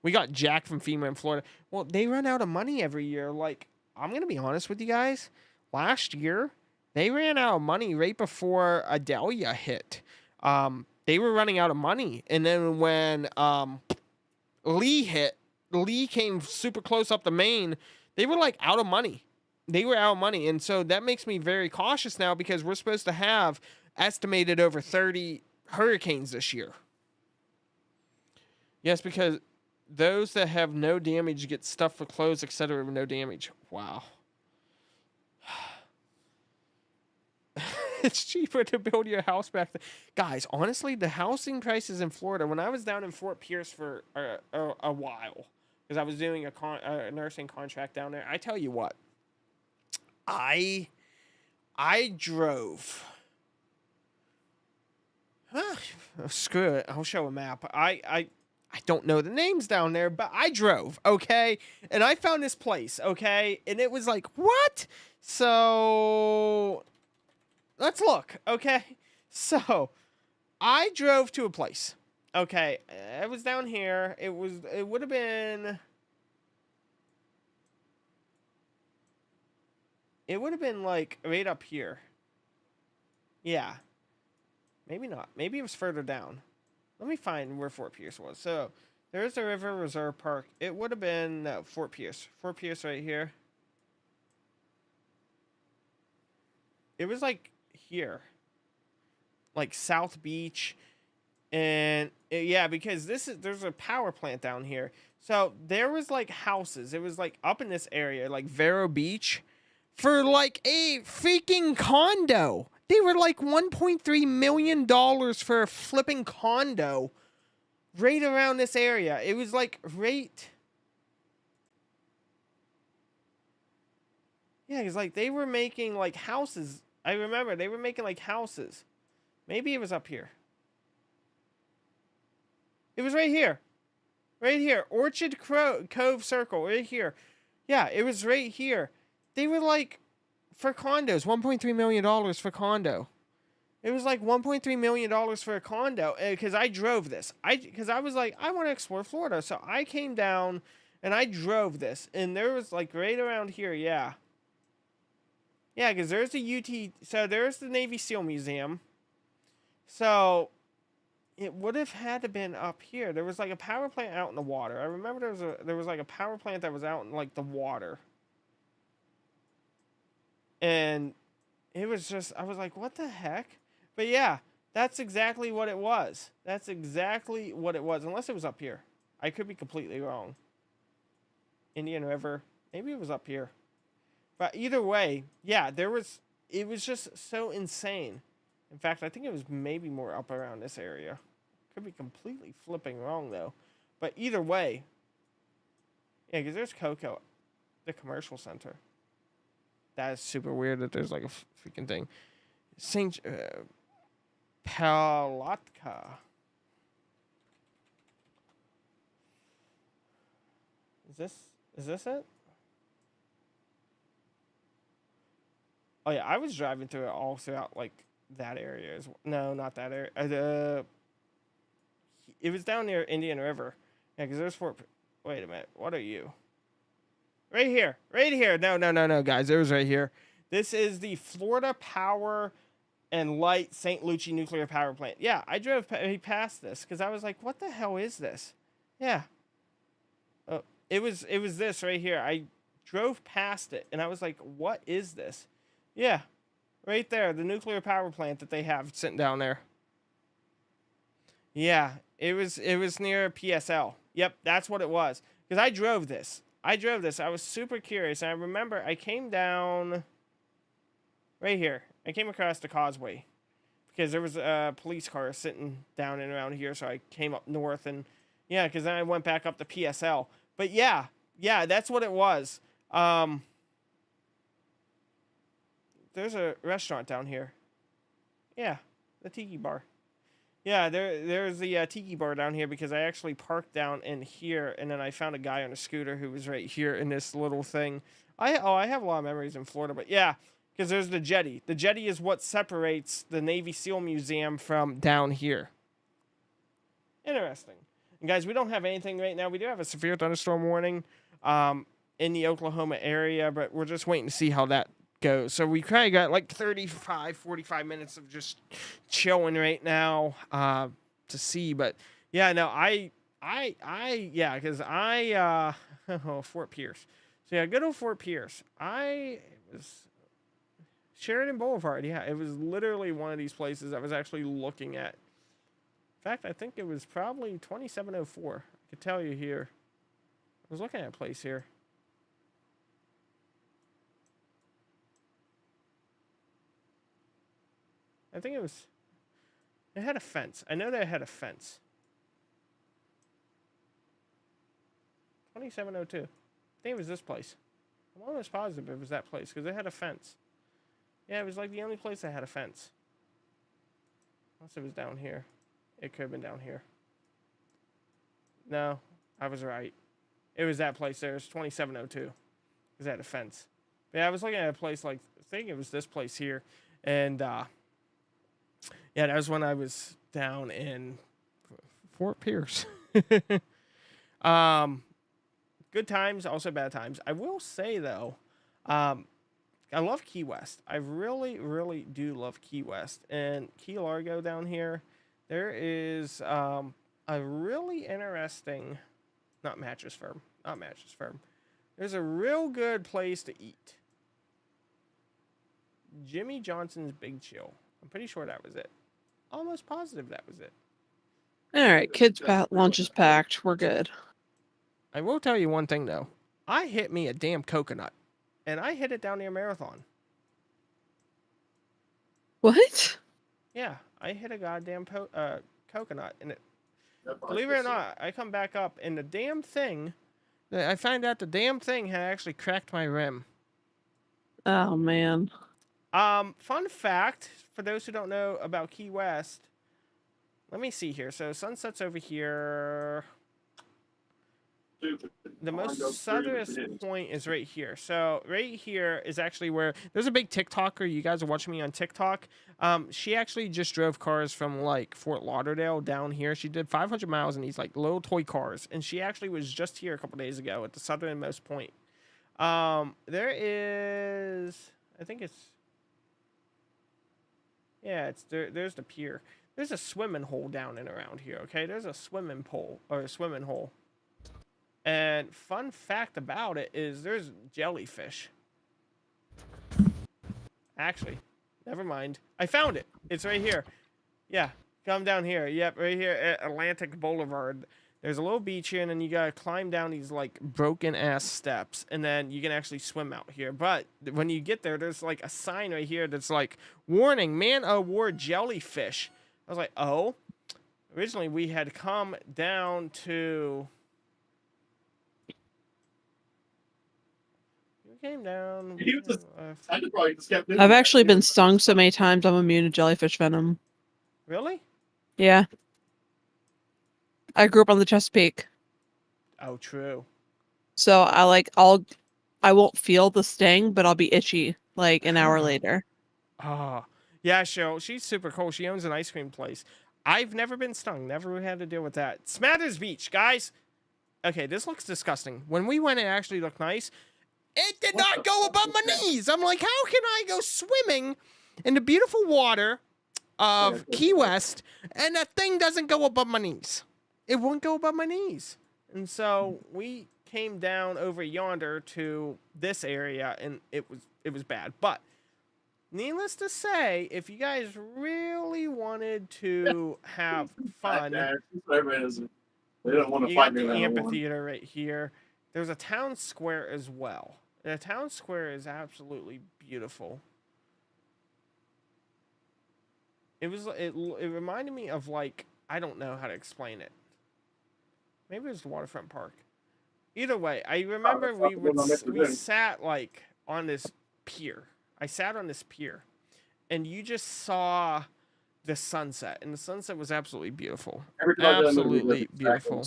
We got Jack from FEMA in Florida. Well, they run out of money every year. Like, I'm going to be honest with you guys. Last year... They ran out of money right before Adelia hit. They were running out of money. And then when Lee hit, Lee came super close up the main. They were like out of money. They were out of money. And so that makes me very cautious now because we're supposed to have estimated over 30 hurricanes this year. Yes, because those that have no damage get stuff for clothes, etc. with no damage. Wow. It's cheaper to build your house back then. Guys, honestly, the housing prices in Florida, when I was down in Fort Pierce for a while, because I was doing a nursing contract down there, I tell you what, I drove. Screw it. I'll show a map. I don't know the names down there, but I drove, okay? And I found this place, okay? And it was like, what? So let's look, okay? So I drove to a place. Okay, it was down here. It would have been like right up here. Yeah. Maybe not. Maybe it was further down. Let me find where Fort Pierce was. So there's the River Reserve Park. It would have been Fort Pierce. Fort Pierce right here. It was like here. Like South Beach. And yeah, because there's a power plant down here. So there was like houses. It was like up in this area, like Vero Beach, for like a freaking condo. They were like $1.3 million for a flipping condo right around this area. It was like right. Yeah, it's like they were making like houses. I remember they were making like houses. Maybe it was up here. It was right here. Right here. Orchard Cove Circle. Right here. Yeah, it was right here. They were like, for condos, $1.3 million for condo. It was like $1.3 million for a condo. Because I drove this. Because I was like, I want to explore Florida. So I came down and I drove this. And there was like right around here. Yeah. Yeah, because there's the UT. So there's the Navy SEAL Museum. So it would have had to been up here. There was like a power plant out in the water. I remember there was like a power plant that was out in like the water. And it was just, I was like, what the heck? But yeah, that's exactly what it was. That's exactly what it was. Unless it was up here. I could be completely wrong. Indian River. Maybe it was up here. But either way, yeah, it was just so insane. In fact, I think it was maybe more up around this area. Could be completely flipping wrong, though. But either way. Yeah, because there's Coco, the commercial center. That is super weird that there's like a freaking thing. St. Palatka. Is this it? Oh yeah, I was driving through it all throughout like that area. No, not that area. It was down near Indian River. Yeah, because there's Fort. Wait a minute. What are you? Right here. Right here. No, guys. It was right here. This is the Florida Power and Light St. Lucie Nuclear Power Plant. Yeah, I drove past this because I was like, what the hell is this? Yeah. Oh, it was this right here. I drove past it and I was like, what is this? Yeah. Right there. The nuclear power plant that they have sitting down there. Yeah. It was near PSL. Yep, that's what it was. Because I drove this. I was super curious. And I remember I came down right here. I came across the causeway. Because there was a police car sitting down and around here. So I came up north. And yeah, because then I went back up to PSL. But yeah, that's what it was. There's a restaurant down here. Yeah, the Tiki Bar. Yeah, there's the Tiki Bar down here because I actually parked down in here, and then I found a guy on a scooter who was right here in this little thing. I have a lot of memories in Florida, but yeah, because there's the jetty. The jetty is what separates the Navy SEAL Museum from down here. Interesting. And guys, we don't have anything right now. We do have a severe thunderstorm warning in the Oklahoma area, but we're just waiting to see how that goes. So we kind of got like 45 minutes of just chilling right now to see. But yeah, no, yeah, because Fort Pierce. So yeah, good old Fort Pierce. It was Sheridan Boulevard. Yeah, it was literally one of these places I was actually looking at. In fact, I think it was probably 2704. I could tell you here. I was looking at a place here. I think it had a fence. I know that it had a fence. 2702. I think it was this place. I'm almost positive it was that place because it had a fence. Yeah, it was like the only place that had a fence. Unless it was down here. It could have been down here. No, I was right. It was that place there. It's 2702. Because it had a fence. But yeah, I was looking at a place like, I think it was this place here. And, yeah, that was when I was down in Fort Pierce. Good times, also bad times. I will say, though, I love Key West. I really, really do love Key West. And Key Largo down here, there is a really interesting, not Mattress Firm. There's a real good place to eat. Jimmy Johnson's Big Chill. I'm pretty sure that was it. Almost positive that was it. All right, kids' lunch is packed. We're good. I will tell you one thing, though. I hit me a damn coconut. And I hit it down near Marathon. What? Yeah, I hit a goddamn coconut. And believe it or not, I come back up and the damn thing, I find out the damn thing had actually cracked my rim. Oh, man. Fun fact, for those who don't know about Key West, let me see here. So sunset's over here. The most southernest point is right here. So right here is actually where there's a big TikToker. You guys are watching me on TikTok. She actually just drove cars from like Fort Lauderdale down here. She did 500 miles in these like little toy cars, and she actually was just here a couple days ago at the southernmost point. There is, I think it's, yeah, it's there. There's the pier. There's a swimming hole down and around here. Okay, there's a swimming pool or a swimming hole. And fun fact about it is there's jellyfish. Actually, never mind. I found it. It's right here. Yeah, come down here. Yep, right here at Atlantic Boulevard. There's a little beach here, and then you gotta climb down these like broken ass steps, and then you can actually swim out here. But when you get there, there's like a sign right here that's like, "Warning: Man aboard jellyfish." I was like, oh. Originally, we had come down to. Came down. I've actually been stung so many times I'm immune to jellyfish venom. Really? Yeah. I grew up on the Chesapeake. Oh, true. So I won't feel the sting, but I'll be itchy like an hour later. Oh, yeah, she's super cool. She owns an ice cream place. I've never been stung. Never had to deal with that. Smathers Beach, guys. Okay, this looks disgusting. When we went, it actually looked nice. It did not go above my knees. I'm like, how can I go swimming in the beautiful water of Key West and that thing doesn't go above my knees? It won't go above my knees. And so we came down over yonder to this area, and it was bad. But needless to say, if you guys really wanted to have fun, They don't want to you fight got me the around amphitheater right here. There's a town square as well. The town square is absolutely beautiful. It reminded me of like, I don't know how to explain it. Maybe it was the waterfront park. Either way, I remember we sat like on this pier. I sat on this pier, and you just saw the sunset, and the sunset was absolutely beautiful. Absolutely beautiful.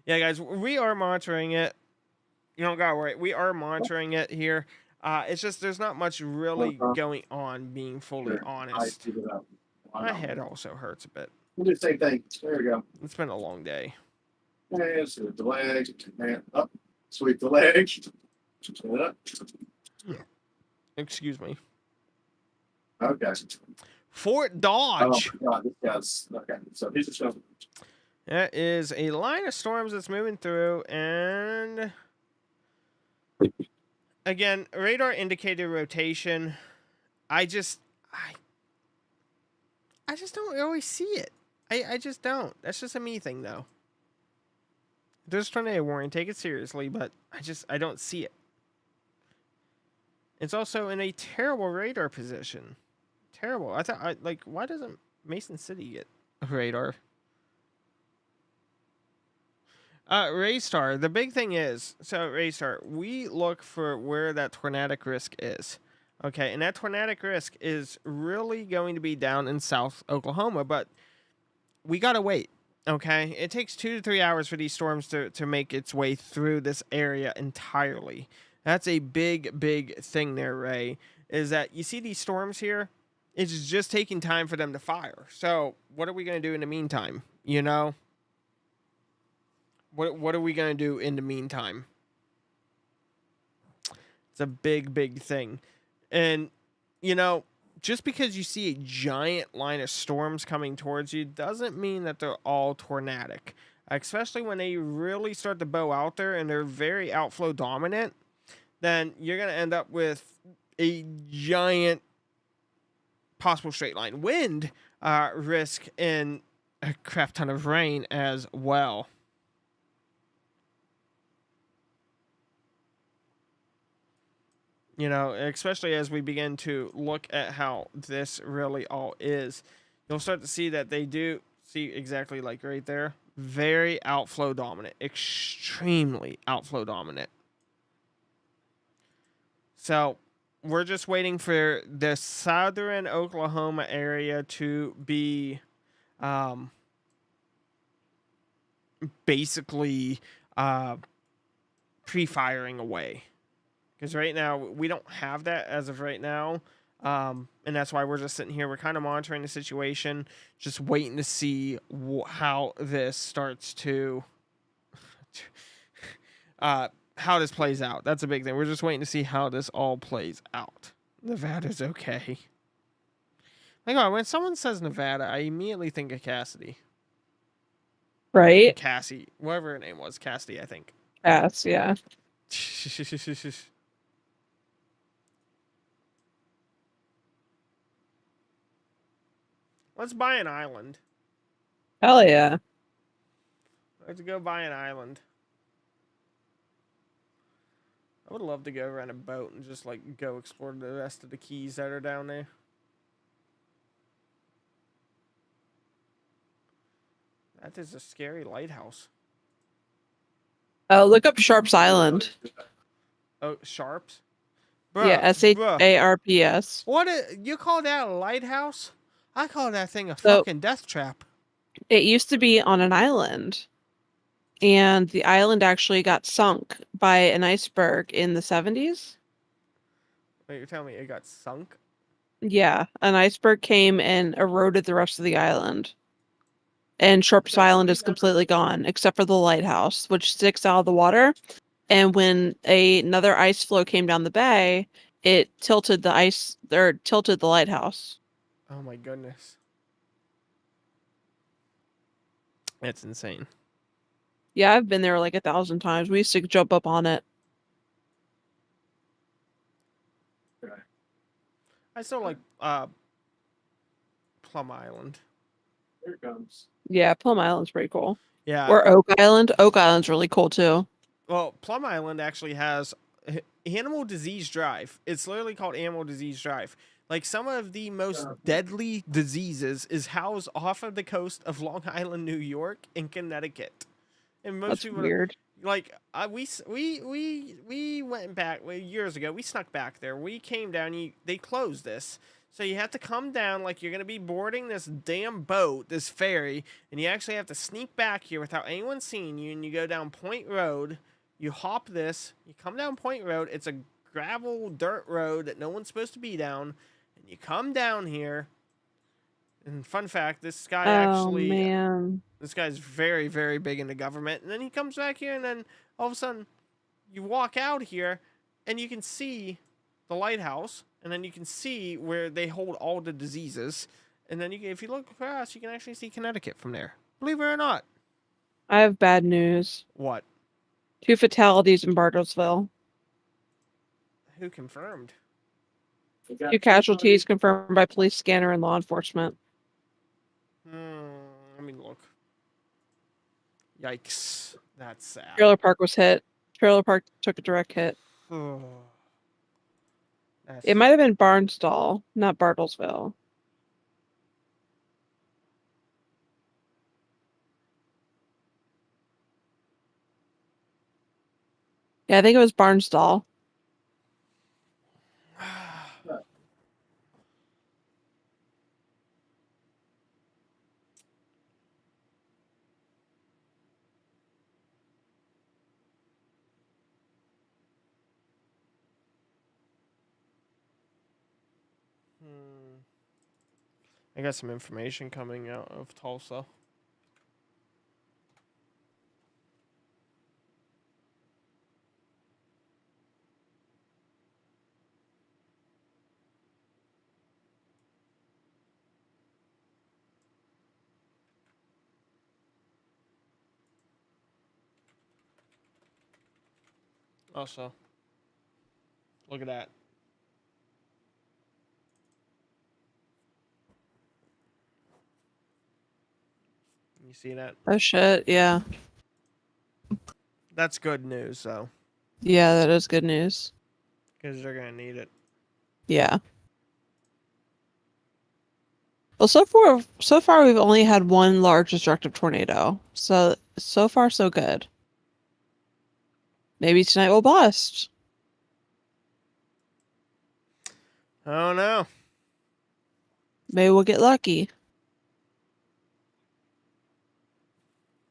Yeah, guys, we are monitoring it. You don't gotta worry. We are monitoring it here. It's just there's not much really going on, being fully honest. My head also hurts a bit. We'll do the same thing. There we go. It's been a long day. And sweep the leg. And up. Sweep the leg. Excuse me. Okay. Fort Dodge. Oh my God, this guy's okay. So he's just going. That is a line of storms that's moving through, and Again, radar indicated rotation. I just don't always see it. I just don't. That's just a me thing, though. There's tornado warning. Take it seriously, but I don't see it. It's also in a terrible radar position. Terrible. Why doesn't Mason City get a radar? Raystar. The big thing is, so Raystar, we look for where that tornadic risk is. Okay, and that tornadic risk is really going to be down in South Oklahoma, but we gotta wait. Okay, it takes 2 to 3 hours for these storms to make its way through this area entirely. That's a big thing there, Ray. Is that you see these storms here? It's just taking time for them to fire. So what are we gonna do in the meantime? You know. What are we gonna do in the meantime? It's a big thing, and you know, just because you see a giant line of storms coming towards you doesn't mean that they're all tornadic. Especially when they really start to bow out there and they're very outflow dominant, then you're gonna end up with a giant possible straight line wind risk and a crap ton of rain as well. You know, especially as we begin to look at how this really all is, you'll start to see that they do see exactly like right there. Very outflow dominant, extremely outflow dominant. So we're just waiting for the southern Oklahoma area to be basically pre-firing away. Because right now, we don't have that as of right now. And that's why we're just sitting here. We're kind of monitoring the situation, just waiting to see how this starts to... how this plays out. That's a big thing. We're just waiting to see how this all plays out. Nevada's okay. Like, oh, when someone says Nevada, I immediately think of Cassidy. Right? Cassie. Whatever her name was. Cassidy, I think. Cass, yeah. Let's buy an island. Hell yeah. Let's go buy an island. I would love to go rent a boat and just like go explore the rest of the keys that are down there. That is a scary lighthouse. Look up Sharps Island. Oh, Sharps? Yeah, SHARPS. You call that a lighthouse? I call that thing a fucking death trap. It used to be on an island. And the island actually got sunk by an iceberg in the 70s. Wait, you're telling me it got sunk? Yeah, an iceberg came and eroded the rest of the island. And Sharps Island is completely gone, except for the lighthouse, which sticks out of the water. And when another ice flow came down the bay, it tilted the lighthouse. Oh my goodness. That's insane. Yeah, I've been there like 1,000 times. We used to jump up on it. I still like Plum Island. Here it comes. Yeah, Plum Island's pretty cool. Yeah. Or Oak Island. Oak Island's really cool too. Well, Plum Island actually has Animal Disease Drive. It's literally called Animal Disease Drive. Like some of the most deadly diseases is housed off of the coast of Long Island, New York, and Connecticut. And most That's people weird. Like we went back years ago. We snuck back there. We came down. They closed this, so you have to come down like you're gonna be boarding this damn boat, this ferry, and you actually have to sneak back here without anyone seeing you. And you go down Point Road. You hop this. You come down Point Road. It's a gravel dirt road that no one's supposed to be down. And you come down here. And fun fact, this guy actually... man. This guy's very, very big into government. And then he comes back here, and then all of a sudden, you walk out here, and you can see the lighthouse. And then you can see where they hold all the diseases. And then if you look across, you can actually see Connecticut from there. Believe it or not. I have bad news. What? 2 fatalities in Bartlesville. Who confirmed? 2 casualties confirmed by police scanner and law enforcement. Let me look. Yikes. That's sad. Trailer park was hit. Trailer park took a direct hit. It might have been Barnsdall, not Bartlesville. Yeah, I think it was Barnsdall. I got some information coming out of Tulsa. Also, look at that. You see that? Oh shit, yeah. That's good news, though. Yeah, that is good news. Because they're going to need it. Yeah. Well, so far we've only had one large destructive tornado. So far so good. Maybe tonight will bust. I don't know. Maybe we'll get lucky.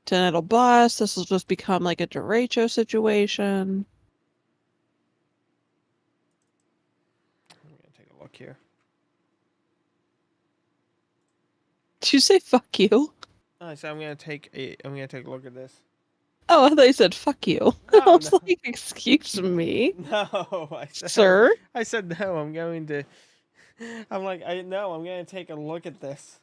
Tonight will bust. This will just become like a derecho situation. I'm going to take a look here. Did you say fuck you? I said I'm going to take a look at this. Oh, I thought you said fuck you. No, I was no. like, excuse me, No, I said, sir. I said no. I'm going to. I'm like, I'm going to take a look at this.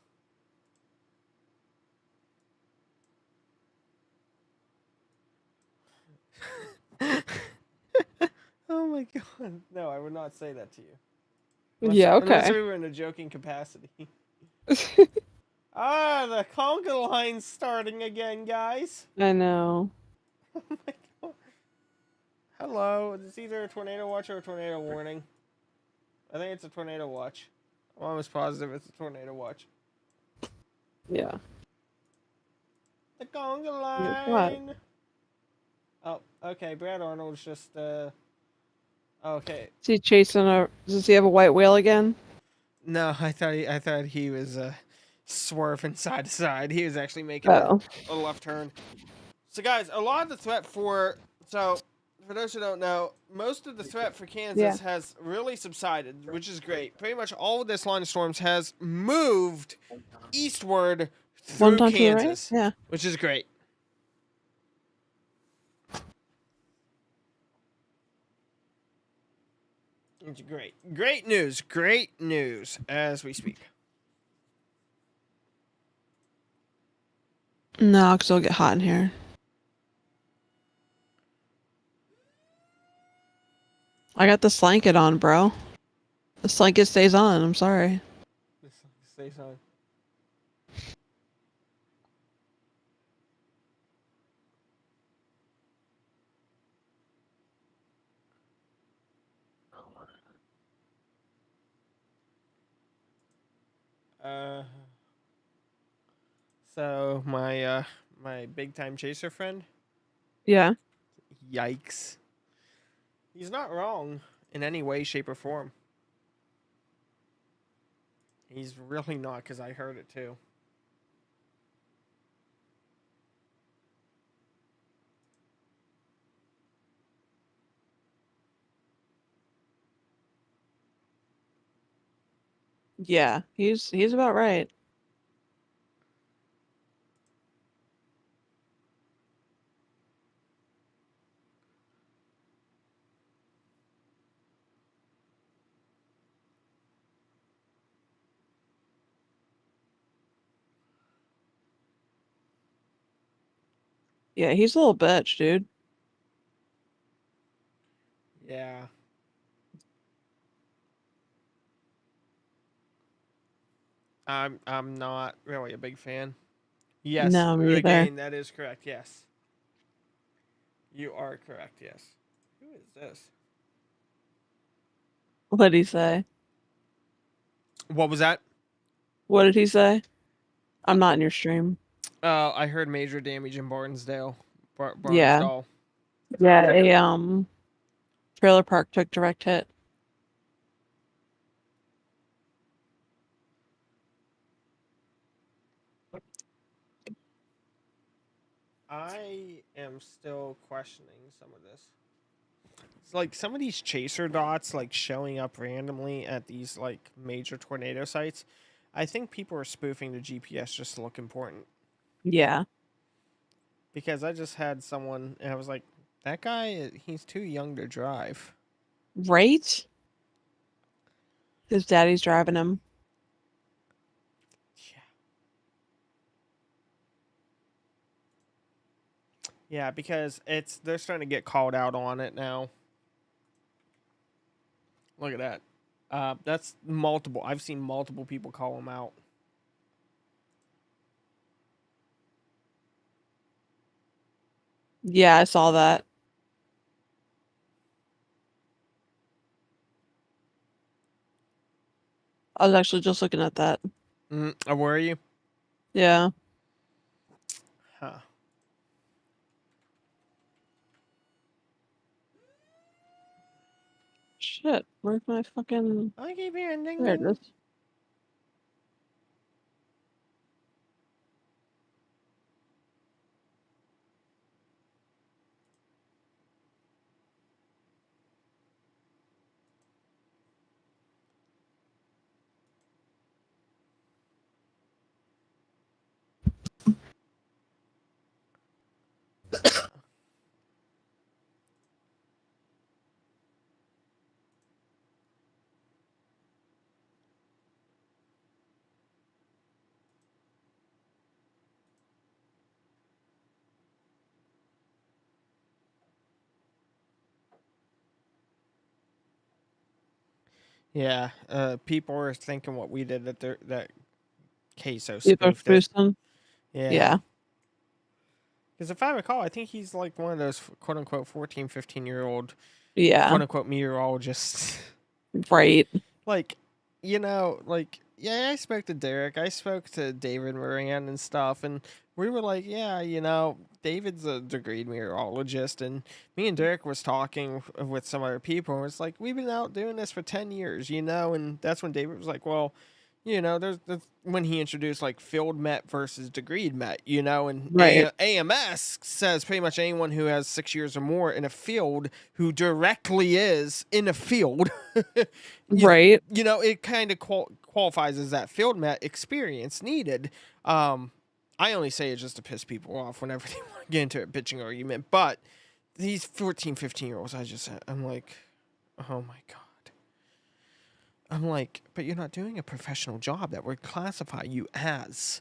Oh my god! No, I would not say that to you. Yeah, Unless okay. we were in a joking capacity. The conga line's starting again, guys. I know. Oh my god. Hello. It's either a tornado watch or a tornado warning. I think it's a tornado watch. I'm almost positive it's a tornado watch. Yeah. The conga What? line. Oh, okay. Brad Arnold's just okay. Is he chasing a? Does he have a white whale again? No, I thought he was swerving side to side. He was actually making Oh. a left turn. So guys, a lot of the threat for those who don't know, most of the threat for Kansas has really subsided, which is great. Pretty much all of this line of storms has moved eastward through Kansas, right? Yeah. which is great. It's great. Great news as we speak. No, because it'll get hot in here. I got the slanket on, bro. The slanket stays on. I'm sorry. This stays on. So my big time chaser friend, Yeah. yikes. He's not wrong in any way, shape, or form. He's really not, because I heard it too. Yeah. He's about right. Yeah, he's a little bitch, dude. Yeah. I'm not really a big fan. Yes, No, me either. again, that is correct. Yes, you are correct. Yes. Who is this? What did he say? What was that? What did he say? I'm not in your stream. I heard major damage in Barnesdale. Yeah. Barnesdall. Yeah, a trailer park took direct hit. I am still questioning some of this. It's like some of these chaser dots like showing up randomly at these like major tornado sites. I think people are spoofing the GPS just to look important. Yeah. Because I just had someone and I was like, that guy, he's too young to drive. Right? His daddy's driving him. Yeah, because they're starting to get called out on it now. Look at that. That's multiple. I've seen multiple people call him out. Yeah, I saw that. I was actually just looking at that. Where are you? Yeah. Huh. Shit. Where's my fucking... I keep hearing ding There it ding. is. Yeah, people are thinking what we did that queso People are spoofed it. boosting. Yeah. Because if I recall, I think he's like one of those quote unquote 14, 15-year-old Yeah. quote unquote meteorologists. Right. Like, yeah, I spoke to Derek. I spoke to David Moran and stuff. And we were like, yeah, David's a degreed meteorologist. And me and Derek was talking with some other people. And it's like, we've been out doing this for 10 years, And that's when David was like, well, there's when he introduced like field met versus degreed met, and Right. AMS says pretty much anyone who has 6 years or more in a field who directly is in a field, Right. it kind of qualifies as that field met experience needed. I only say it just to piss people off whenever they want to get into a bitching argument, but these 14, 15-year-olds, I'm like, oh my God. I'm like, but you're not doing a professional job that would classify you as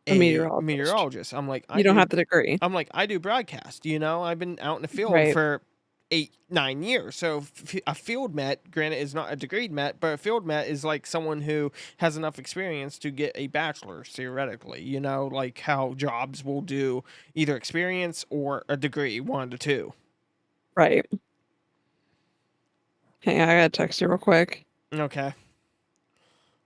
A a meteorologist. I'm like, You don't have the degree. I'm like, I do broadcast, I've been out in the field Right. for 8-9 years. So a field met, granted, is not a degreed met, but a field met is like someone who has enough experience to get a bachelor's theoretically, like how jobs will do either experience or a degree, 1 to 2. Right. Hang on, I gotta text you real quick. Okay.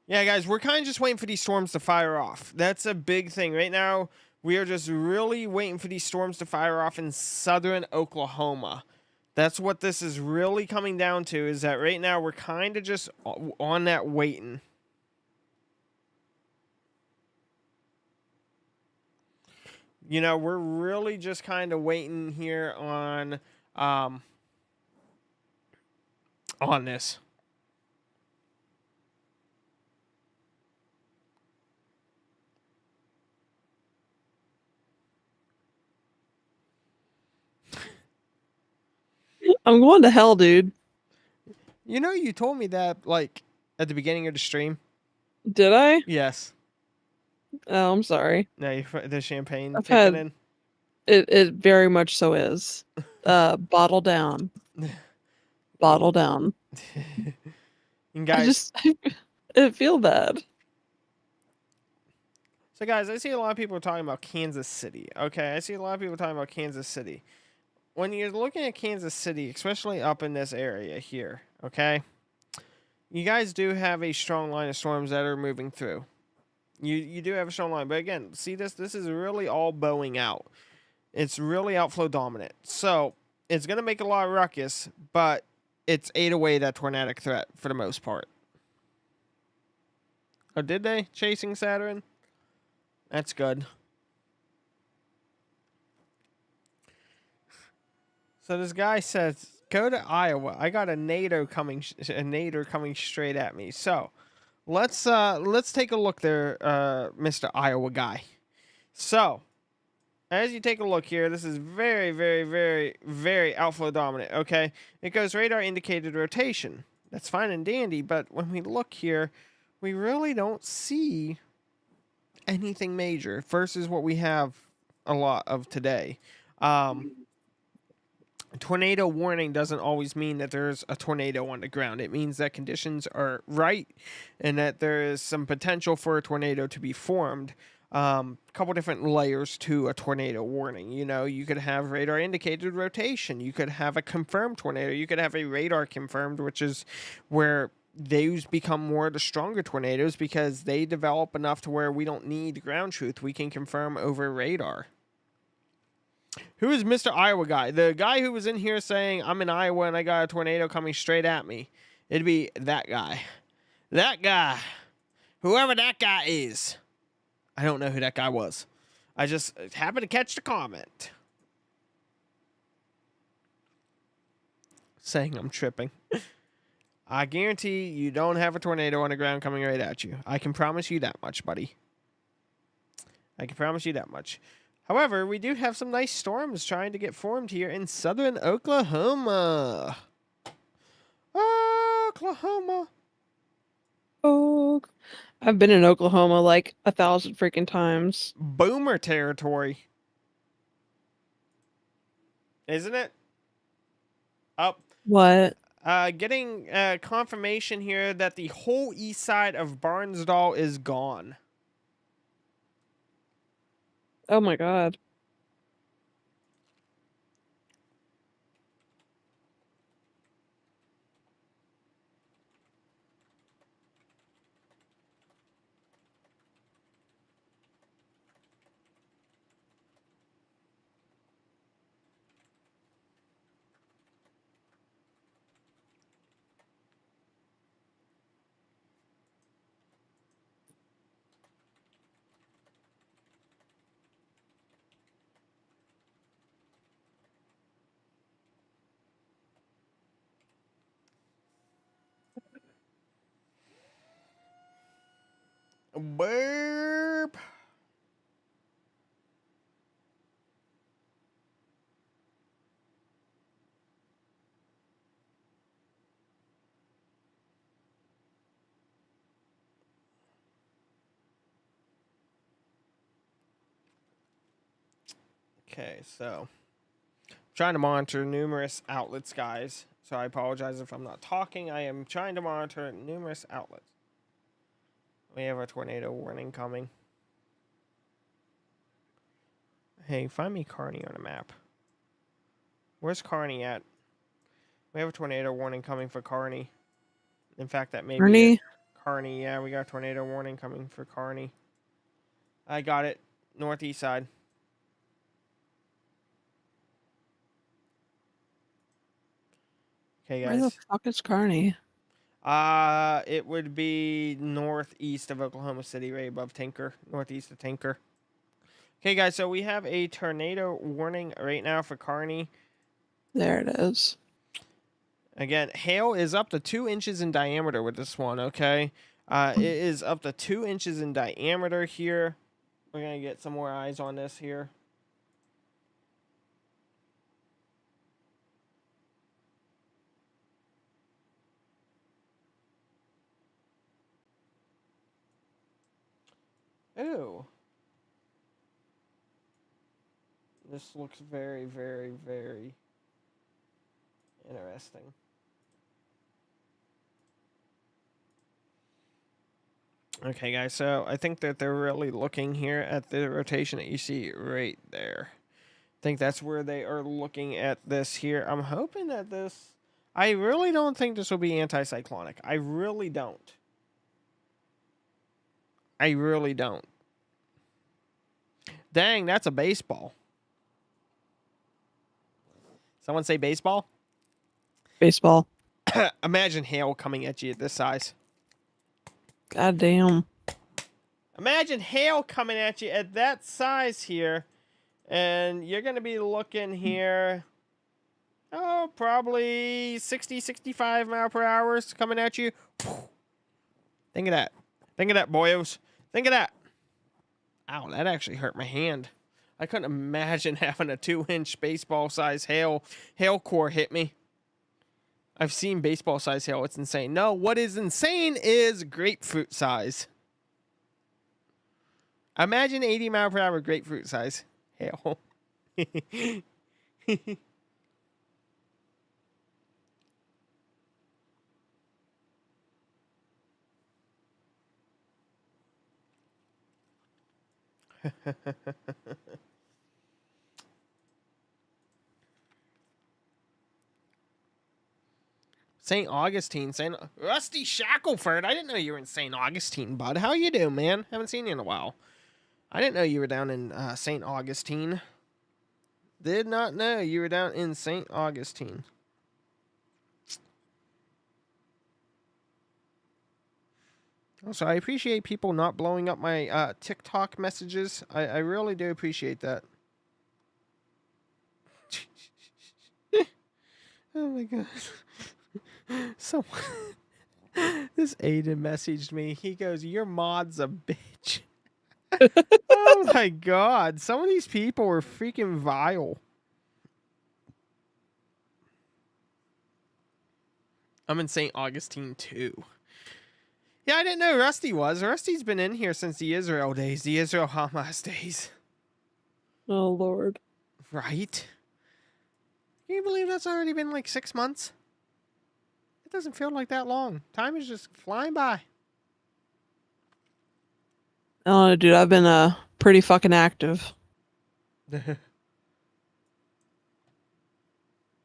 Yeah, guys, we're kind of just waiting for these storms to fire off. That's a big thing. Right now, we are just really waiting for these storms to fire off in southern Oklahoma. That's what this is really coming down to, is that right now we're kind of just on that waiting. We're really just kind of waiting here on this. I'm going to hell, dude. You told me that, like, at the beginning of the stream. Did I? Yes. Oh, I'm sorry. No, the champagne I've kicking had- in. It very much so is. Bottle down. Bottle down. And guys, I feel bad. So, guys, I see a lot of people talking about Kansas City. Okay, I see a lot of people talking about Kansas City. When you're looking at Kansas City, especially up in this area here, okay, you guys do have a strong line of storms that are moving through. You do have a strong line, but again, see this? This is really all bowing out. It's really outflow dominant. So it's gonna make a lot of ruckus, but it's ate away that tornadic threat for the most part. Oh, did they? Chasing Saturn? That's good. So this guy says, "Go to Iowa. I got a NATO coming straight at me." So let's take a look there, Mr. Iowa guy. So as you take a look here, this is very, very, very, very outflow dominant. Okay, it goes radar indicated rotation. That's fine and dandy, but when we look here, we really don't see anything major versus what we have a lot of today. Tornado warning doesn't always mean that there's a tornado on the ground. It means that conditions are right and that there is some potential for a tornado to be formed. Couple different layers to a tornado warning. You know, you could have radar indicated rotation. You could have a confirmed tornado. You could have a radar confirmed, which is where those become more the stronger tornadoes because they develop enough to where we don't need ground truth. We can confirm over radar. Who is Mr. Iowa guy? The guy who was in here saying, I'm in Iowa and I got a tornado coming straight at me. It'd be that guy. That guy. Whoever that guy is. I don't know who that guy was. I just happened to catch the comment. Saying I'm tripping. I guarantee you don't have a tornado on the ground coming right at you. I can promise you that much, buddy. I can promise you that much. However, we do have some nice storms trying to get formed here in southern Oklahoma. Oklahoma. Oh, I've been in Oklahoma like 1,000 freaking times. Boomer territory. Isn't it? Up. What? Getting confirmation here that the whole east side of Barnsdall is gone. Oh my god. Burp. Okay, so trying to monitor numerous outlets, guys. So I apologize if I'm not talking. I am trying to monitor numerous outlets. We have a tornado warning coming. Hey, find me Kearney on a map. Where's Kearney at? We have a tornado warning coming for Kearney. In fact, that may be it. Kearney, yeah, we got a tornado warning coming for Kearney. I got it. Northeast side. Okay, guys. Where the fuck is Kearney? It would be northeast of Oklahoma City, right above Tinker, northeast of Tinker. Okay, guys, so we have a tornado warning right now for Kearney. There it is. Again, hail is up to 2 inches in diameter with this one, okay? It is up to 2 inches in diameter here. We're going to get some more eyes on this here. Ooh. This looks very, very, very interesting. Okay, guys, so I think that they're really looking here at the rotation that you see right there. I think that's where they are looking at this here. I'm hoping that this... I really don't think this will be anticyclonic. I really don't. I really don't. Dang, that's a baseball. Someone say baseball? Baseball. Imagine hail coming at you at this size. God damn. Imagine hail coming at you at that size here. And you're going to be looking here. Oh, probably 60, 65 mile per hour coming at you. Think of that. Think of that, boyos. Think of that. Ow, that actually hurt my hand. I couldn't imagine having a 2-inch baseball size hail core hit me. I've seen baseball size hail. It's insane. No, what is insane is grapefruit size. Imagine 80 mile per hour grapefruit size hail. St. Augustine, St. Rusty Shackelford. I didn't know you were in St. Augustine, bud. How you doing, man? Haven't seen you in a while. I didn't know you were down in St. Augustine. Did not know you were down in St. Augustine. Also, I appreciate people not blowing up my TikTok messages. I really do appreciate that. Oh my god. So, this Aiden messaged me. He goes, "Your mod's a bitch." Oh my god. Some of these people are freaking vile. I'm in St. Augustine too. Yeah, I didn't know Rusty was. Rusty's been in here since the Israel days, the Israel Hamas days. Oh, Lord. Right? Can you believe that's already been like 6 months? It doesn't feel like that long. Time is just flying by. I don't know, dude. I've been pretty fucking active.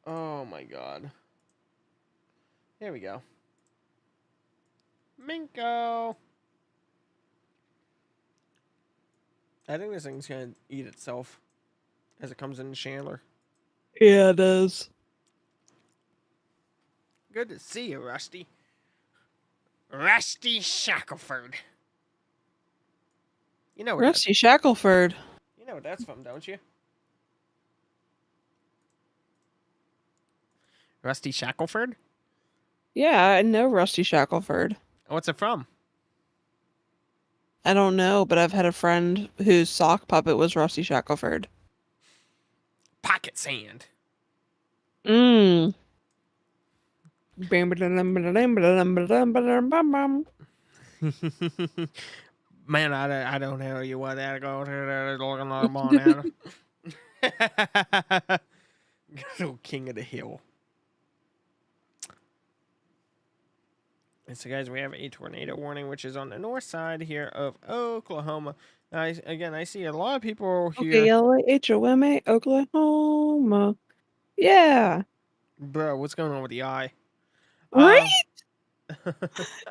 Oh my god. Here we go. Minko. I think this thing's gonna eat itself as it comes into Chandler. Yeah, it does. Good to see you, Rusty. Rusty Shackelford. You know where Rusty Shackelford. you know what that's from, don't you? Rusty Shackelford? Yeah, I know Rusty Shackelford. What's it from? I don't know, but I've had a friend whose sock puppet was Rusty Shackelford. Pocket sand. Mmm. Man, I don't know you what that goes looking like on out. Good old king of the hill. And so, guys, we have a tornado warning, which is on the north side here of Oklahoma. Now, I see a lot of people here. OKLAHOMA, Oklahoma. Yeah. Bro, what's going on with the eye? Right?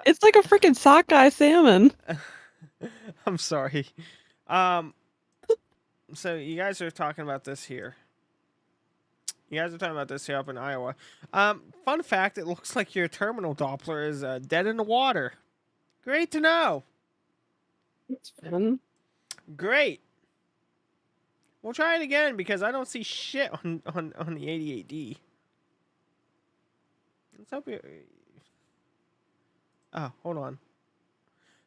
It's like a freaking sockeye salmon. I'm sorry. So you guys are talking about this here. You guys are talking about this here up in Iowa. Fun fact, it looks like your terminal Doppler is dead in the water. Great to know. It's fun. Great. We'll try it again because I don't see shit on the 88D. Let's hope you... Oh, hold on.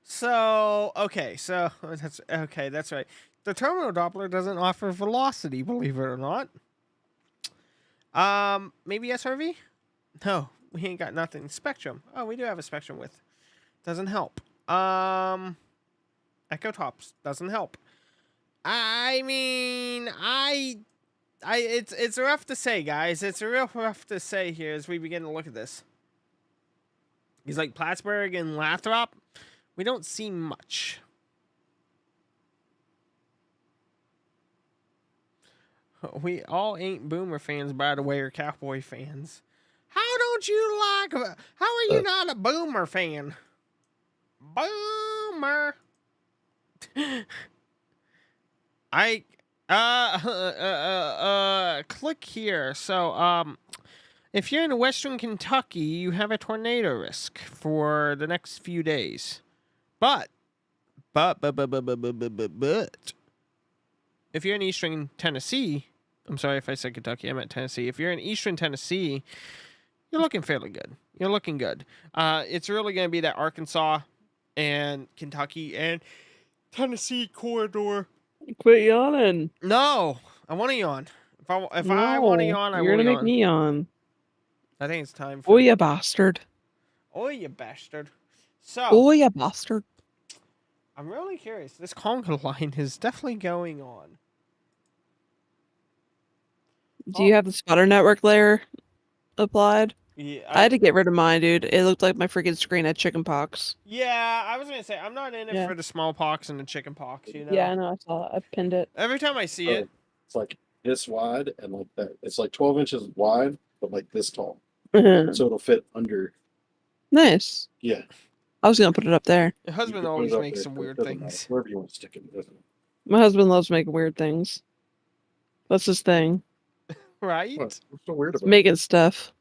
So, okay, that's right. The terminal Doppler doesn't offer velocity, believe it or not. Maybe SRV? No, we ain't got nothing. Spectrum. Oh, we do have a spectrum width. Doesn't help. Echo tops doesn't help. I mean, it's rough to say, guys. It's real rough to say here as we begin to look at this. He's like Plattsburgh and Lathrop. We don't see much. We all ain't Boomer fans, by the way, or Cowboy fans. How don't you like? How are you not a Boomer fan? Boomer. I click here. So if you're in Western Kentucky, you have a tornado risk for the next few days. But if you're in Eastern Tennessee, I'm sorry if I said Kentucky, I meant Tennessee. If you're in Eastern Tennessee, you're looking fairly good. You're looking good. It's really going to be that Arkansas and Kentucky and Tennessee corridor. Quit yawning. No, I want to yawn. If I want to yawn, I will You're gonna make yawn. me yawn. I think it's time for. Oh, you bastard. Oh, you bastard. So, Oh, you bastard. I'm really curious. This conga line is definitely going on. Do you have the spotter network layer applied? Yeah, I had to get rid of mine, dude. It looked like my freaking screen had chicken pox. yeah, I was going to say, I'm not in it Yeah. for the smallpox and the chicken pox, you know? Yeah, I know. I saw it. I pinned it. Every time I see it, It's like this wide and like that. It's like 12 inches wide, but like this tall. Nice. So it'll fit under. I Yeah. was gonna put it up there. your You husband can put always it up makes there, some but it weird doesn't matter. things. Wherever you want to stick it, it doesn't matter. My husband loves making weird things. That's his thing. Right? What's so weird about it? Making stuff.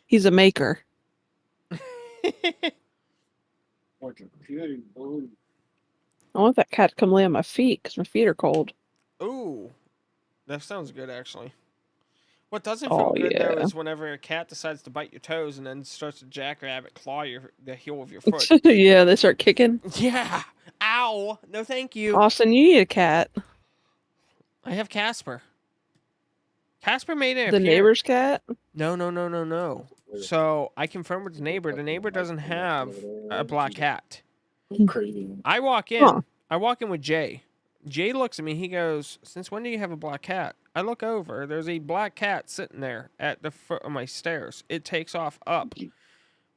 He's a maker. Like a beauty balloon. I want that cat to come lay on my feet because my feet are cold. Ooh, that sounds good, actually. What doesn't Oh, feel good, though, yeah. is whenever a cat decides to bite your toes and then starts to jackrabbit claw the heel of your foot. Yeah, they start kicking. Yeah. Ow. No, thank you. Austin, you need a cat. I have Casper. Casper made an The appearance. neighbor's cat? No. So I confirmed with the neighbor. The neighbor doesn't have a black cat. Craving. I walk in. Huh. I walk in with Jay. Jay looks at me. He goes, "Since when do you have a black cat?" I look over. There's a black cat sitting there at the foot of my stairs. It takes off up.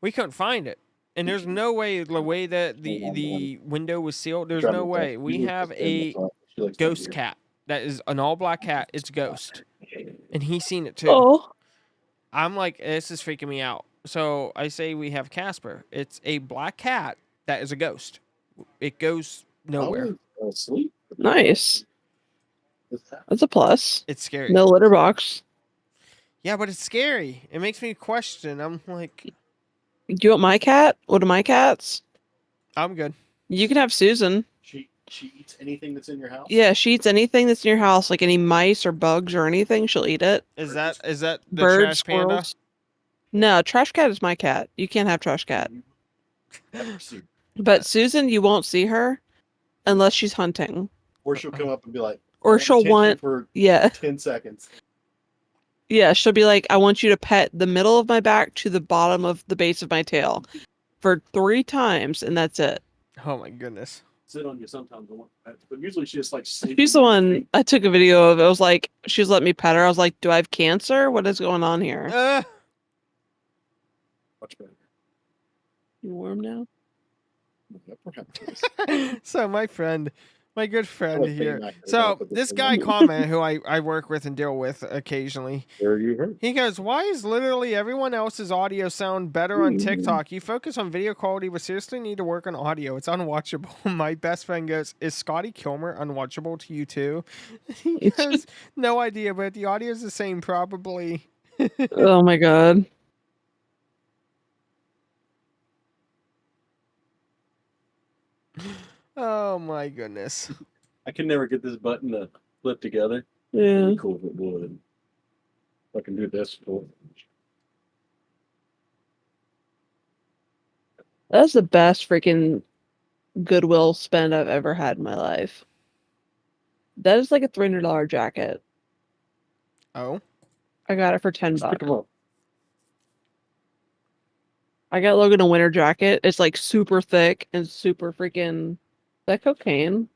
We couldn't find it. And there's no way, the way that the window was sealed, there's no way. We have a ghost cat that is an all black cat. It's Ghost. And he's seen it too. Oh. I'm like, this is freaking me out. So I say we have Casper. It's a black cat that is a ghost. It goes nowhere. Sleep. Nice. That's a plus. It's scary. No litter box. Yeah, but it's scary. It makes me question. I'm like, Do you want my cat? One of my cats? I'm good. You can have Susan. She eats anything that's in your house. Yeah, she eats anything that's in your house, like any mice or bugs or anything, she'll eat it. Is that the Birds, trash panda? squirrels. No, trash cat is my cat. You can't have trash cat. Never see. But Susan, you won't see her unless she's hunting. Or she'll come up and be like, Or "I she'll attention want, for yeah. 10 seconds. Yeah, she'll be like, I want you to pet the middle of my back to the bottom of the base of my tail for 3 times, and that's it. Oh my goodness. Sit on you sometimes, but usually she just like. She's the one I took a video of. It was like, she was letting me pet her. I was like, do I have cancer? What is going on here? Much better. You warm now? Yeah, perhaps. So my good friend like here. being accurate So about the this thing. guy comment who I work with and deal with occasionally. Where you heard? He goes, "Why is literally everyone else's audio sound better on TikTok? You focus on video quality, but seriously need to work on audio. It's unwatchable." My best friend goes, "Is Scotty Kilmer unwatchable to you too?" He goes, "No idea, but the audio is the same probably." Oh my god. Oh my goodness. I can never get this button to flip together. Yeah. It'd be cool if it would. I can do this. Cool. That's the best freaking Goodwill spend I've ever had in my life. That is like a $300 jacket. Oh. I got it for $10. Pick 'em up. I got Logan a winter jacket. It's like super thick and super freaking. Is that cocaine?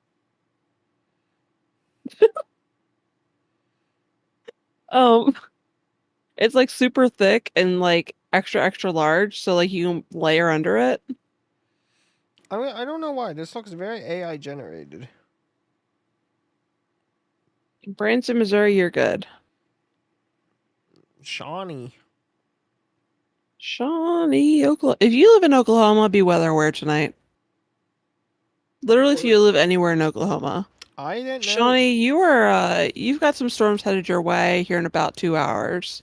It's like super thick and like extra extra large, so like you can layer under it. I mean, I don't know why. This looks very AI generated. Branson, Missouri, you're good. Shawnee. Shawnee, Oklahoma. If you live in Oklahoma, be weather aware tonight. Literally, if you live anywhere in Oklahoma. I didn't know. Shawnee, you've got some storms headed your way here in about 2 hours.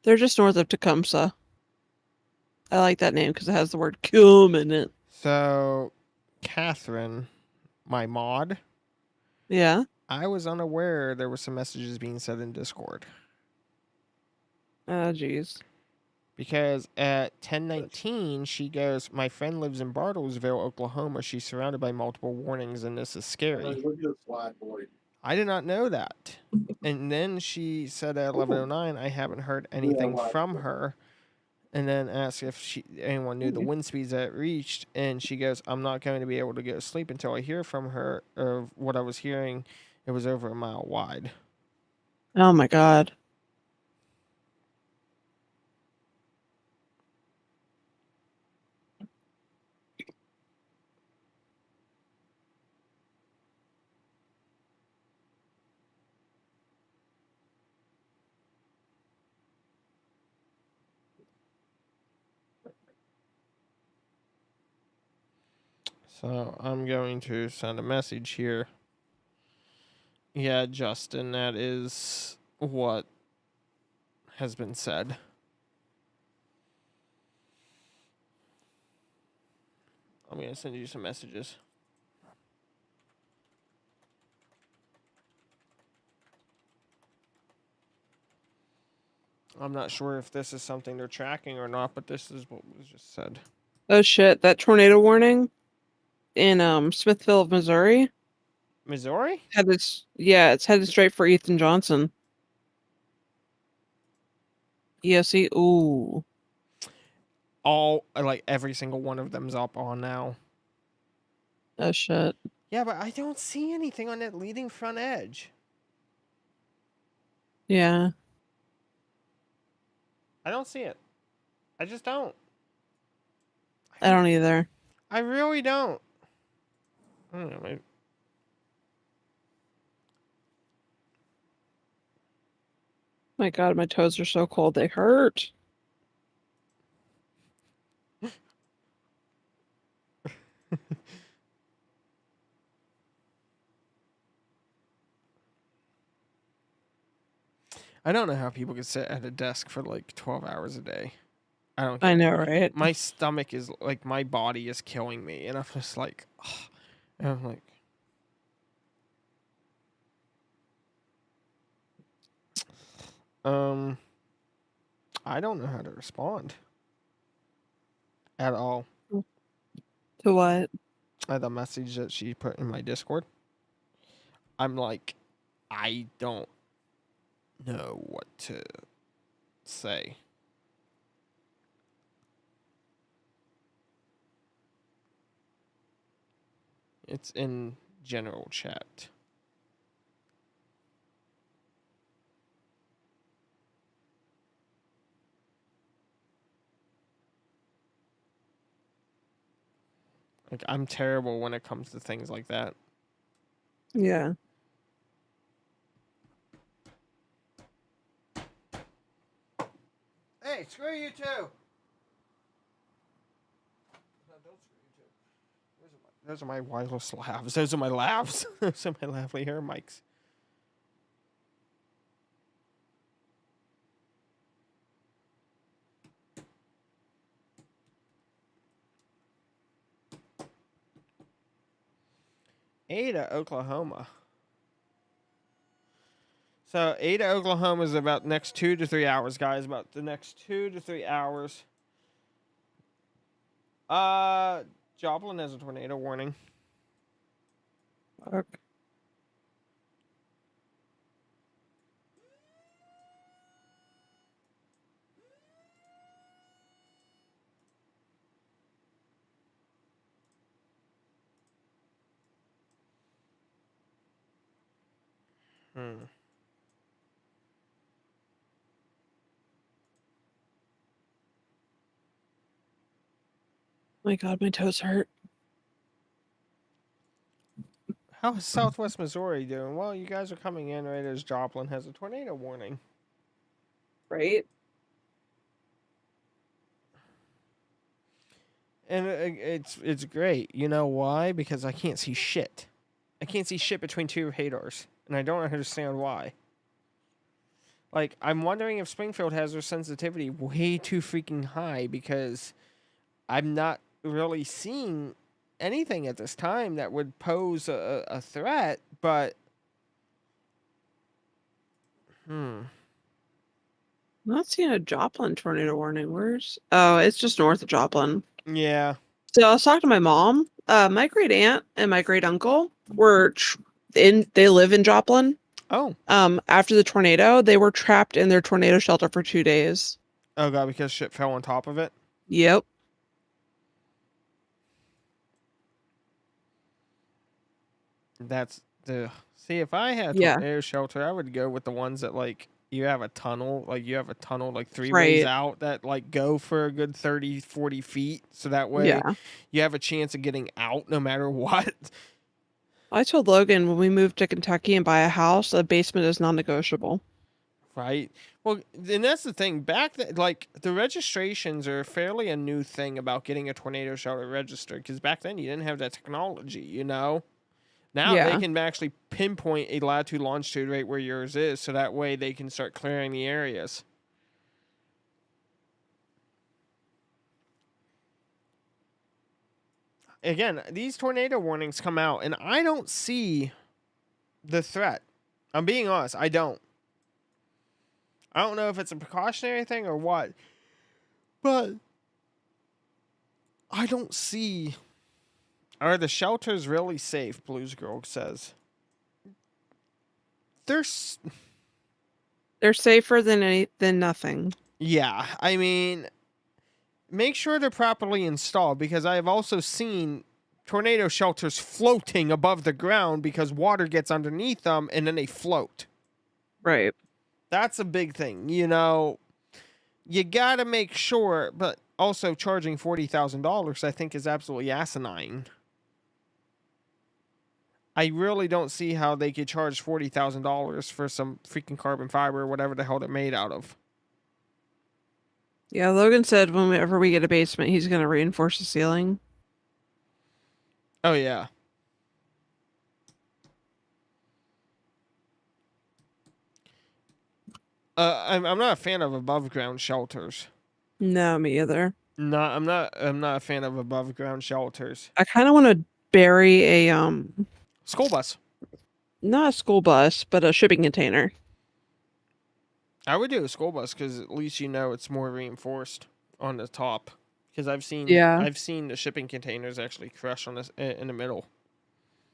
They're just north of Tecumseh. I like that name because it has the word "cum" in it. So, Catherine, my mod, Yeah. I was unaware there were some messages being said in Discord. Oh, jeez. Because at 10:19, she goes, "My friend lives in Bartlesville, Oklahoma. She's surrounded by multiple warnings, and this is scary." Look at the flag, boy. I did not know that. And then she said at 11:09, "I haven't heard anything from her." And then asked if anyone knew the wind speeds that it reached, and she goes, "I'm not going to be able to go to sleep until I hear from her." Of what I was hearing, it was over a mile wide. Oh my god. So I'm going to send a message here. Yeah, Justin, that is what has been said. I'm going to send you some messages. I'm not sure if this is something they're tracking or not, but this is what was just said. Oh shit! That tornado warning in Smithville, Missouri. Missouri? It's headed straight for Ethan Johnson. ESC. Ooh. All, like, every single one of them's up on now. Oh shit. Yeah, but I don't see anything on that leading front edge. Yeah. I don't see it. I just don't. I don't either. I really don't. I don't know. Maybe. My god, my toes are so cold they hurt. I don't know how people can sit at a desk for like 12 hours a day. I don't get I it. know, right? My stomach is like, my body is killing me, and I'm just like, ugh. And I'm like, I don't know how to respond at all. To what? The message that she put in my Discord. I'm like, I don't know what to say. It's in general chat. Like, I'm terrible when it comes to things like that. Yeah. Hey, screw you too. No, don't screw you too. Those are my wireless labs. Those are my labs. Those are my lavalier mics. Ada, Oklahoma. So Ada, Oklahoma is about next 2 to 3 hours, guys. About the next 2 to 3 hours. Joplin has a tornado warning. Fuck. Hmm. My God, my toes hurt. How is Southwest Missouri doing? Well, you guys are coming in right as Joplin has a tornado warning. Right? And it's great. You know why? Because I can't see shit. I can't see shit between two radars, and I don't understand why. Like, I'm wondering if Springfield has their sensitivity way too freaking high because I'm not really seeing anything at this time that would pose a threat, but I'm not seeing a Joplin tornado warning. Where's? Oh, it's just north of Joplin. yeah. So I was talking to my mom. My great aunt and my great uncle were they live in Joplin. Oh. After the tornado, they were trapped in their tornado shelter for 2 days. Oh god, because shit fell on top of it. Yep. That's the see. If I had a Yeah. tornado shelter, I would go with the ones that like you have a tunnel, like three ways Right. out that like go for a good 30, 40 feet, so that way Yeah. you have a chance of getting out no matter what. I told Logan when we moved to Kentucky and buy a house, a basement is non-negotiable. Right. Well, and that's the thing. Back then, like the registrations are fairly a new thing about getting a tornado shelter registered because back then you didn't have that technology, you know. Now they Yeah. can actually pinpoint a latitude longitude right where yours is, so that way they can start clearing the areas. Again, these tornado warnings come out, and I don't see the threat. I'm being honest, I don't. I don't know if it's a precautionary thing or what, but I don't see. Are the shelters really safe? Blues Girl says. They're safer than nothing. Yeah, I mean, make sure they're properly installed because I have also seen tornado shelters floating above the ground because water gets underneath them and then they float. Right. That's a big thing. You know, you got to make sure, but also charging $40,000 I think is absolutely asinine. I really don't see how they could charge $40,000 for some freaking carbon fiber or whatever the hell they're made out of. Yeah, Logan said whenever we get a basement, he's going to reinforce the ceiling. Oh, yeah. I'm not a fan of above ground shelters. No, me either. No, I'm not a fan of above ground shelters. I kind of want to bury a School bus. not a school bus, but a shipping container. I would do a school bus because at least you know it's more reinforced on the top. Because I've seen the shipping containers actually crush on this in the middle.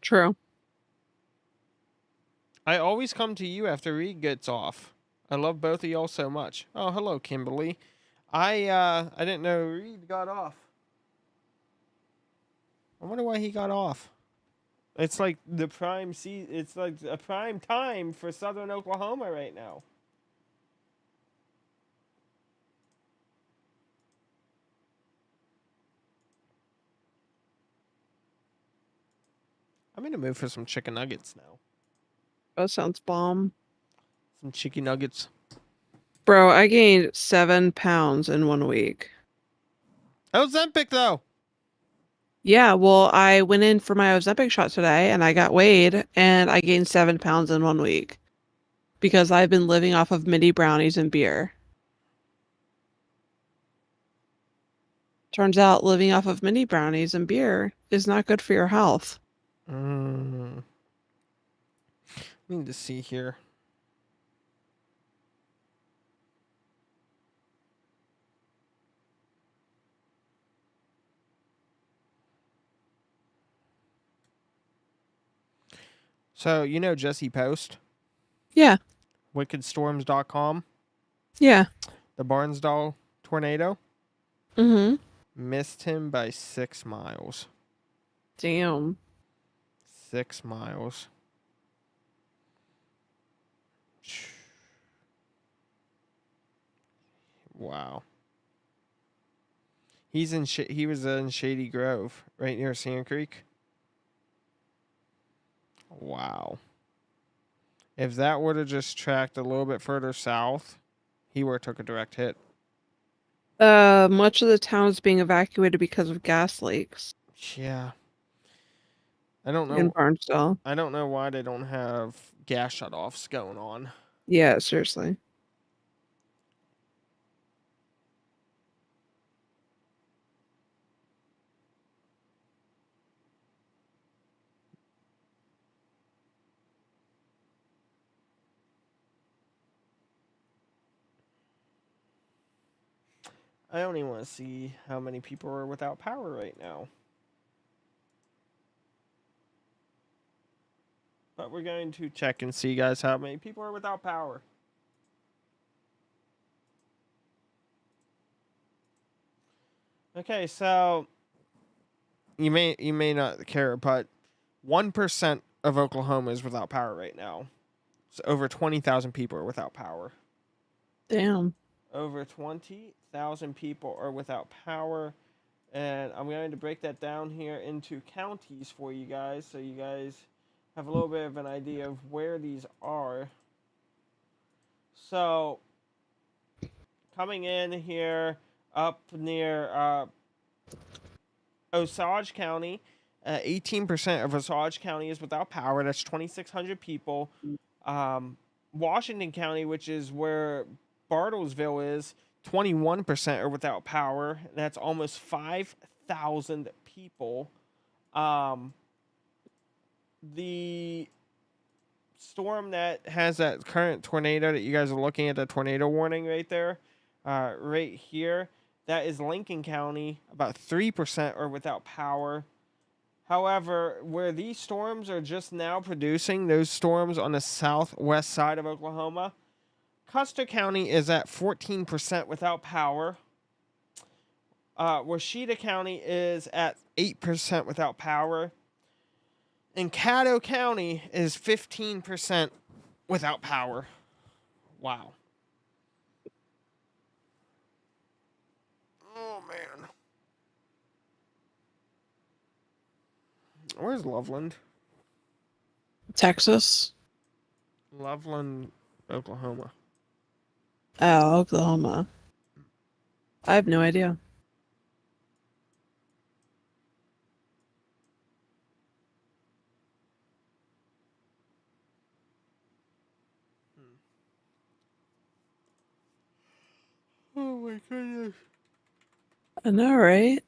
True. I always come to you after Reed gets off. I love both of y'all so much. Oh, hello, Kimberly. I didn't know Reed got off. I wonder why he got off. It's like the prime it's like a prime time for Southern Oklahoma right now. I'm in the mood for some chicken nuggets now. That sounds bomb. Some chicken nuggets. Bro, I gained 7 pounds in 1 week. Ozempic though. Yeah, well, I went in for my Ozempic shot today and I got weighed and I gained 7 pounds in 1 week because I've been living off of mini brownies and beer. Turns out living off of mini brownies and beer is not good for your health. Need to see here. So, you know Jesse Post? Yeah. WickedStorms.com? Yeah. The Barnsdall tornado? Mm-hmm. Missed him by 6 miles. Damn. 6 miles. Wow. He was in Shady Grove, right near Sand Creek. Wow. If that would have just tracked a little bit further south, he would have took a direct hit. Much of the town is being evacuated because of gas leaks Yeah. I don't in know. Barnesville. I don't know why they don't have gas shutoffs going on. Yeah, seriously. I only want to see how many people are without power right now. But we're going to check and see, guys, how many people are without power. Okay, so you may not care, but 1% of Oklahoma is without power right now. So over 20,000 people are without power. Damn. Over 20,000 people are without power. And I'm going to break that down here into counties for you guys, so you guys have a little bit of an idea of where these are. So, coming in here up near Osage County, 18% of Osage County is without power. That's 2,600 people. Washington County, which is where Bartlesville is, 21% are without power. That's almost 5,000 people. The storm that has that current tornado that you guys are looking at, the tornado warning right there, right here, that is Lincoln County. About 3% are without power. However, where these storms are just now producing, those storms on the southwest side of Oklahoma, Custer County is at 14% without power. Washita County is at 8% without power. And Caddo County is 15% without power. Wow. Oh, man. Where's Loveland? Texas. Loveland, Oklahoma. Oh, Oklahoma. I have no idea. Oh my goodness. I know, right?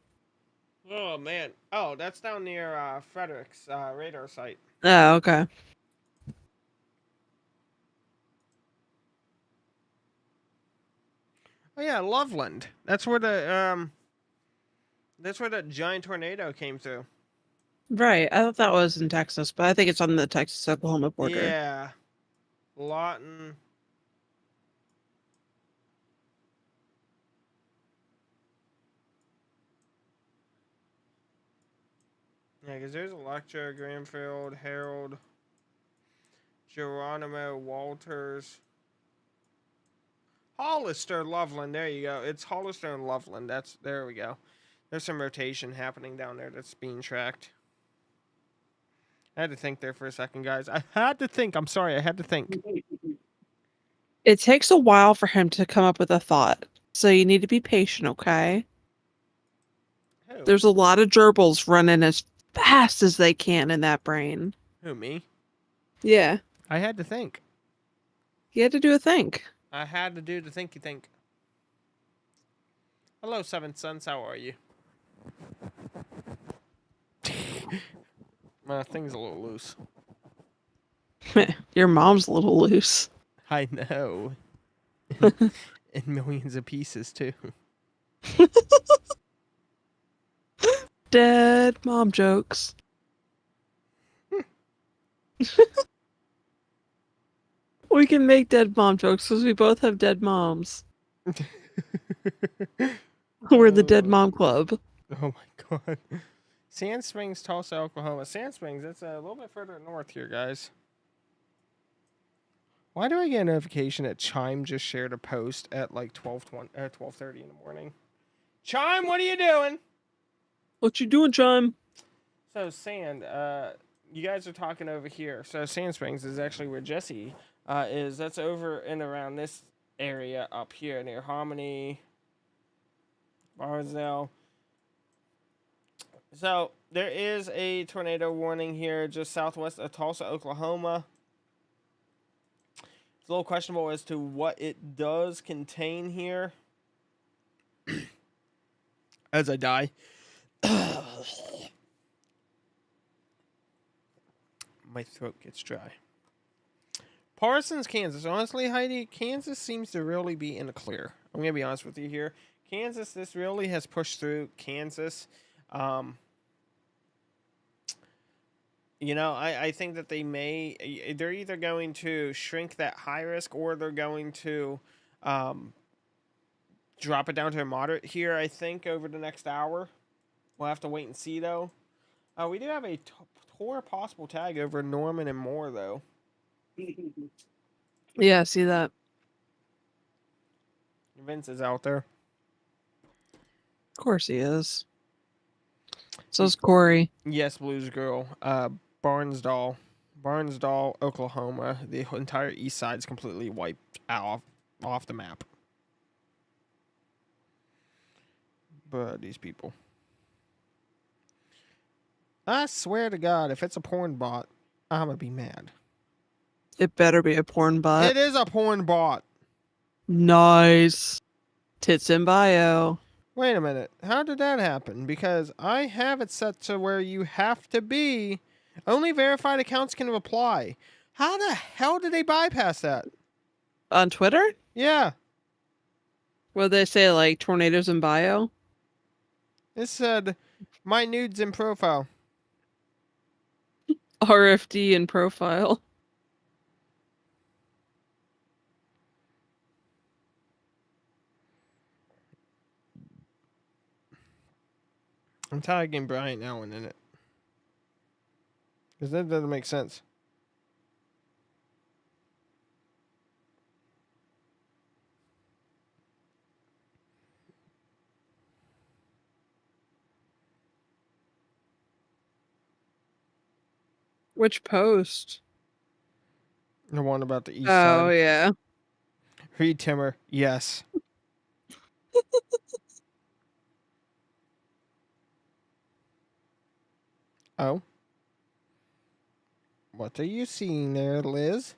Oh man. Oh, that's down near Frederick's radar site. Oh, okay. Oh yeah, Loveland. That's where the giant tornado came through. Right. I thought that was in Texas, but I think it's on the Texas-Oklahoma border. Yeah. Lawton. Yeah, because there's Electra, Granfield, Harold, Geronimo, Walters, Hollister, Loveland. There you go. It's Hollister and Loveland. There we go. There's some rotation happening down there that's being tracked. I had to think there for a second, guys. I had to think. I'm sorry. I had to think. It takes a while for him to come up with a thought, so you need to be patient, okay? Who? There's a lot of gerbils running as fast as they can in that brain. Who, me? Yeah. I had to think. You had to do a think. I had to do the thinky think. Hello, Seven Sons. How are you? My thing's a little loose. Your mom's a little loose. I know. In millions of pieces, too. Dead mom jokes. We can make dead mom jokes because we both have dead moms. We're the Dead Mom Club. Oh my god. Sand Springs, Tulsa, Oklahoma. Sand Springs, that's a little bit further north here, guys. Why do I get a notification that Chime just shared a post at like 12:30 in the morning? Chime, what are you doing? What you doing, Chime? So, Sand, you guys are talking over here. So, Sand Springs is actually where Jesse is. That's over and around this area up here near Hominy, Barzell. So, there is a tornado warning here just southwest of Tulsa, Oklahoma. It's a little questionable as to what it does contain here. As I die. My throat gets dry. Parsons, Kansas. Honestly, Heidi, Kansas seems to really be in the clear. I'm going to be honest with you here. Kansas, this really has pushed through Kansas. I think that they're either going to shrink that high risk or they're going to drop it down to a moderate here, I think, over the next hour. We'll have to wait and see, though. We do have a Tor possible tag over Norman and Moore, though. Yeah, see that. Vince is out there. Of course he is. So's Corey. Yes, Blues Girl. Barnsdall, Oklahoma. The entire east side is completely wiped off the map. But these people. I swear to God, if it's a porn bot, I'm going to be mad. It better be a porn bot. It is a porn bot. Nice. Tits in bio. Wait a minute. How did that happen? Because I have it set to where you have to be. Only verified accounts can reply. How the hell did they bypass that? On Twitter? Yeah. What they say, like tornadoes in bio? It said, my nudes in profile. RFD in profile. I'm tagging Brian Allen in it. Because that doesn't make sense. Which post? The one about the east Oh, side. yeah. Reed Timmer, yes. Oh. What are you seeing there, Liz?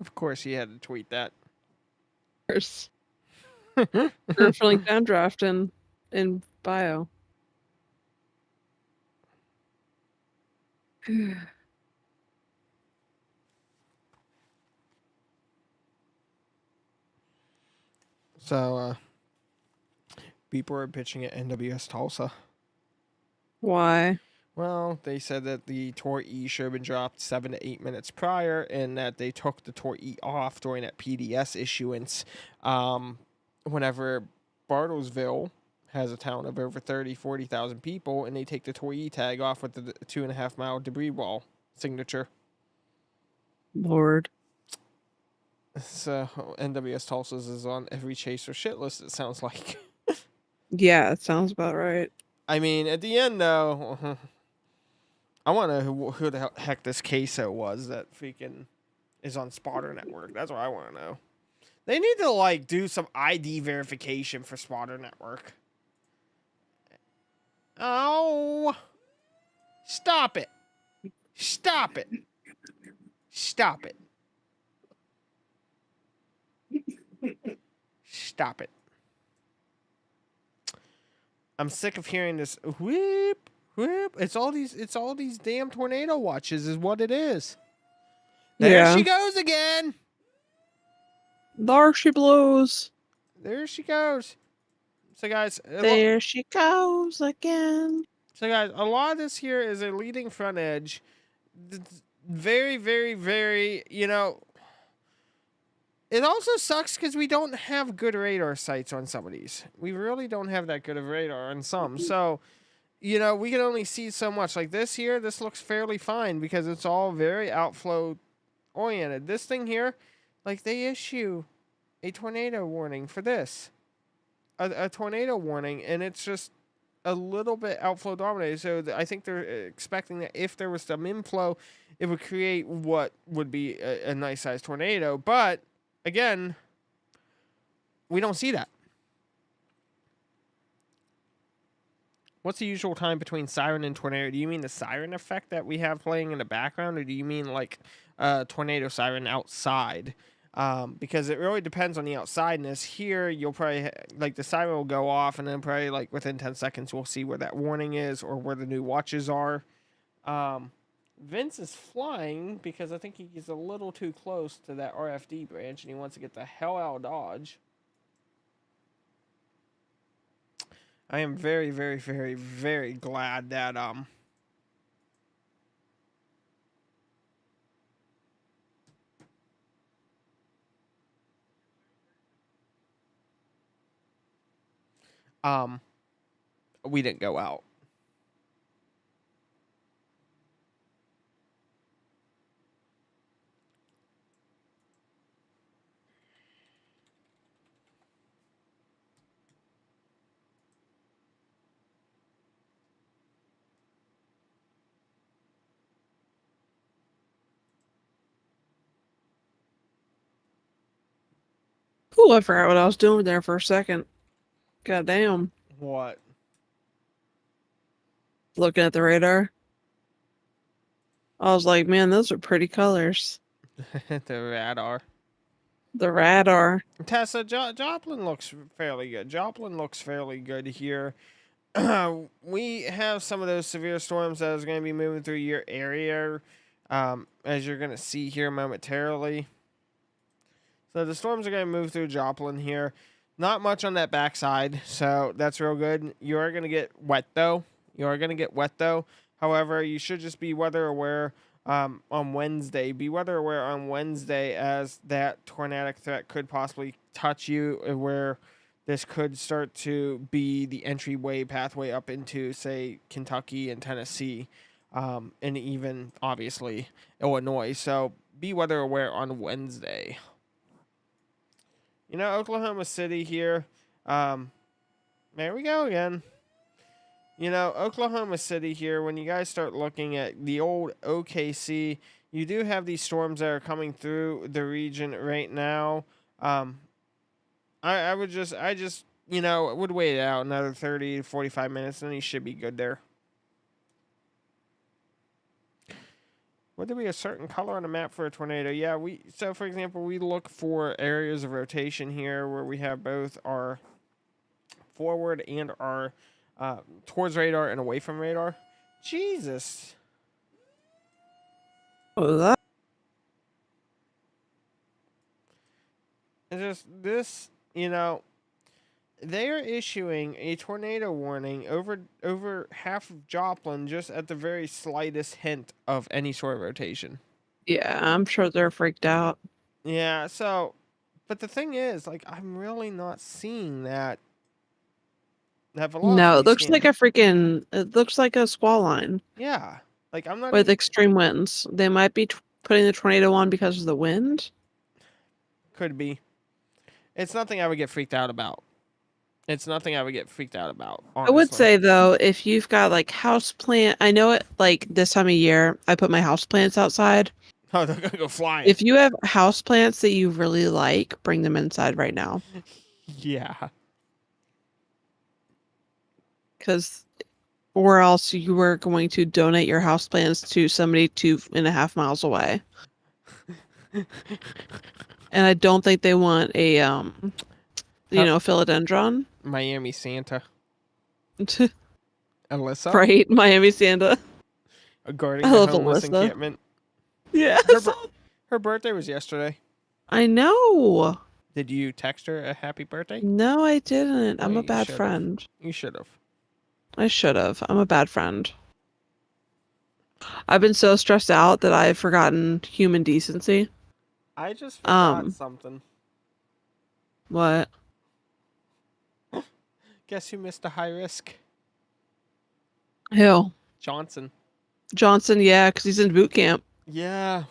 Of course he had to tweet that. Of course. Group link downdraft in bio. So, people are pitching at NWS Tulsa. Why? Well, they said that the Tor E should have been dropped 7 to 8 minutes prior, and that they took the Tor E off during that PDS issuance. Whenever Bartlesville has a town of over 40,000 people, and they take the Tor E tag off with the 2.5 mile debris wall signature. Lord. So NWS Tulsa's is on every chase or shit list, it sounds like. Yeah, it sounds about right. I mean, at the end, though, I want to know who the heck this queso was that freaking is on Spotter Network. That's what I want to know. They need to, like, do some ID verification for Spotter Network. Oh. Stop it. Stop it. Stop it. Stop it. I'm sick of hearing this whoop, Whoop. It's all these damn tornado watches is what it is. There Yeah. she goes again. There she blows. There she goes. So guys, There she goes again. a lot of this here is a leading front edge. Very, very, very, it also sucks because we don't have good radar sights on some of these. We really don't have that good of radar on some. So, we can only see so much. Like this here, this looks fairly fine because it's all very outflow oriented. This thing here, like they issue a tornado warning for this. A tornado warning, and it's just a little bit outflow dominated. So I think they're expecting that if there was some inflow, it would create what would be a nice sized tornado. But again, we don't see that. What's the usual time between siren and tornado? Do you mean the siren effect that we have playing in the background, or do you mean like tornado siren outside? Because it really depends on the outsideness. Here, you'll probably like the siren will go off, and then probably like within 10 seconds, we'll see where that warning is or where the new watches are. Vince is flying because I think he's a little too close to that RFD branch, and he wants to get the hell out of Dodge. I am very, very, very, very glad that we didn't go out. Ooh, I forgot what I was doing there for a second. God damn. What? Looking at the radar. I was like, man, those are pretty colors. The radar. The radar. Tessa, Joplin looks fairly good. Joplin looks fairly good here. We have some of those severe storms that is going to be moving through your area, as you're going to see here momentarily. So the storms are going to move through Joplin here. Not much on that backside, so that's real good. You are going to get wet, though. However, you should just be weather aware on Wednesday. Be weather aware on Wednesday, as that tornadic threat could possibly touch you, where this could start to be the entryway pathway up into, say, Kentucky and Tennessee, and even, obviously, Illinois. So be weather aware on Wednesday. Oklahoma City here. There we go again. Oklahoma City here, when you guys start looking at the old OKC, you do have these storms that are coming through the region right now. I would would wait it out another 30 to 45 minutes, and then you should be good there. Would there be a certain color on the map for a tornado? Yeah, so for example, we look for areas of rotation here where we have both our forward and our towards radar and away from radar. Jesus. What was that? It's just this, they are issuing a tornado warning over half of Joplin just at the very slightest hint of any sort of rotation. Yeah, I'm sure they're freaked out. Yeah, so, but the thing is, like, I'm really not seeing that velocity. No, it looks scan. like it looks like a squall line. Yeah, like I'm not with even, extreme winds. They might be putting the tornado on because of the wind. could be. It's nothing I would get freaked out about. Honestly. I would say though, if you've got like house plant, I know it like this time of year, I put my house plants outside. Oh, they're gonna go flying. If you have house plants that you really like, bring them inside right now. Yeah. Because, or else you were going to donate your house plants to somebody 2.5 miles away. And I don't think they want a philodendron. Miami Santa. Alyssa, Right, Miami Santa. guarding I the love homeless Alyssa. encampment. Yeah, Her birthday was yesterday. I know. Did you text her a happy birthday? No, I didn't. I'm Well, a you bad should've. friend. You should have. I should have. I'm a bad friend. I've been so stressed out that I've forgotten human decency. I just forgot Um, something. what? Guess who missed a high risk? Who? Johnson. Johnson, yeah, because he's in boot camp. Yeah.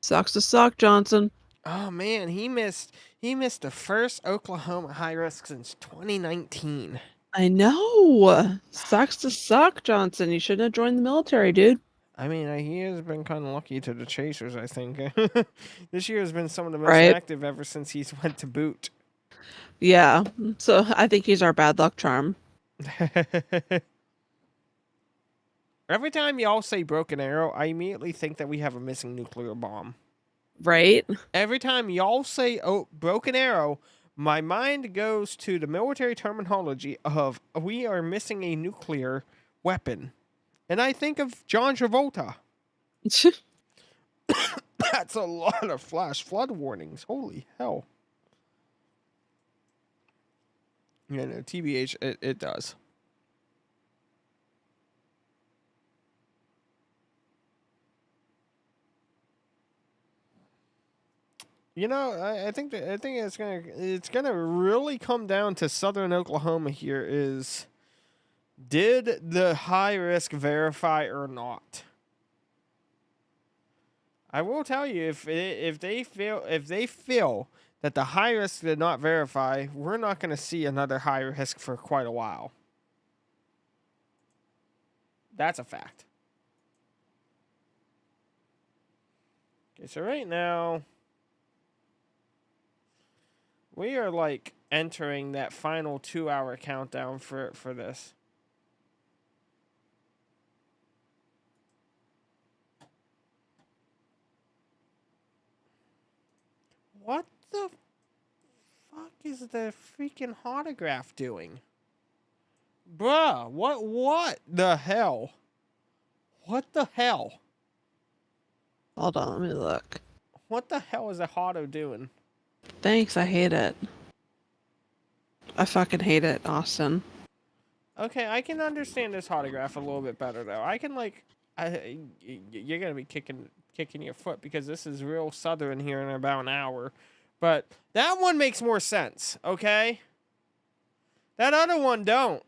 Sucks to suck, Johnson. Oh man, he missed the first Oklahoma high risk since 2019. I know. Sucks to suck, Johnson. You shouldn't have joined the military, dude. I mean, he has been kind of lucky to the chasers, I think. This year has been some of the most Right. active ever since he's went to boot. Yeah. So I think he's our bad luck charm. Every time y'all say Broken Arrow, I immediately think that we have a missing nuclear bomb. Right? Every time y'all say Broken Arrow, my mind goes to the military terminology of we are missing a nuclear weapon. And I think of John Travolta. That's a lot of flash flood warnings. Holy hell. Yeah, no, TBH, it does. You know, I think it's gonna really come down to Southern Oklahoma here is did the high risk verify or not? I will tell you if they feel that the high risk did not verify, we're not going to see another high risk for quite a while. That's a fact. Okay, so right now we are like entering that final 2-hour countdown for this. What the fuck is the freaking autograph doing? Bruh, what the hell? What the hell? Hold on, let me look. What the hell is a Hotto doing? Thanks, I hate it. I fucking hate it, Austin. Okay, I can understand this autograph a little bit better though. I can you're gonna be kicking your foot because this is real southern here in about an hour. But that one makes more sense, okay? That other one don't.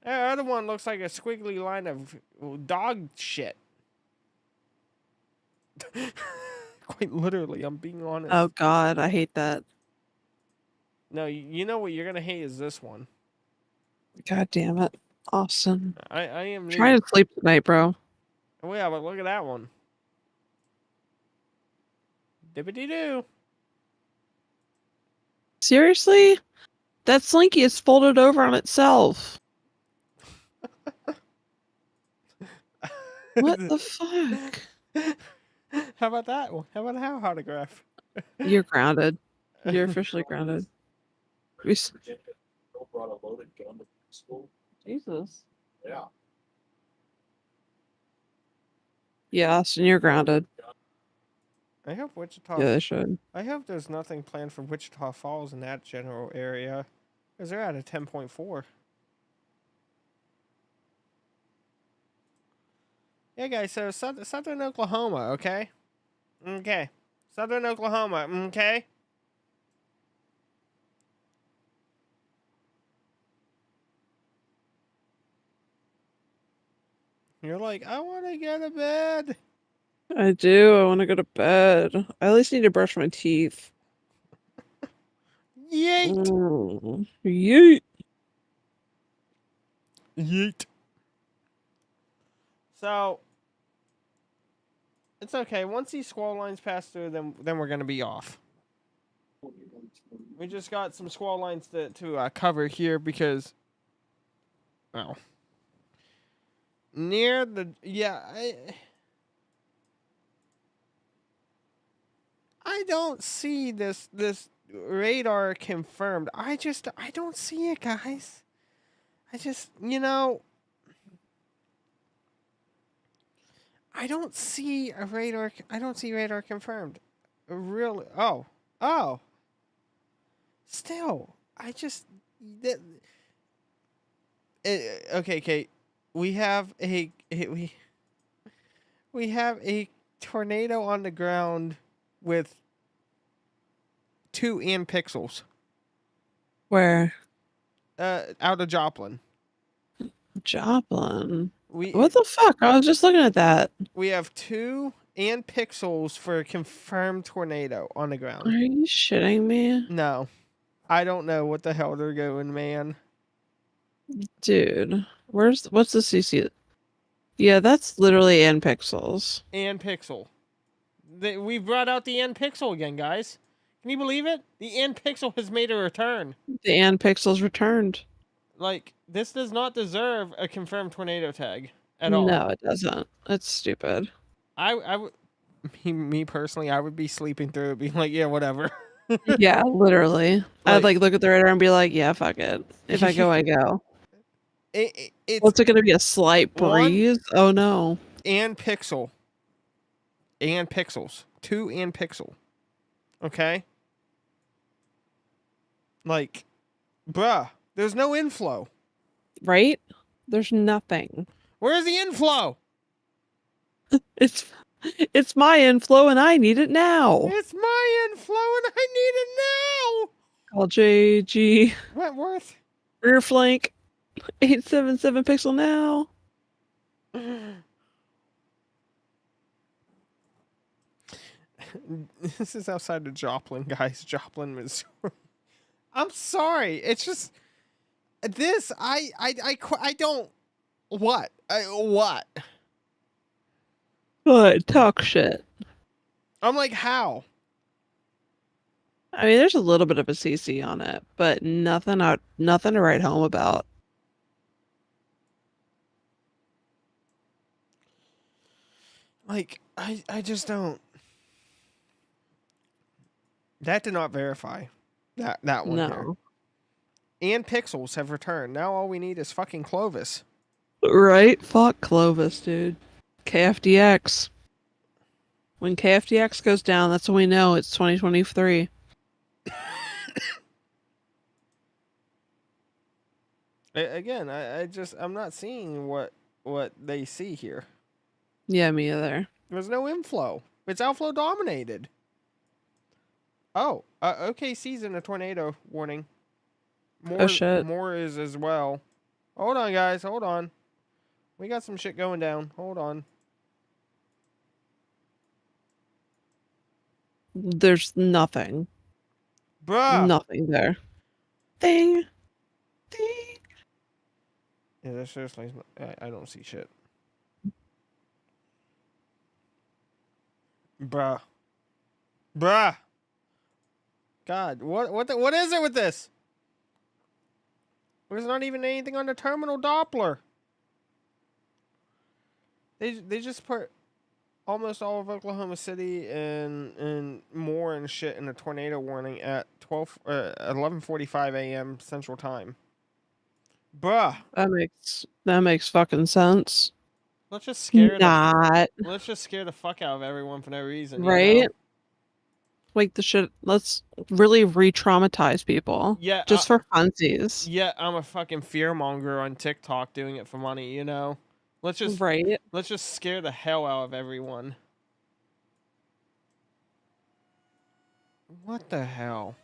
That other one looks like a squiggly line of dog shit. Quite literally, I'm being honest. Oh god, I hate that. No, you know what you're gonna hate is this one. God damn it. Austin. I am Trying to sleep tonight, bro. Oh yeah, but look at that one. Dippity doo. Seriously? That slinky is folded over on itself. What the fuck? How about that one? How about our autograph? You're grounded. You're officially grounded. Virginia brought a loaded gun to school. Jesus. Yeah. Yeah, Austin, you're grounded. I hope Wichita. Yeah, they should. I hope there's nothing planned for Wichita Falls in that general area, because they're at a 10.4. Yeah, guys. So Southern Oklahoma, okay? Okay. Southern Oklahoma, okay? You're like, I want to go to bed. I do. I want to go to bed. I at least need to brush my teeth. Yeet. Yeet. Yeet. So it's okay. Once these squall lines pass through, then we're gonna be off. We just got some squall lines to cover here because, well, near the I don't see this radar confirmed. I don't see it, guys. I just, I don't see a radar. I don't see radar confirmed. Really? Oh. Still, I just. That, okay, Kate. We have we have a tornado on the ground with 2 and pixels. Where? Out of Joplin. Joplin. We What the fuck? I was just looking at that. we have 2 and pixels for a confirmed tornado on the Are ground. you shitting me? No, I don't know what the hell they're going, man. Dude, what's the CC? Yeah, that's literally in pixels. And pixel. We brought out the and pixel again, guys. Can you believe it? The and pixel has made a return. The and pixels returned. Like, this does not deserve a confirmed tornado tag at all. No, it doesn't. It's stupid. I would, me personally, I would be sleeping through it, being like, yeah, whatever. Yeah, literally. I'd Like- like look at the radar and be like, yeah, fuck it. If I go, I go. It's What's it gonna be? A slight breeze? Oh no. and pixel. And pixels. 2 and pixel. Okay? Like, bruh, there's no inflow. Right? There's nothing. Where's the inflow? It's my inflow and I need it now. It's my inflow and I need it now. Call JG Wentworth. rear flank 877 pixel now. This is outside of Joplin, guys. Joplin, Missouri. I'm sorry. It's just this. I don't. What? What? Good. Talk shit. I'm like, how? I mean, there's a little bit of a CC on it, but nothing to write home about. Like, I just don't. That did not verify. That one No. there. And pixels have returned. Now all we need is fucking Clovis. Right? Fuck Clovis, dude. KFDX. When KFDX goes down, that's when we know it's 2023. Again, I'm not seeing what they see here. Yeah, me either. There's no inflow. It's outflow dominated. Oh, OKC's in a tornado warning. Oh, shit. More is as well. Hold on, guys. Hold on. We got some shit going down. Hold on. There's nothing. Bruh. Nothing there. Thing. Thing. Yeah, there seriously is I don't see shit. Bruh. Bruh. God, what is it with this? There's not even anything on the terminal Doppler. They just put almost all of Oklahoma City and more and shit in a tornado warning at 11:45 a.m. Central Time. Bruh. That makes fucking sense. Let's just scare Not. let's just scare the fuck out of everyone for no reason. Right? You know? Like the shit. Let's really re-traumatize people. Yeah. Just for funsies. Yeah, I'm a fucking fearmonger on TikTok doing it for money, you know? Let's just Right? let's just scare the hell out of everyone. What the hell?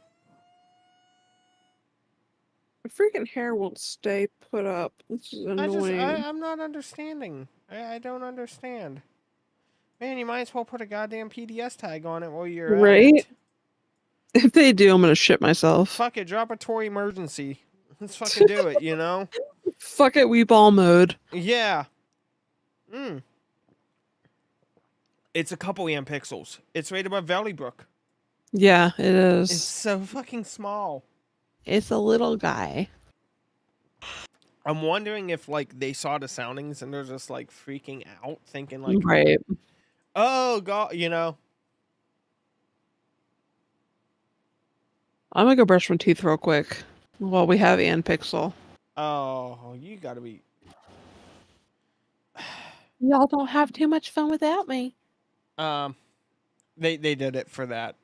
My freaking hair won't stay put up. This is annoying. I'm not understanding. I don't understand. Man, you might as well put a goddamn PDS tag on it while you're at Right? it. If they do, I'm gonna shit myself. Fuck it, drop a Tory emergency. Let's fucking do it, you know? Fuck it, we ball mode. Yeah. It's a couple amp pixels. It's right above Valley Brook. Yeah, it It's is. so fucking small. It's a little guy. I'm wondering if like they saw the soundings and they're just like freaking out, thinking like, Right. "Oh God," you know. I'm gonna go brush my teeth real quick while we have Ann Pixel. Oh, you gotta be. Y'all don't have too much fun without me. They did it for that.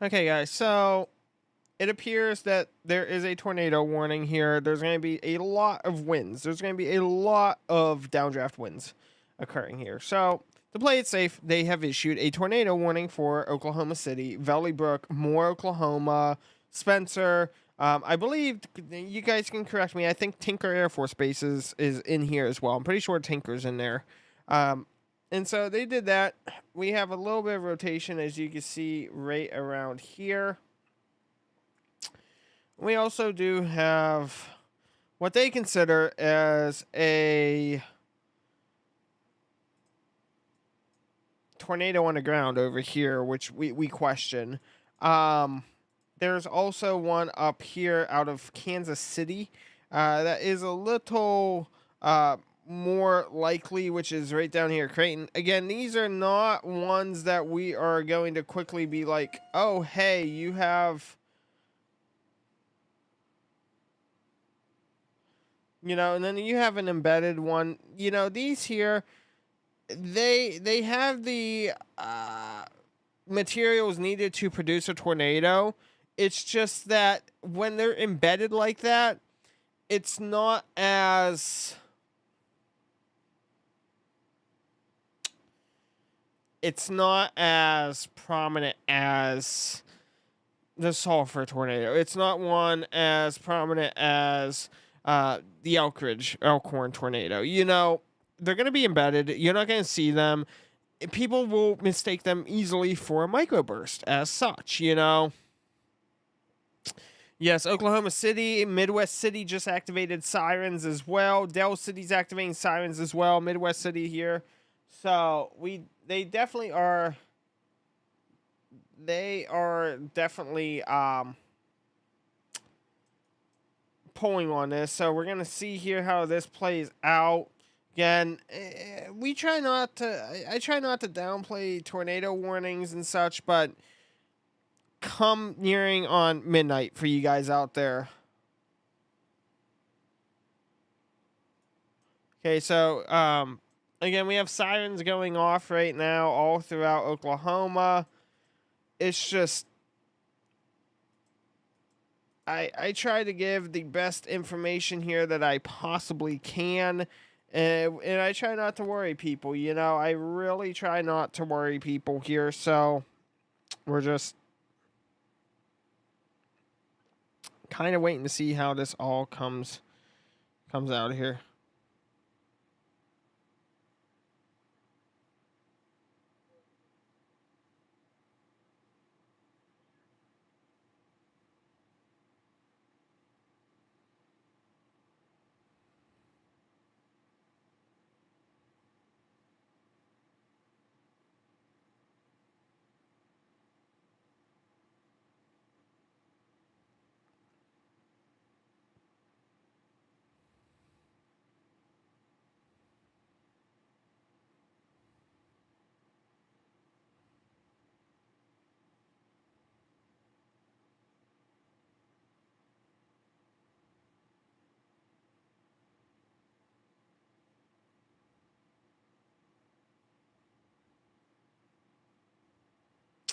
Okay, guys. So it appears that there is a tornado warning here. There's going to be a lot of winds. There's going to be a lot of downdraft winds occurring here. So to play it safe, they have issued a tornado warning for Oklahoma City, Valley Brook, Moore, Oklahoma, Spencer. I believe you guys can correct me. I think Tinker Air Force Base is in here as well. I'm pretty sure Tinker's in there. And so they did that. We have a little bit of rotation, as you can see right around here. We also do have what they consider as a tornado on the ground over here, which we question. There's also one up here out of Kansas City that is a little more likely, which is right down here, Creighton. Again, these are not ones that we are going to quickly be like, oh, hey, you have... You know, and then you have an embedded one. You know, these here, they have the materials needed to produce a tornado. It's just that when they're embedded like that, it's not as... It's not as prominent as the sulfur tornado. It's not one as prominent as... the Elkhorn tornado. You know, they're going to be embedded. You're not going to see them. People will mistake them easily for a microburst as such, you know. Yes, Oklahoma City, Midwest City just activated sirens as well. Dell City's activating sirens as well. Midwest City here. So, they definitely are... They are definitely, pulling on this, so we're gonna see here how this plays out. Again, we try not to. I try not to downplay tornado warnings and such, but come nearing on midnight for you guys out there. Okay, so again, we have sirens going off right now all throughout Oklahoma. It's just. I try to give the best information here that I possibly can, and I try not to worry people, you know, I really try not to worry people here, so we're just kind of waiting to see how this all comes out here.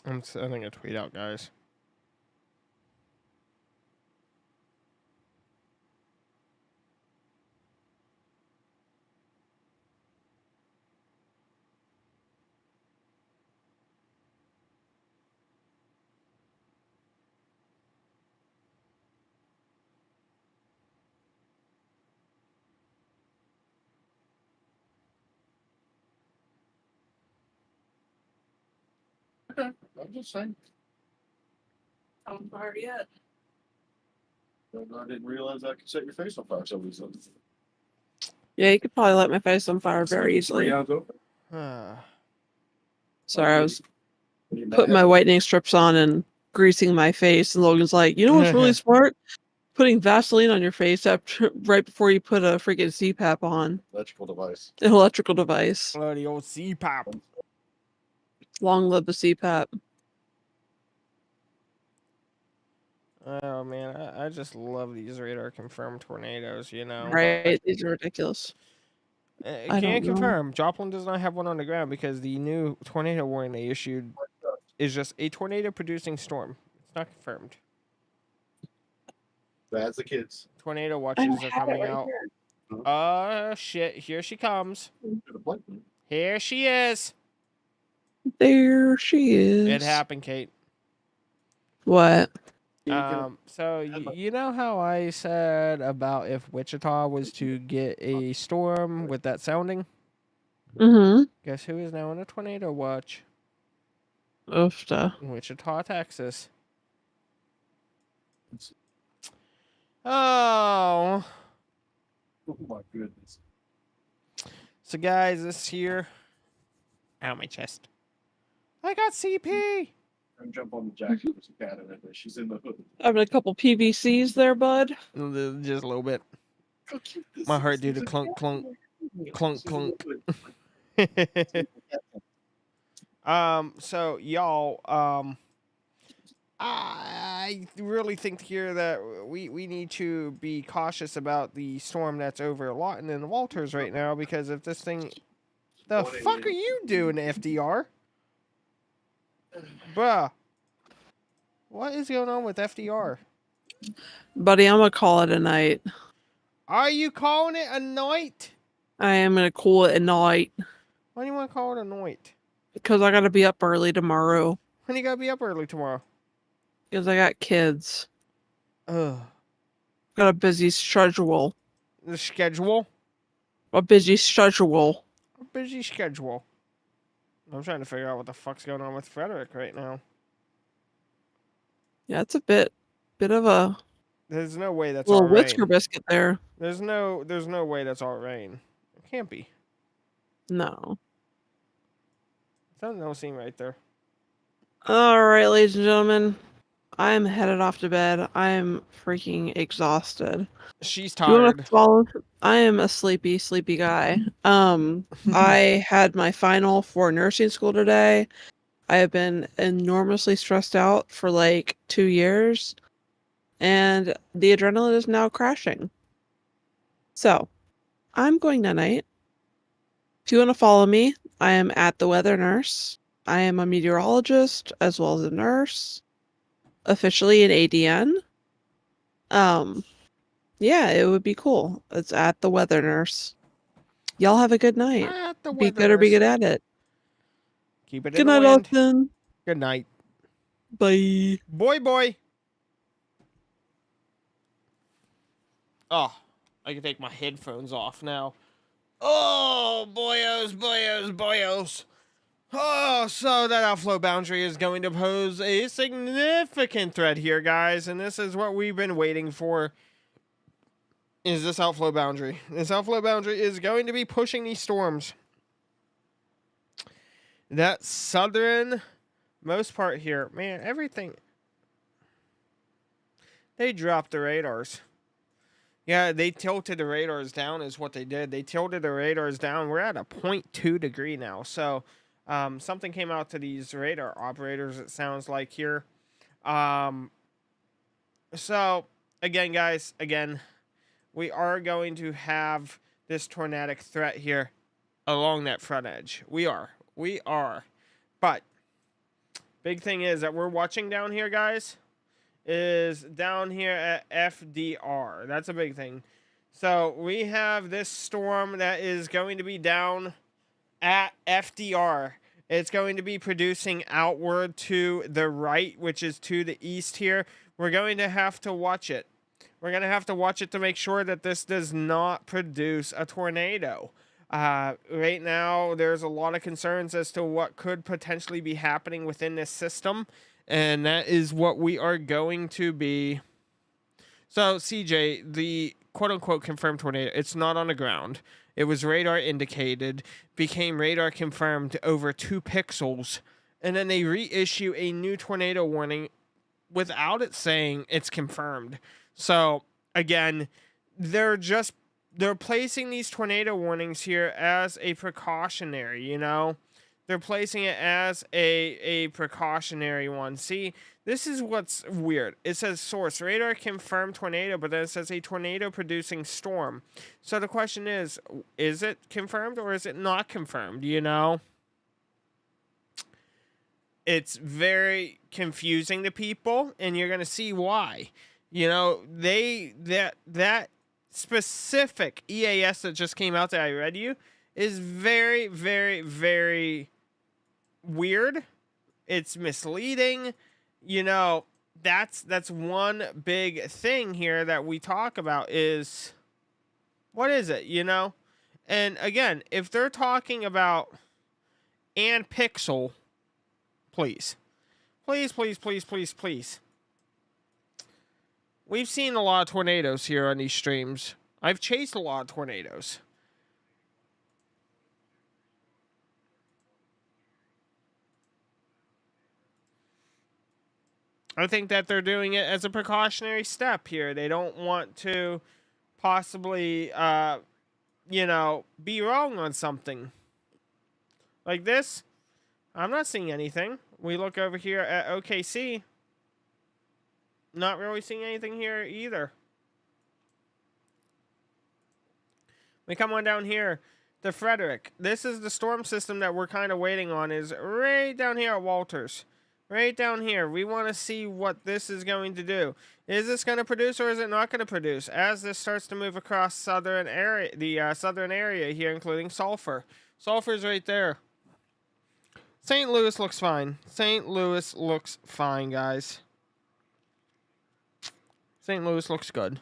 I'm sending a tweet out, guys. Okay, I'm just saying. On fire yet? I didn't realize I could set your face on fire so easily. Yeah, you could probably light my face on fire very easily. 3 hours open. Sorry, I was putting my whitening strips on and greasing my face, and Logan's like, you know what's really smart? putting Vaseline on your face after right before you put a freaking CPAP on. Electrical device. An electrical device. Oh, the old CPAP. Long live the CPAP. Oh man, I just love these radar confirmed tornadoes. You know, Right? These are ridiculous. I can't don't know. confirm. Joplin does not have one on the ground because the new tornado warning they issued is just a tornado producing storm. It's not confirmed. That's the kids. Tornado I watches are have it coming right out. here. Shit! Here she comes. Should have played them. Here she is. There she is. It happened, Kate. What? So you know how I said about if Wichita was to get a storm with that sounding? Mm-hmm. Guess who is now in a tornado watch? Oofta. Wichita, Texas. Oh. Oh my goodness. So guys, this here. Ow, my chest. I got CP. I'm jump on the jacket with some cat in it. She's in the hood. Having a couple PVCs there, bud. Just a little bit. How cute this My is. heart did She's a clunk, clunk, clunk, She's in clunk. the hood. So y'all, I really think here that we need to be cautious about the storm that's over Lawton and Walters right now, because if this thing, the fuck are you doing, FDR? Bruh, what is going on with FDR? Buddy, I'm gonna call it a night. Are you calling it a night? I am gonna call it a night. Why do you want to call it a night? Because I gotta be up early tomorrow. When you gotta be up early tomorrow? Because I got kids. Ugh. Got a busy schedule. The schedule? A busy schedule. A busy schedule. I'm trying to figure out what the fuck's going on with Frederick right now. Yeah, it's a bit of a There's no way that's all little rain. whisker biscuit there. There's no way that's all rain. It can't be. No. Something don't seem right there. Alright, ladies and gentlemen. I'm headed off to bed. I'm freaking exhausted. She's Do you wanna tired. follow? I am a sleepy guy. I had my final for nursing school today. I have been enormously stressed out for like 2 years, and the adrenaline is now crashing. So, I'm going night. If you want to follow me, I am at the Weather Nurse. I am a meteorologist as well as a nurse, officially an ADN. Yeah, it would be cool. It's at the Weather Nurse. Y'all have a good night. At the Be weather good or be nurse. good at it. Keep it Good in the night, wind. Austin. Good night. Bye. Boy. Oh, I can take my headphones off now. Oh, boyos. Oh, so that outflow boundary is going to pose a significant threat here, guys, and this is what we've been waiting for. Is this outflow boundary? This outflow boundary is going to be pushing these storms. That southern most part here, man, everything. They dropped the radars. Yeah, they tilted the radars down is what they did. They tilted the radars down. We're at a 0.2 degree now. So something came out to these radar operators, it sounds like here. So, again, guys, we are going to have this tornadic threat here along that front edge. We are. But big thing is that we're watching down here, guys, is down here at FDR. That's a big thing. So we have this storm that is going to be down at FDR. It's going to be producing outward to the right, which is to the east here. We're going to have to watch it. We're going to have to watch it to make sure that this does not produce a tornado. Right now, there's a lot of concerns as to what could potentially be happening within this system. And that is what we are going to be. So, CJ, the quote-unquote confirmed tornado, it's not on the ground. It was radar indicated, became radar confirmed over 2 pixels, and then they reissue a new tornado warning without it saying it's confirmed. So again, they're placing these tornado warnings here as a precautionary, you know? They're placing it as a precautionary one. See, this is what's weird. It says source, radar confirmed tornado, but then it says a tornado producing storm. So the question is it confirmed or is it not confirmed, you know? It's very confusing to people, and you're going to see why. You know, that specific EAS that just came out that I read you is very, very, very weird. It's misleading. You know, that's one big thing here that we talk about is, what is it, you know? And again, if they're talking about and pixel, please. Please, please, please, please, please. We've seen a lot of tornadoes here on these streams. I've chased a lot of tornadoes. I think that they're doing it as a precautionary step here. They don't want to possibly, you know, be wrong on something. Like this, I'm not seeing anything. We look over here at OKC. Not really seeing anything here either. We come on down here to Frederick. This is the storm system that we're kind of waiting on, is right down here at Walters. Right down here. We want to see what this is going to do. Is this going to produce or is it not going to produce? As this starts to move across southern area, the southern area here, including Sulphur. Sulphur's right there. St. Louis looks fine. St. Louis looks fine, guys. St. Louis looks good.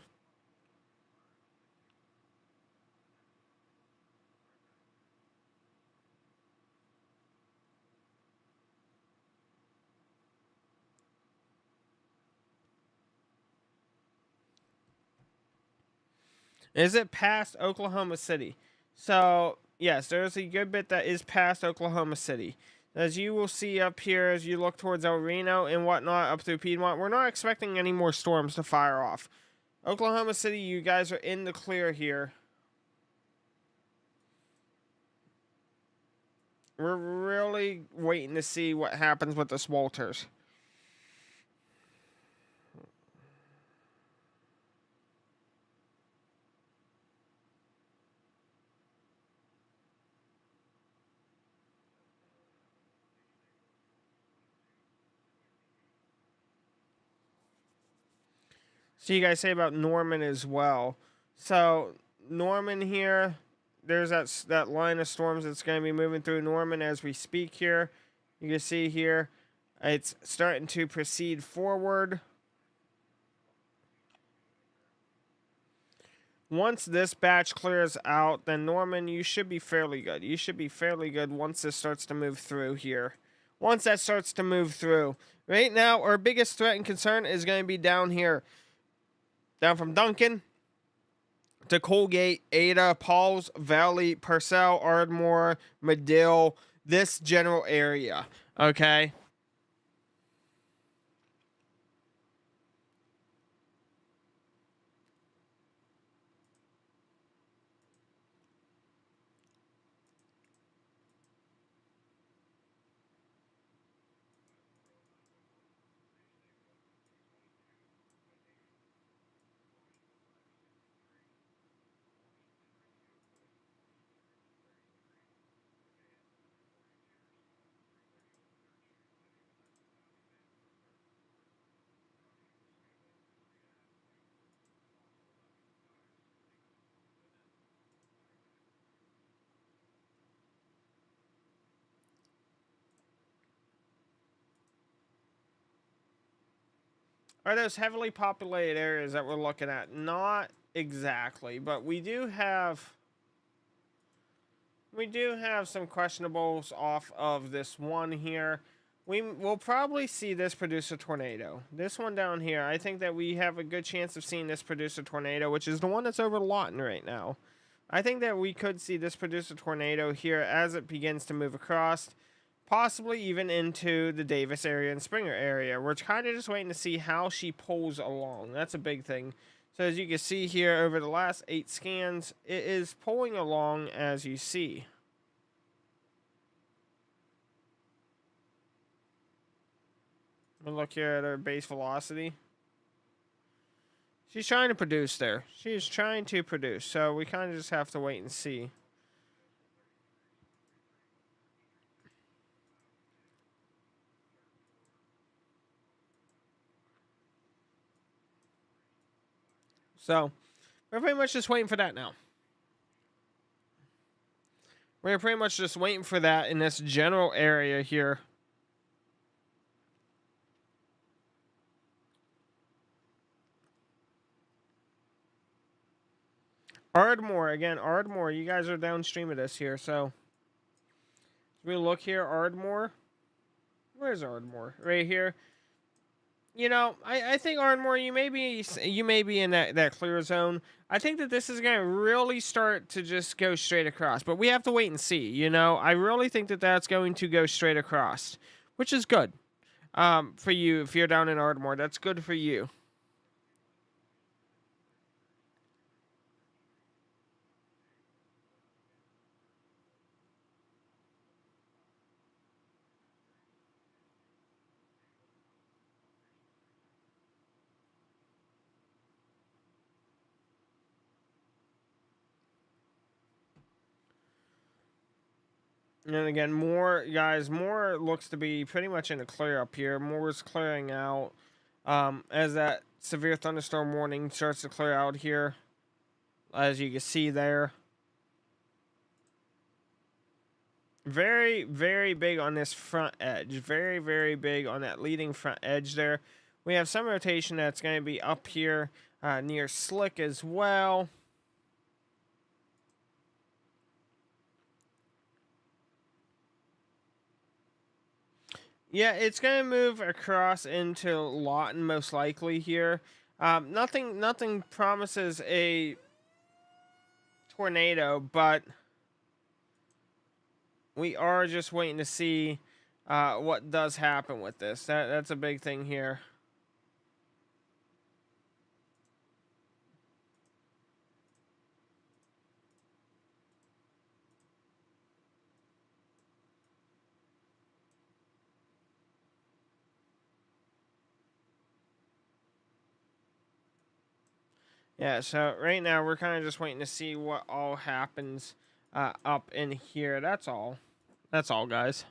Is it past Oklahoma City? So, yes, there's a good bit that is past Oklahoma City. As you will see up here, as you look towards El Reno and whatnot, up through Piedmont, we're not expecting any more storms to fire off. Oklahoma City, you guys are in the clear here. We're really waiting to see what happens with the Walters. So you guys say about Norman as well. So Norman here, there's that line of storms that's going to be moving through Norman as we speak here. You can see here, it's starting to proceed forward. Once this batch clears out, then Norman, you should be fairly good. You should be fairly good once this starts to move through here. Once that starts to move through. Right now, our biggest threat and concern is going to be down here. Down from Duncan to Colgate, Ada, Pauls Valley, Purcell, Ardmore, Medill, this general area. Okay? Are those heavily populated areas that we're looking at? Not exactly, but we do have some questionables off of this one here. We'll probably see this produce a tornado. This one down here, I think that we have a good chance of seeing this produce a tornado, which is the one that's over Lawton right now. I think that we could see this produce a tornado here as it begins to move across. possibly even into the Davis area and Springer area. We're kind of just waiting to see how she pulls along. That's a big thing. So as you can see here, over the last 8 scans, it is pulling along as you see. We'll look here at her base velocity. She's trying to produce there. She is trying to produce. So we kind of just have to wait and see. So we're pretty much just waiting for that now. We're pretty much just waiting for that in this general area here. Ardmore, again, Ardmore, you guys are downstream of this here, so we look here, Ardmore. Where's Ardmore? Right here. You know, I think Ardmore, you may be in that clear zone. I think that this is going to really start to just go straight across, but we have to wait and see. You know, I really think that that's going to go straight across, which is good for you if you're down in Ardmore. That's good for you. And again, more guys, more looks to be pretty much in a clear up here. More is clearing out as that severe thunderstorm warning starts to clear out here, as you can see there. Very, very big on this front edge. Very, very big on that leading front edge there. We have some rotation that's going to be up here near Slick as well. Yeah, it's going to move across into Lawton most likely here. Nothing promises a tornado, but we are just waiting to see what does happen with this. That's a big thing here. Yeah, so right now we're kind of just waiting to see what all happens up in here. That's all. That's all, guys.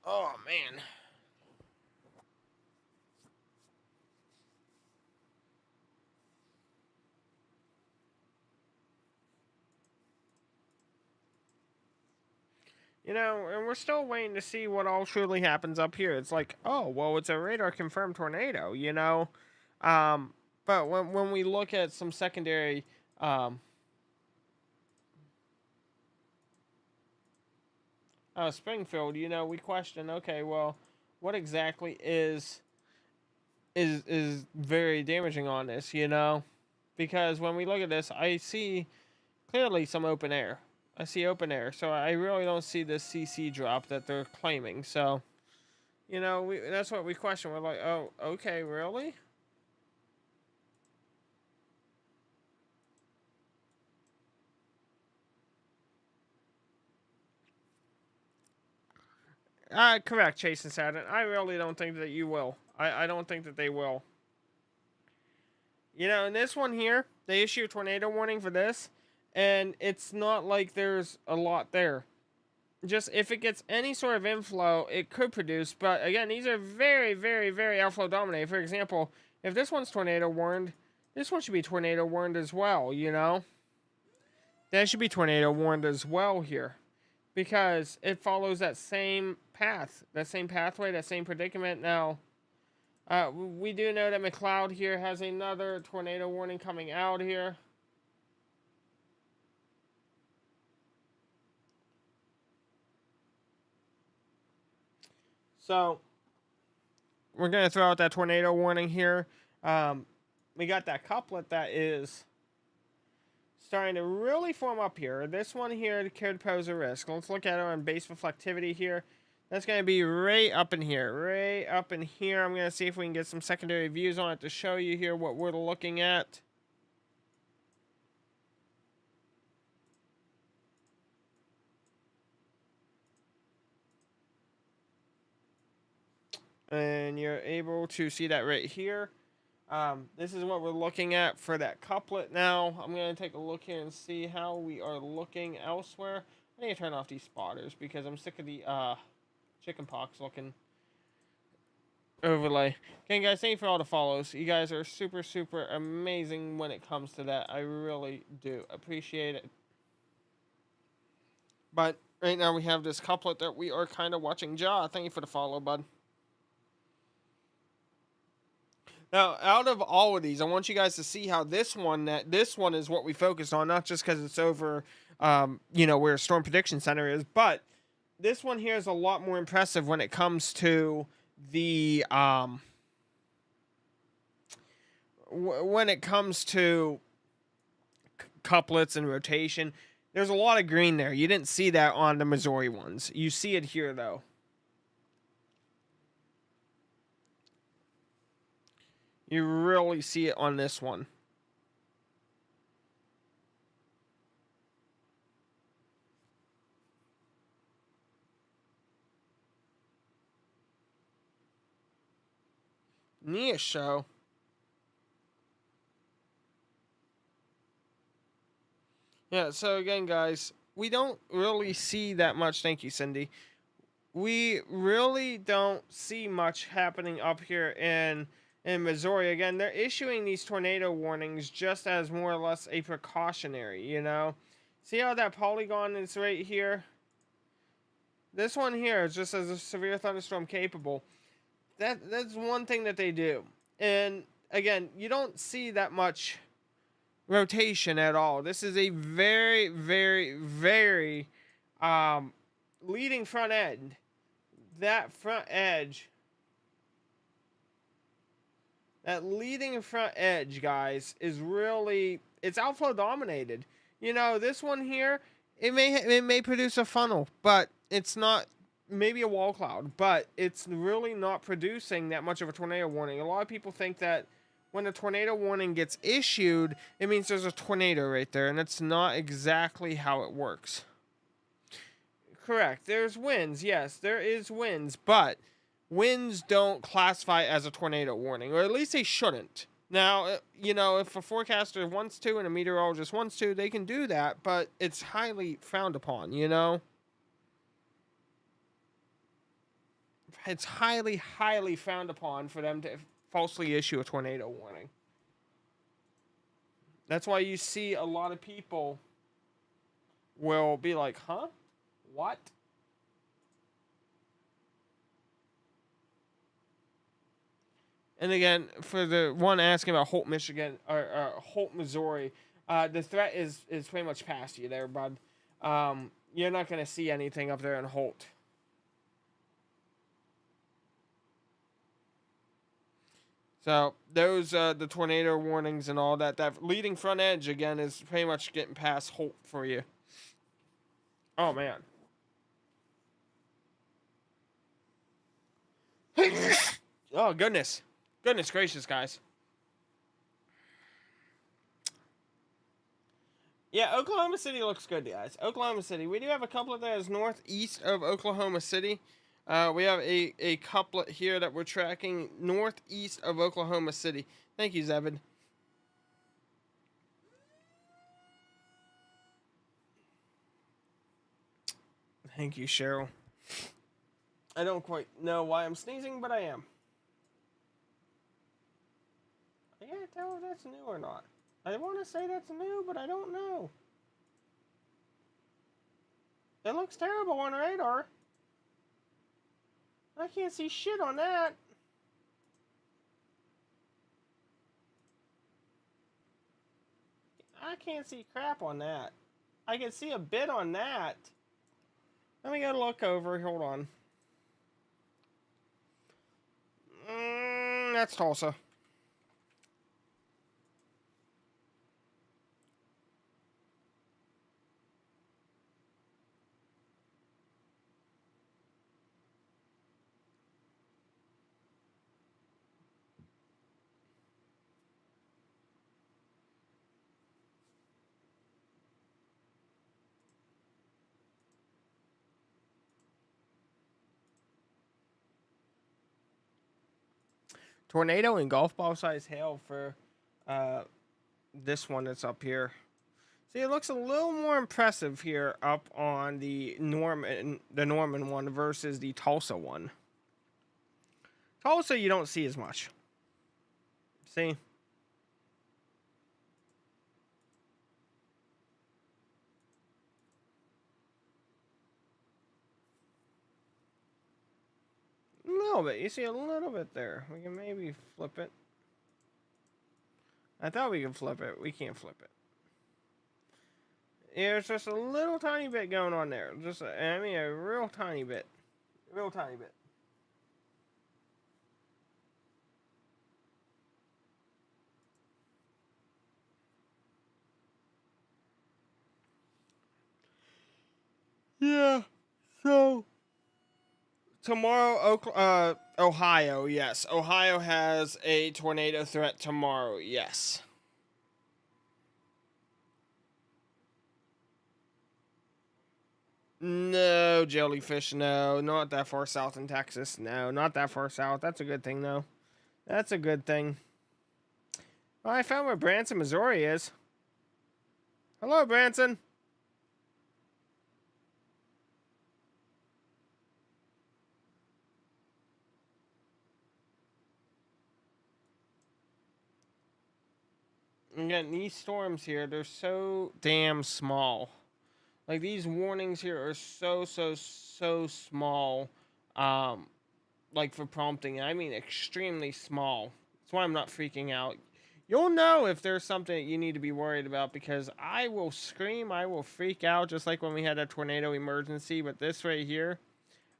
Oh, man. You know, and we're still waiting to see what all truly happens up here. It's like, oh, well, it's a radar confirmed tornado, you know? But when we look at some secondary Springfield, you know, we question, okay, well, what exactly is very damaging on this, you know? Because when we look at this, I see clearly some open air. I see open air, so I really don't see this CC drop that they're claiming. So, you know, that's what we question. We're like, oh, okay, really? Correct, Chase and Saturn. I really don't think that you will. I don't think that they will. You know, in this one here, they issue a tornado warning for this, and it's not like there's a lot there. Just if it gets any sort of inflow, it could produce. But again, these are very, very, very outflow dominated. For example, if this one's tornado warned, this one should be tornado warned as well, you know? That should be tornado warned as well here. Because it follows that same path, that same pathway, that same predicament. Now, we do know that McLeod here has another tornado warning coming out here. So, we're going to throw out that tornado warning here. We got that couplet that is starting to really form up here. This one here could pose a risk. Let's look at it on base reflectivity here. That's going to be right up in here. Right up in here. I'm going to see if we can get some secondary views on it to show you here what we're looking at. And you're able to see that right here. This is what we're looking at for that couplet now. I'm going to take a look here and see how we are looking elsewhere. I need to turn off these spotters because I'm sick of the chickenpox looking overlay. Okay, guys, thank you for all the follows. You guys are super, super amazing when it comes to that. I really do appreciate it. But right now we have this couplet that we are kind of watching. Jaw, thank you for the follow, bud. Now, out of all of these, I want you guys to see how this one is what we focus on, not just because it's over, where Storm Prediction Center is, but this one here is a lot more impressive when it comes to the, when it comes to couplets and rotation. There's a lot of green there. You didn't see that on the Missouri ones. You see it here, though. You really see it on this one. Neat show. Yeah, so again, guys, we don't really see that much. Thank you, Cindy. We really don't see much happening up here in Missouri. Again, they're issuing these tornado warnings just as more or less a precautionary, you know? See how that polygon is right here? This one here is just as a severe thunderstorm capable. That's one thing that they do. And again, you don't see that much rotation at all. This is a very, very, very leading front end. That front edge, that leading front edge, guys, is really, it's outflow dominated. You know, this one here, it may produce a funnel, but it's not, maybe a wall cloud, but it's really not producing that much of a tornado warning. A lot of people think that when a tornado warning gets issued, it means there's a tornado right there, and that's not exactly how it works. Correct. There's winds. Yes, there is winds, but winds don't classify as a tornado warning, or at least they shouldn't. Now, you know, if a forecaster wants to and a meteorologist wants to, they can do that, but it's highly frowned upon, you know? It's highly, highly frowned upon for them to falsely issue a tornado warning. That's why you see a lot of people will be like, huh? What? And again, for the one asking about Holt, Michigan, or Holt, Missouri, the threat is pretty much past you there, bud. You're not going to see anything up there in Holt. So those the tornado warnings and all that. That leading front edge again is pretty much getting past Holt for you. Oh man. Oh goodness. Goodness gracious, guys. Yeah, Oklahoma City looks good, guys. Oklahoma City. We do have a couplet that is northeast of Oklahoma City. We have a couplet here that we're tracking northeast of Oklahoma City. Thank you, Zevin. Thank you, Cheryl. I don't quite know why I'm sneezing, but I am. I can't tell if that's new or not. I want to say that's new, but I don't know. It looks terrible on radar. I can't see shit on that. I can't see crap on that. I can see a bit on that. Let me go look over. Hold on. That's Tulsa. tornado and golf ball size hail for this one that's up here. See, it looks a little more impressive here up on the Norman one versus the Tulsa one. Tulsa, you don't see as much. See? A little bit. You see a little bit there. We can maybe flip it. I thought we could flip it. We can't flip it. There's just a little tiny bit going on there. Just, I mean, a real tiny bit. Real tiny bit. Yeah. So tomorrow, Ohio, yes. Ohio has a tornado threat tomorrow, yes. No, jellyfish, no. Not that far south in Texas. No, not that far south. That's a good thing, though. That's a good thing. Well, I found where Branson, Missouri is. Hello, Branson. Again, these storms here, they're so damn small. Like, these warnings here are so small. Like, for prompting. I mean, extremely small. That's why I'm not freaking out. You'll know if there's something that you need to be worried about, because I will scream, I will freak out, just like when we had a tornado emergency. But this right here,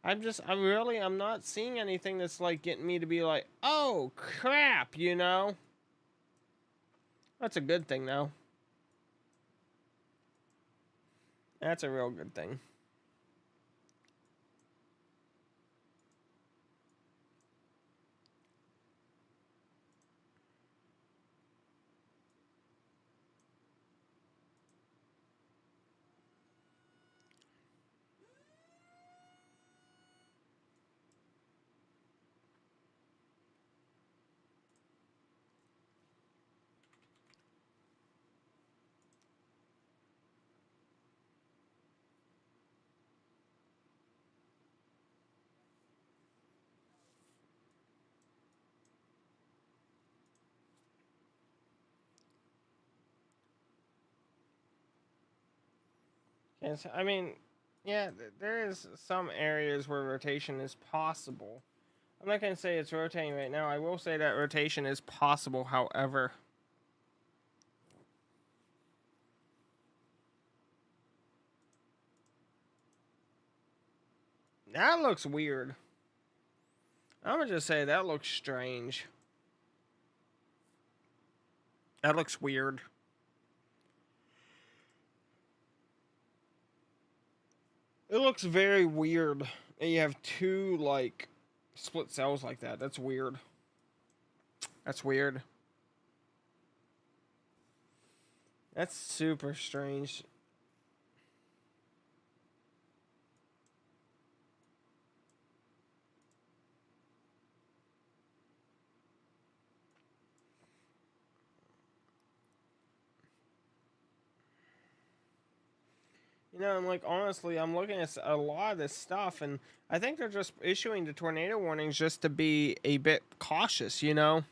I'm not seeing anything that's, like, getting me to be like, oh, crap, you know? That's a good thing, though. That's a real good thing. Yes, I mean, yeah, there is some areas where rotation is possible. I'm not going to say it's rotating right now. I will say that rotation is possible, however. That looks weird. I'm going to just say that looks strange. That looks weird. It looks very weird. And you have two, like, split cells like that. That's weird. That's weird. That's super strange. You know, I'm like, honestly, I'm looking at a lot of this stuff, and I think they're just issuing the tornado warnings just to be a bit cautious, you know?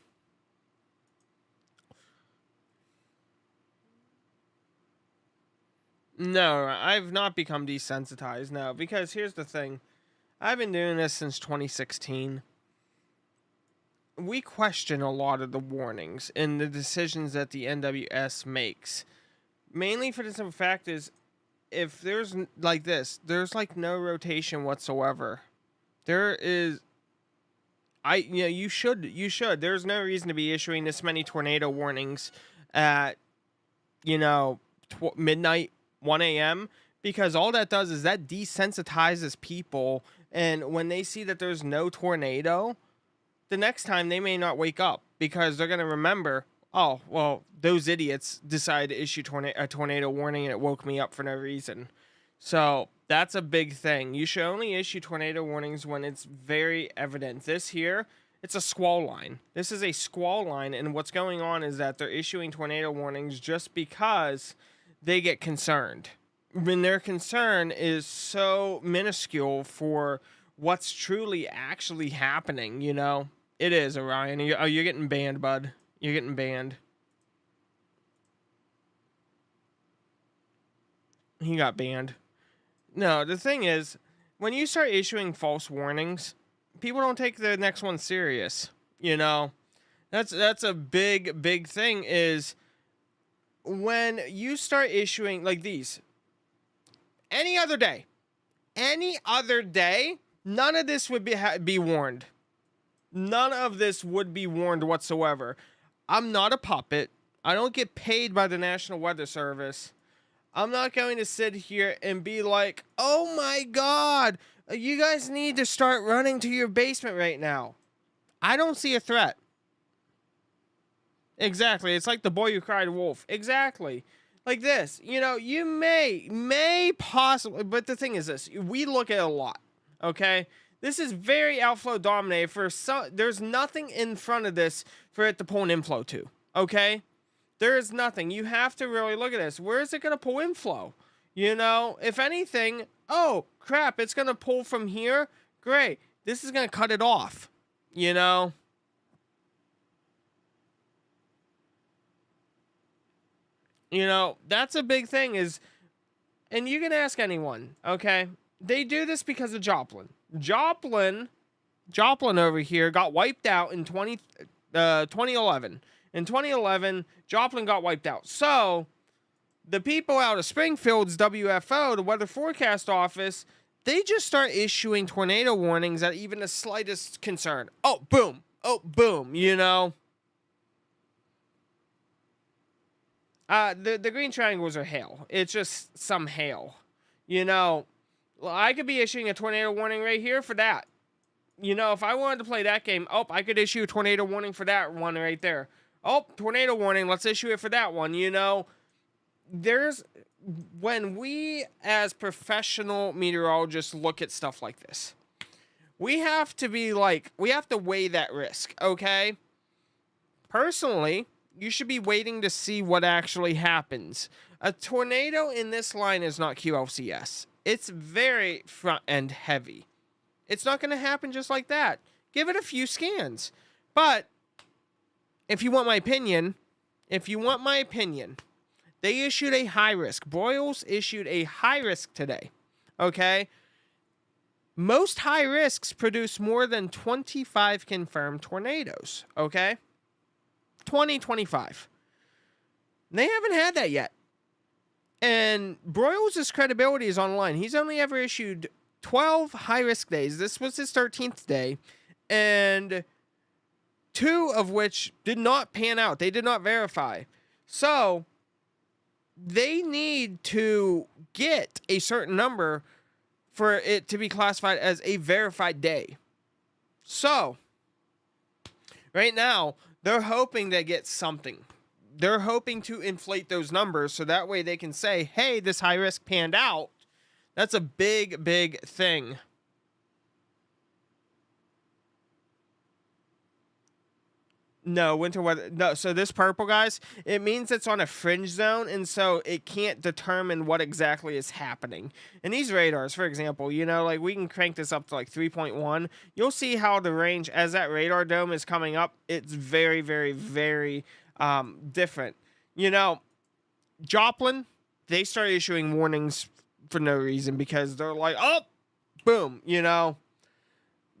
No, I've not become desensitized, no, because here's the thing. I've been doing this since 2016. We question a lot of the warnings and the decisions that the NWS makes. Mainly for the simple fact is, if there's like this, there's like no rotation whatsoever. There is, you should. There's no reason to be issuing this many tornado warnings at, midnight, 1 a.m. because all that does is that desensitizes people, and when they see that there's no tornado, the next time they may not wake up because they're gonna remember, oh, well, those idiots decided to issue a tornado warning and it woke me up for no reason. So that's a big thing. You should only issue tornado warnings when it's very evident. This here It's a squall line. This is a squall line, and what's going on is that they're issuing tornado warnings just because they get concerned. When their concern is so minuscule for what's truly actually happening, you know? It is, Orion. You're getting banned, bud. You're getting banned. He got banned. No, the thing is, when you start issuing false warnings, people don't take the next one serious. You know, that's a big thing. Is when you start issuing like these. Any other day, none of this would be warned. None of this would be warned whatsoever. I'm not a puppet. I don't get paid by the National Weather Service. I'm not going to sit here and be like, oh my God, you guys need to start running to your basement right now. I don't see a threat. Exactly. It's like the boy who cried wolf. Exactly. Like this. You know, you may possibly, but the thing is this. We look at a lot. Okay? This is very outflow dominated. There's nothing in front of this for it to pull an inflow to. Okay? There is nothing. You have to really look at this. Where is it going to pull inflow? You know, if anything, oh, crap, it's going to pull from here. Great. This is going to cut it off. You know? You know, that's a big thing is, and you can ask anyone, okay? They do this because of Joplin. Joplin over here got wiped out in 2011. In 2011, Joplin got wiped out. So, the people out of Springfield's WFO, the Weather Forecast Office, they just start issuing tornado warnings at even the slightest concern. Oh, boom. Oh, boom, you know? The green triangles are hail. It's just some hail. You know, I could be issuing a tornado warning right here for that. You know, if I wanted to play that game, oh, I could issue a tornado warning for that one right there. Oh, tornado warning, let's issue it for that one. You know, when we as professional meteorologists look at stuff like this, we have to weigh that risk, okay? Personally, you should be waiting to see what actually happens. A tornado in this line is not QLCS. It's very front end heavy. It's not going to happen just like that. Give it a few scans. But if you want my opinion, they issued a high risk. Broyles issued a high risk today. Okay? Most high risks produce more than 25 confirmed tornadoes. Okay? 2025. They haven't had that yet. And Broyles' credibility is online. He's only ever issued 12 high-risk days. This was his 13th day. And 2 of which did not pan out. They did not verify. So, they need to get a certain number for it to be classified as a verified day. So, right now, they're hoping they get something. They're hoping to inflate those numbers so that way they can say, hey, this high risk panned out. That's a big thing. No, winter weather. No, so this purple, guys, it means it's on a fringe zone, and so it can't determine what exactly is happening. And these radars, for example, you know, like we can crank this up to like 3.1. You'll see how the range, as that radar dome is coming up, it's very different. You know, Joplin, they start issuing warnings for no reason because they're like, oh, boom, you know.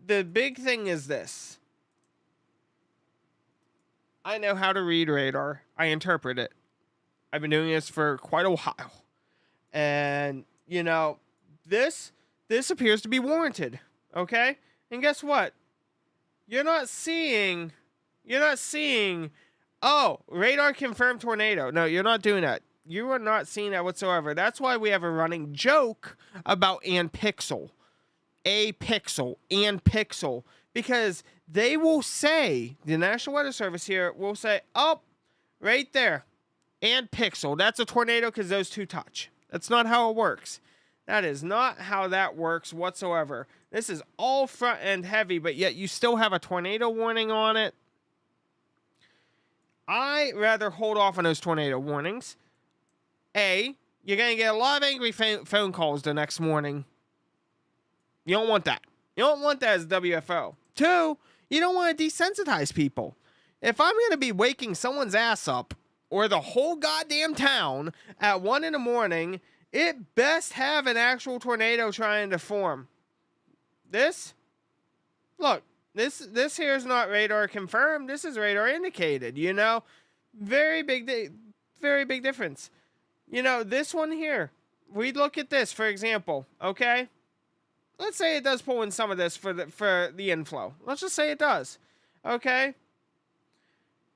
The big thing is this. I know how to read radar. I interpret it. I've been doing this for quite a while. And, you know, this appears to be warranted. Okay? And guess what? You're not seeing, oh, radar confirmed tornado. No, you're not doing that. You are not seeing that whatsoever. That's why we have a running joke about and pixel. A pixel and pixel. Because they will say, the National Weather Service here will say, oh, right there, and pixel. That's a tornado because those two touch. That's not how it works. That is not how that works whatsoever. This is all front end heavy, but yet you still have a tornado warning on it. I rather hold off on those tornado warnings. A, you're going to get a lot of angry phone calls the next morning. You don't want that. You don't want that as WFO. 2, you don't want to desensitize people. If I'm going to be waking someone's ass up, or the whole goddamn town, at 1 in the morning, it best have an actual tornado trying to form. This here is not radar confirmed. This is radar indicated, you know? Very big difference. You know, this one here, we look at this, for example, okay? Let's say it does pull in some of this for the inflow. Let's just say it does, okay?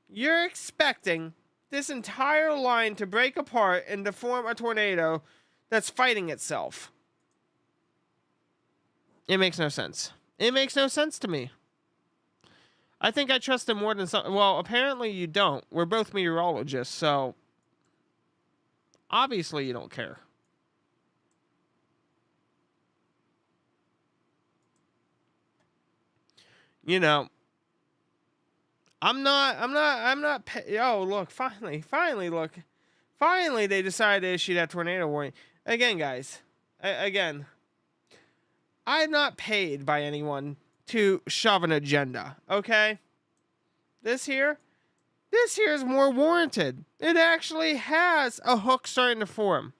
You're expecting this entire line to break apart and to form a tornado that's fighting itself. It makes no sense. It makes no sense to me. I think I trust him more than some. Well, apparently you don't. We're both meteorologists, so obviously you don't care. You know, I'm not. Oh, look! Finally, look! Finally, they decided to issue that tornado warning again, guys. Again, I'm not paid by anyone to shove an agenda. Okay, this here is more warranted. It actually has a hook starting to form.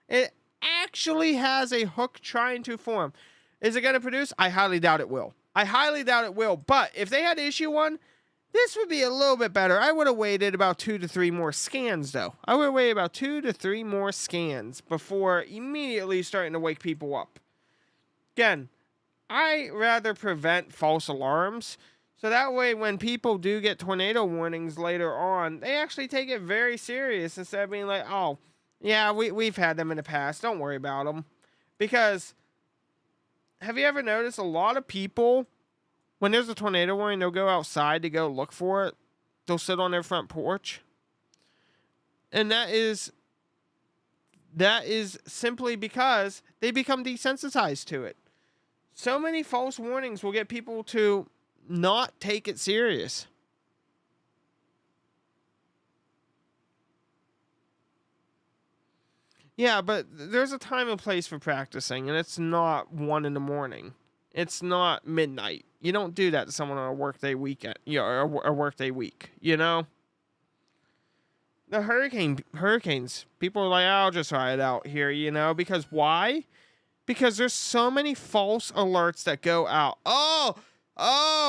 It actually has a hook trying to form. Is it going to produce? I highly doubt it will. But if they had to issue one, this would be a little bit better. I would have waited about 2 to 3 more scans, though. I would have waited about 2 to 3 more scans before immediately starting to wake people up. Again, I rather prevent false alarms, so that way when people do get tornado warnings later on, they actually take it very serious instead of being like, oh, yeah, we've had them in the past. Don't worry about them. Because have you ever noticed a lot of people, when there's a tornado warning, they'll go outside to go look for it. They'll sit on their front porch. And that is simply because they become desensitized to it. So many false warnings will get people to not take it serious. Yeah, but there's a time and place for practicing, and it's not 1 in the morning. It's not midnight. You don't do that to someone on a workday weekend, or a workday week, you know? The hurricanes, people are like, I'll just ride it out here, you know? Because why? Because there's so many false alerts that go out. Oh,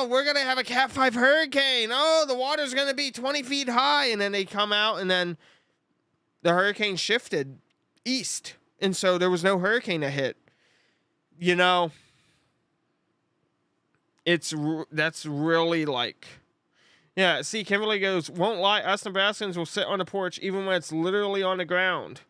we're going to have a Cat 5 hurricane. Oh, the water's going to be 20 feet high. And then they come out, and then the hurricane shifted east. And so there was no hurricane to hit. You know, that's really like, yeah, see, Kimberly goes, won't lie, us Nebraskans will sit on the porch even when it's literally on the ground.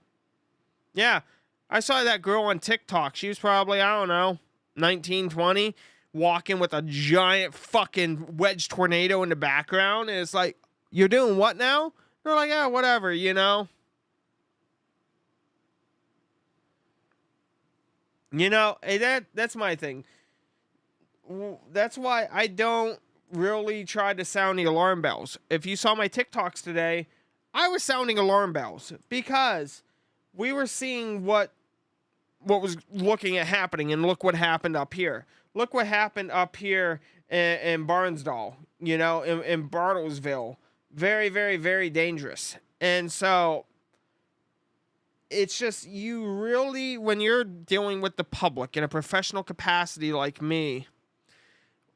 Yeah, I saw that girl on TikTok. She was probably, I don't know, 19, 20, walking with a giant fucking wedge tornado in the background. And it's like, you're doing what now? They're like, yeah, whatever, you know? You know, that's my thing. That's why I don't really try to sound the alarm bells. If you saw my TikToks today, I was sounding alarm bells because we were seeing what was looking at happening, and look what happened up here. Look what happened up here in Barnsdall, you know, in Bartlesville. Very, very, very dangerous. And so it's just, you really, when you're dealing with the public in a professional capacity like me,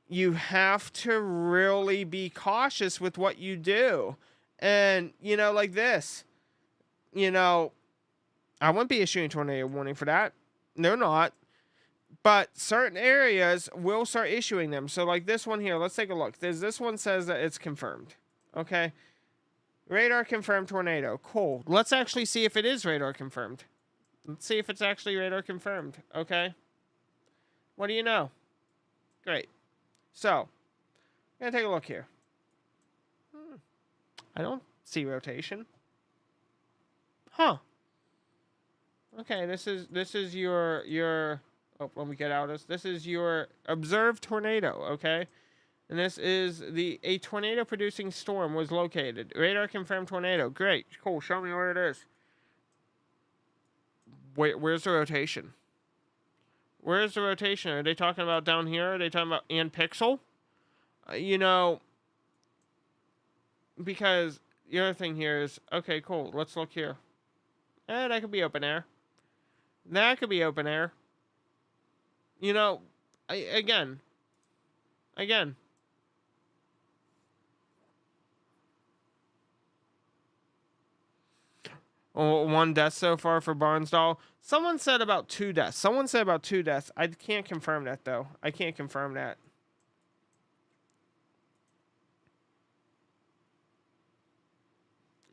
you have to really be cautious with what you do. And, you know, like this, you know, I wouldn't be issuing a tornado warning for that. They're not. But certain areas will start issuing them. So like this one here, let's take a look. This one says that it's confirmed. Okay. Radar confirmed tornado. Cool. Let's actually see if it is radar confirmed. Let's see if it's actually radar confirmed. Okay. What do you know? Great. So, I'm going to take a look here. I don't see rotation. Huh. Okay, this is your. Oh, let me get out of this. This is your observed tornado. Okay, and this is a tornado producing storm was located. Radar confirmed tornado. Great, cool. Show me where it is. Wait, where's the rotation? Where's the rotation? Are they talking about down here? Are they talking about and pixel? You know, because the other thing here is, okay, cool. Let's look here. That could be open air. That could be open air. You know, again. Oh, 1 death so far for Barnsdall. Someone said about 2 deaths. I can't confirm that, though. I can't confirm that.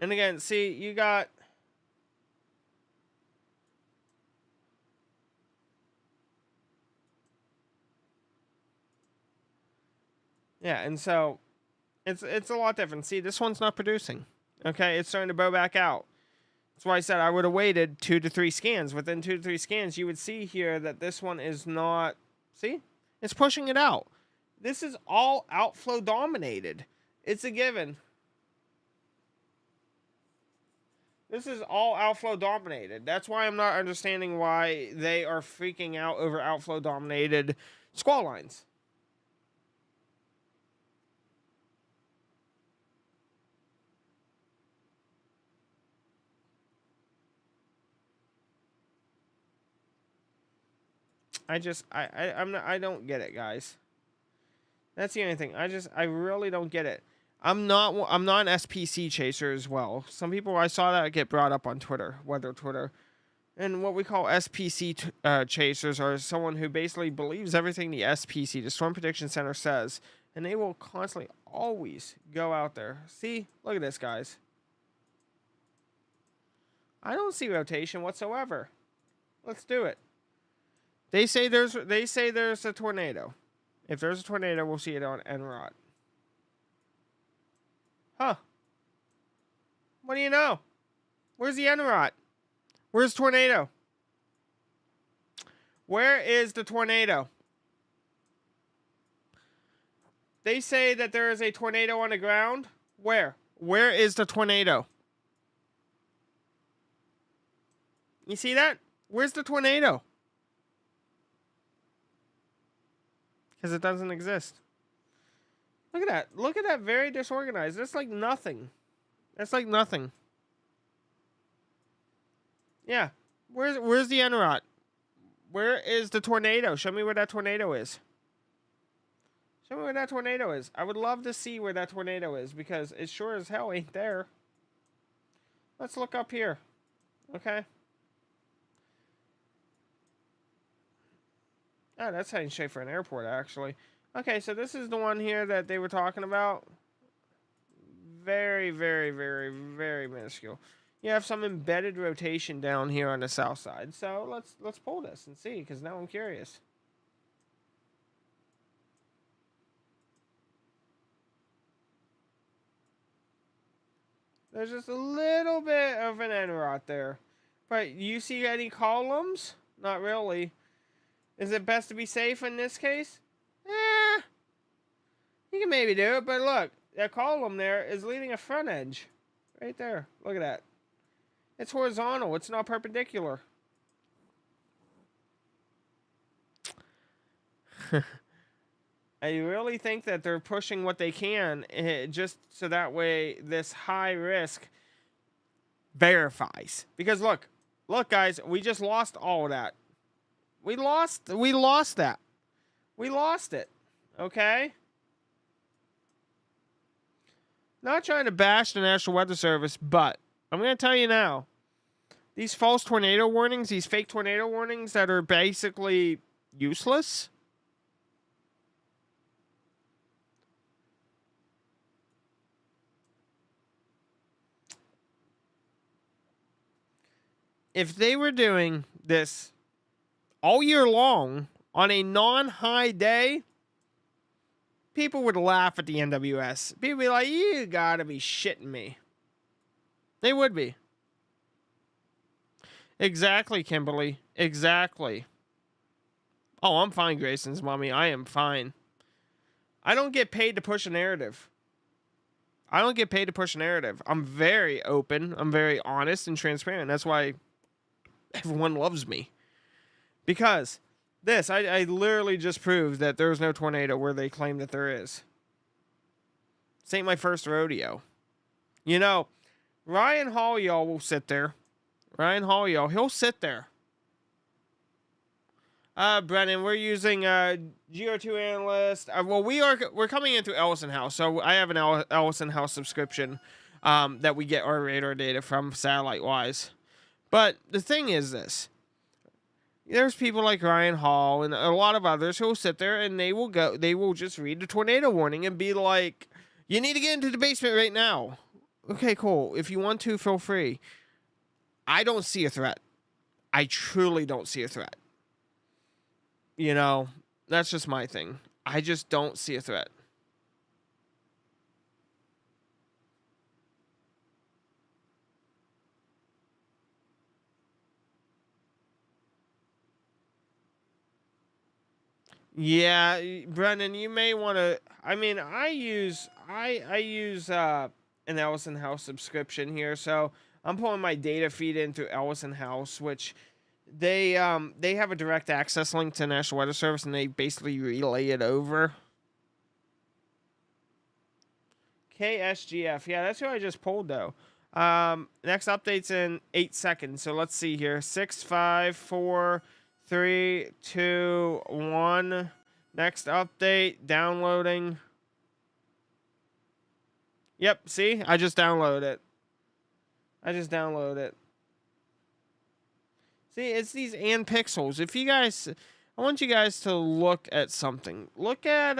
And again, see, you got... Yeah, and so it's a lot different. See, this one's not producing. Okay, it's starting to bow back out. That's why I said I would have waited 2 to 3 scans. Within 2 to 3 scans, you would see here that this one is not... See? It's pushing it out. This is all outflow dominated. It's a given. This is all outflow dominated. That's why I'm not understanding why they are freaking out over outflow dominated squall lines. I don't get it, guys. That's the only thing. I really don't get it. I'm not an SPC chaser as well. Some people, I saw that get brought up on Twitter, weather Twitter. And what we call SPC chasers are someone who basically believes everything the SPC, the Storm Prediction Center, says. And they will constantly, always go out there. See? Look at this, guys. I don't see rotation whatsoever. Let's do it. They say there's a tornado. If there's a tornado, we'll see it on NROT. Huh. What do you know? Where's the NROT? Where's tornado? Where is the tornado? They say that there is a tornado on the ground. Where? Where is the tornado? You see that? Where's the tornado? Because it doesn't exist. Look at that. Look at that. Very disorganized. That's like nothing. That's like nothing. Yeah. Where's the NROT? Where is the tornado? Show me where that tornado is. Show me where that tornado is. I would love to see where that tornado is because it sure as hell ain't there. Let's look up here. Okay. Oh, that's heading straight for an airport, actually. Okay, so this is the one here that they were talking about. Very, very, very, very minuscule. You have some embedded rotation down here on the south side. So let's pull this and see, because now I'm curious. There's just a little bit of an NROT there. But you see any columns? Not really. Is it best to be safe in this case? You can maybe do it, but look, that column there is leading a front edge. Right there. Look at that. It's horizontal. It's not perpendicular. I really think that they're pushing what they can just so that way this high risk verifies. Because look, guys, we just lost all of that. We lost that. We lost it. Okay? Not trying to bash the National Weather Service, but I'm going to tell you now. These false tornado warnings, these fake tornado warnings that are basically useless. If they were doing this all year long on a non-high day, people would laugh at the NWS. People would be like, you gotta be shitting me. They would be. Exactly, Kimberly. Exactly. Oh, I'm fine, Grayson's mommy. I am fine. I don't get paid to push a narrative. I don't get paid to push a narrative. I'm very open. I'm very honest and transparent. That's why everyone loves me. Because this, I literally just proved that there's no tornado where they claim that there is. This ain't my first rodeo. You know, Ryan Hall, y'all will sit there. Ryan Hall, y'all, he'll sit there. Brennan, we're using GR2 Analyst. Well, we're coming in through Ellison House, so I have an Ellison House subscription that we get our radar data from satellite-wise. But the thing is this. There's people like Ryan Hall and a lot of others who will sit there and they will just read the tornado warning and be like, you need to get into the basement right now. Okay, cool. If you want to, feel free. I don't see a threat. I truly don't see a threat. You know, that's just my thing. I just don't see a threat. Yeah, Brendan, you may want to. I mean, I use an Ellison House subscription here, so I'm pulling my data feed into Ellison House, which they have a direct access link to National Weather Service, and they basically relay it over. KSGF, yeah, that's who I just pulled though. Next update's in 8 seconds, so let's see here. 6, 5, 4, 3, 2, 1. Next update, downloading. Yep, see? I just downloaded it. See, it's these pixels. If you guys, I want you guys to look at something. Look at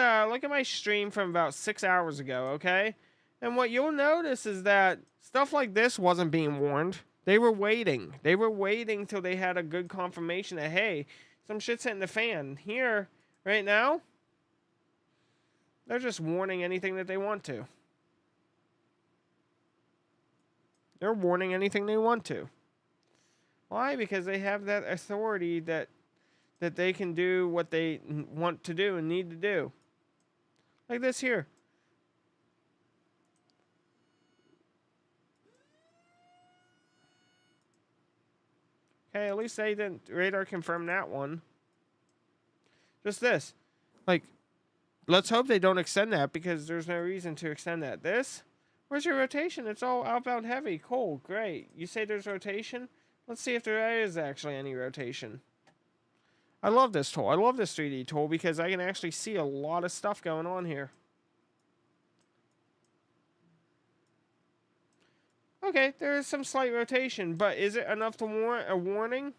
my stream from about 6 hours ago, okay? And what you'll notice is that stuff like this wasn't being warned. They were waiting. They were waiting till they had a good confirmation that, hey, some shit's hitting the fan. Here, right now, they're just warning anything that they want to. They're warning anything they want to. Why? Because they have that authority that they can do what they want to do and need to do. Like this here. Okay, at least they didn't radar confirm that one. Just this. Like, let's hope they don't extend that because there's no reason to extend that. This? Where's your rotation? It's all outbound heavy. Cool, great. You say there's rotation? Let's see if there is actually any rotation. I love this tool. I love this 3D tool because I can actually see a lot of stuff going on here. Okay, there is some slight rotation, but is it enough to warrant a warning?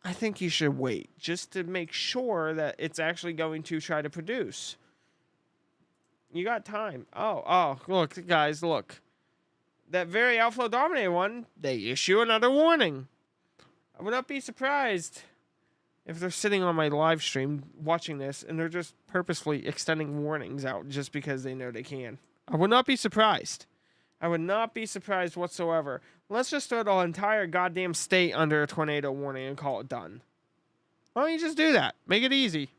I think you should wait just to make sure that it's actually going to try to produce. You got time. Oh, look, guys, look. That very outflow dominated one, they issue another warning. I would not be surprised if they're sitting on my live stream watching this and they're just purposefully extending warnings out just because they know they can. I would not be surprised. I would not be surprised whatsoever. Let's just throw the entire goddamn state under a tornado warning and call it done. Why don't you just do that? Make it easy.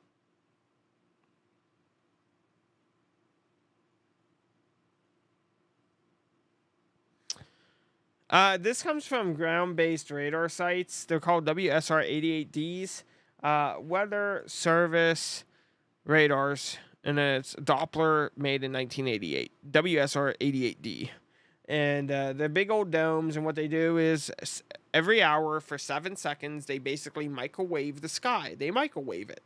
This comes from ground-based radar sites. They're called WSR-88Ds. Weather Service radars. And it's Doppler made in 1988. WSR-88D. And they're big old domes. And what they do is every hour for 7 seconds, they basically microwave the sky. They microwave it.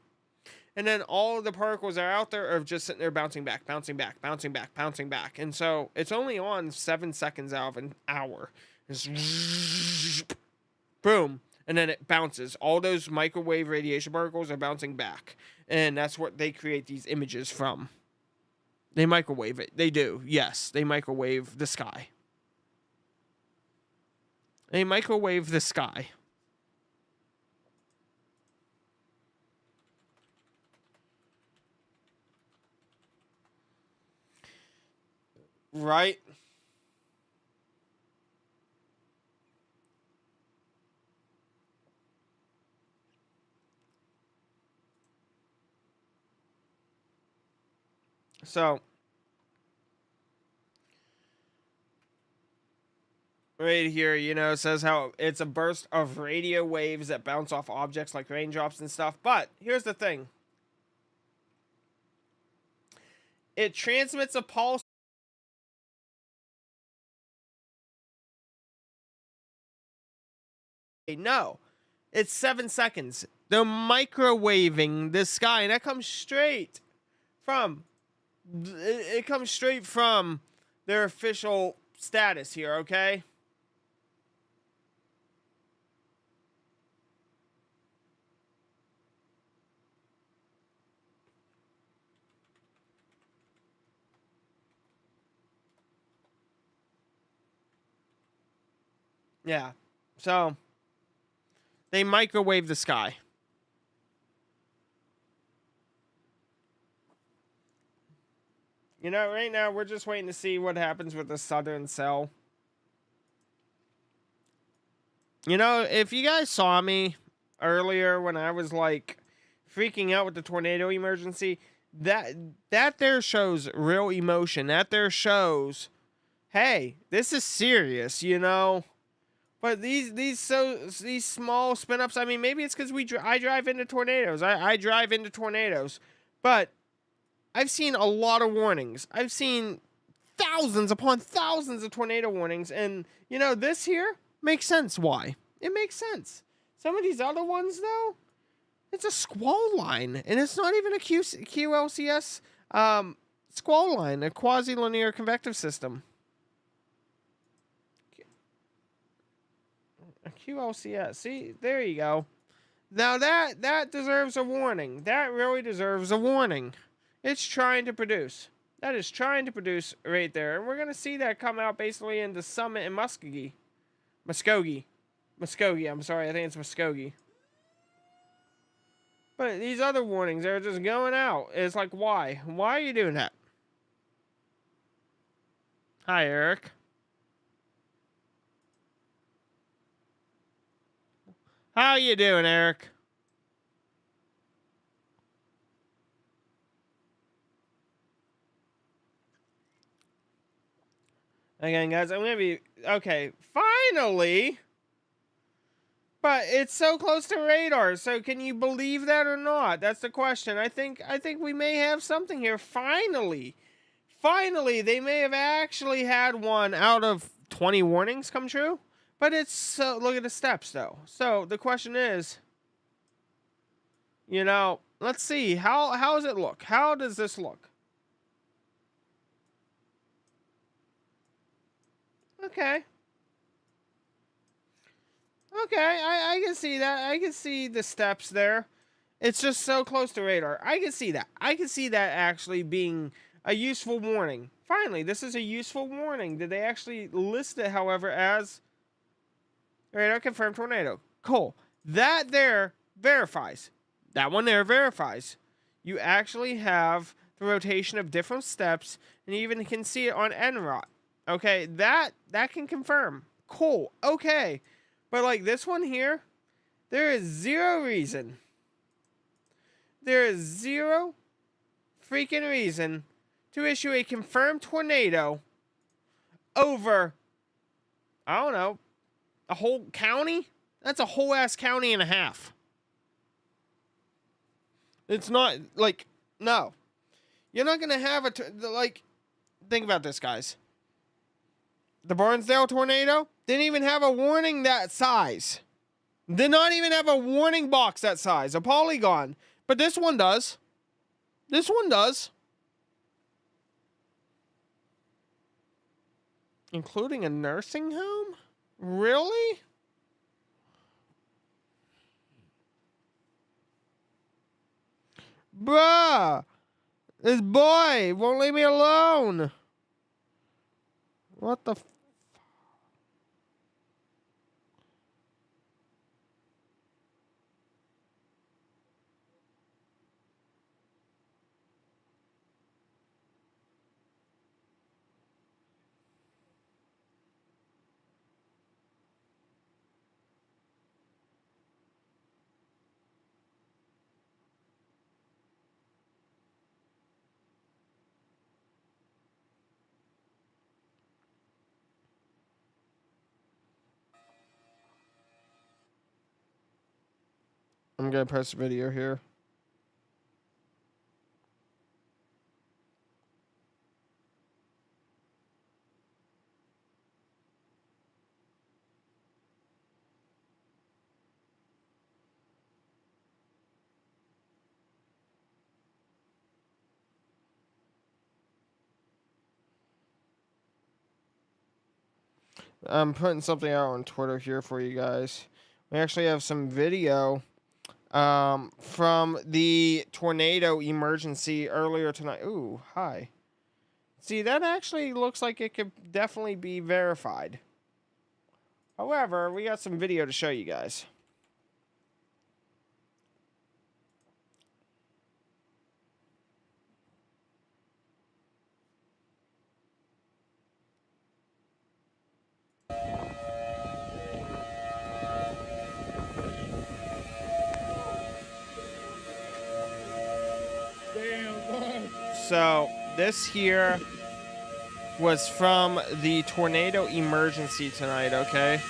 And then all of the particles that are out there are just sitting there bouncing back, bouncing back, bouncing back, bouncing back. And so it's only on 7 seconds out of an hour. It's boom. And then it bounces. All those microwave radiation particles are bouncing back. And that's what they create these images from. They microwave it. They do. Yes, they microwave the sky. They microwave the sky. Right? So, right here, it says how it's a burst of radio waves that bounce off objects like raindrops and stuff. But here's the thing. It transmits a pulse. No, it's 7 seconds. They're microwaving the sky, and that comes straight from. It comes straight from their official status here, okay? Yeah. So, they microwave the sky. Right now, we're just waiting to see what happens with the southern cell. If you guys saw me earlier when I was, like, freaking out with the tornado emergency, that there shows real emotion. That there shows, hey, this is serious, But these small spin ups. I mean, maybe it's because I drive into tornadoes. I drive into tornadoes, but I've seen a lot of warnings. I've seen thousands upon thousands of tornado warnings, and this here makes sense. Why? It makes sense. Some of these other ones, though, it's a squall line, and it's not even a QLCS squall line, a quasi-linear convective system. A QLCS. See, there you go. Now that deserves a warning. That really deserves a warning. It's trying to produce. That is trying to produce right there. And we're going to see that come out basically in the Summit in Muskogee. Muskogee, I'm sorry. I think it's Muskogee. But these other warnings, they're just going out. It's like, why? Why are you doing that? Hi, Eric. How you doing, Eric? Again, guys, I'm gonna be okay. Finally, but it's so close to radar. So can you believe that or not? That's the question. I think we may have something here. Finally, they may have actually had one out of 20 warnings come true. But it's so, look at the steps though. So the question is, let's see how does it look? How does this look? Okay. Okay, I can see that. I can see the steps there. It's just so close to radar. I can see that. I can see that actually being a useful warning. Finally, this is a useful warning. Did they actually list it, however, as radar confirmed tornado? Cool. That there verifies. That one there verifies. You actually have the rotation of different steps, and you even can see it on NROT. Okay, that can confirm. Cool. Okay. But like this one here, there is zero reason. There is zero freaking reason to issue a confirmed tornado over, I don't know, a whole county? That's a whole ass county and a half. It's not like, no. You're not going to have think about this, guys. The Barnesdale tornado didn't even have a warning that size. Did not even have a warning box that size, a polygon. But this one does. This one does. Including a nursing home? Really? Bruh! This boy won't leave me alone. What the I'm gonna post a video here. I'm putting something out on Twitter here for you guys. We actually have some video from the tornado emergency earlier tonight. Ooh, hi. See, that actually looks like it could definitely be verified. However, we got some video to show you guys. So, this here was from the tornado emergency tonight, okay?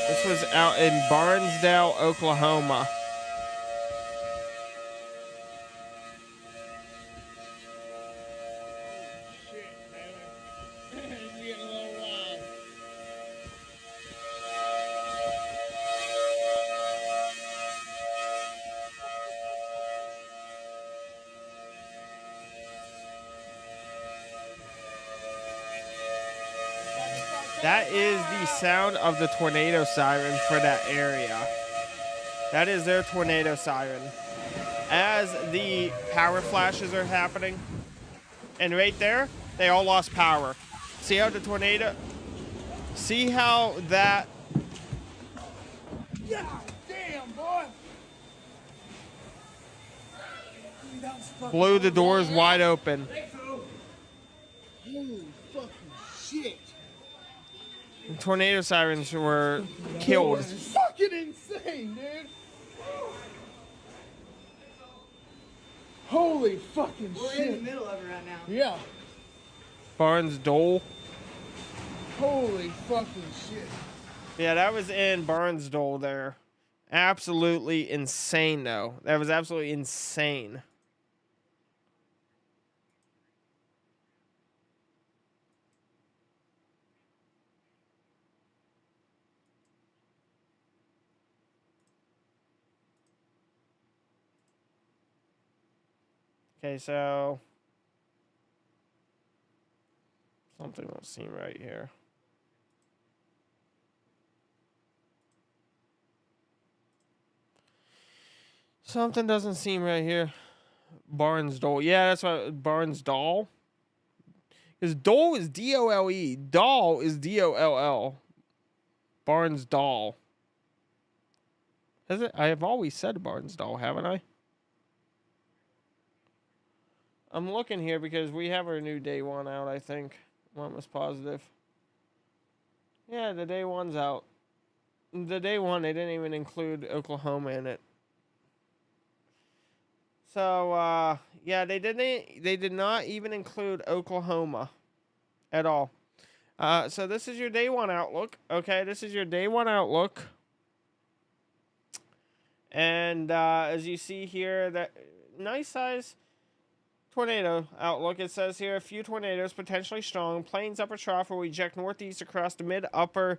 This was out in Barnesdale, Oklahoma. That is the sound of the tornado siren for that area. That is their tornado siren. As the power flashes are happening, and right there, they all lost power. See how the tornado, see how that blew the doors wide open. Holy fucking shit. The tornado sirens were killed. It's fucking insane, dude. Holy fucking shit. We're in the middle of it right now. Yeah. Barnesdole. Holy fucking shit. Yeah, that was in Barnesdole there. Absolutely insane, though. That was absolutely insane. Okay, so something don't seem right here. Something doesn't seem right here. Barnesdole. Yeah, that's what Barnesdole. Because Dole is D-O-L-E. Doll is D-O-L-L. Barnesdole. Has it? I have always said Barnesdole, haven't I? I'm looking here because we have our new day one out, I think. One was positive. Yeah, the day one's out. The day one, they didn't even include Oklahoma in it. So, yeah, they did not even include Oklahoma at all. So this is your day one outlook. Okay, this is your day one outlook. And as you see here, that nice size tornado outlook. It says here, a few tornadoes, potentially strong. Plains upper trough will eject northeast across the mid-upper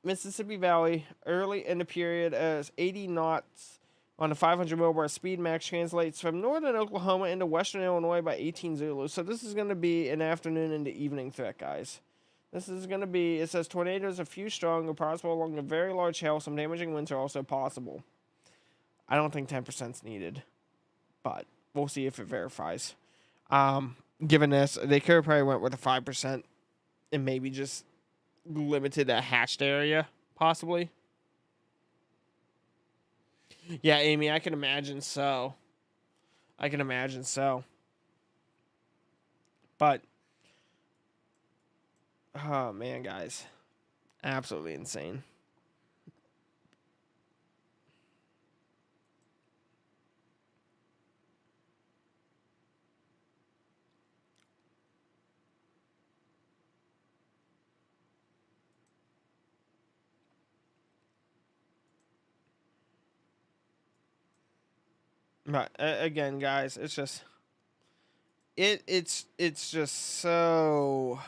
Mississippi Valley early in the period as 80 knots on a 500 millbar speed. Max translates from northern Oklahoma into western Illinois by 18 Zulu. So this is going to be an afternoon into evening threat, guys. This is going to be, it says tornadoes, a few strong, are possible along a very large hail. Some damaging winds are also possible. I don't think 10% is needed, but we'll see if it verifies. Given this, they could have probably went with a 5% and maybe just limited a hatched area, possibly. Yeah, Amy, I can imagine so. I can imagine so. But, oh man, guys. Absolutely insane. But again, guys, it's just it's just so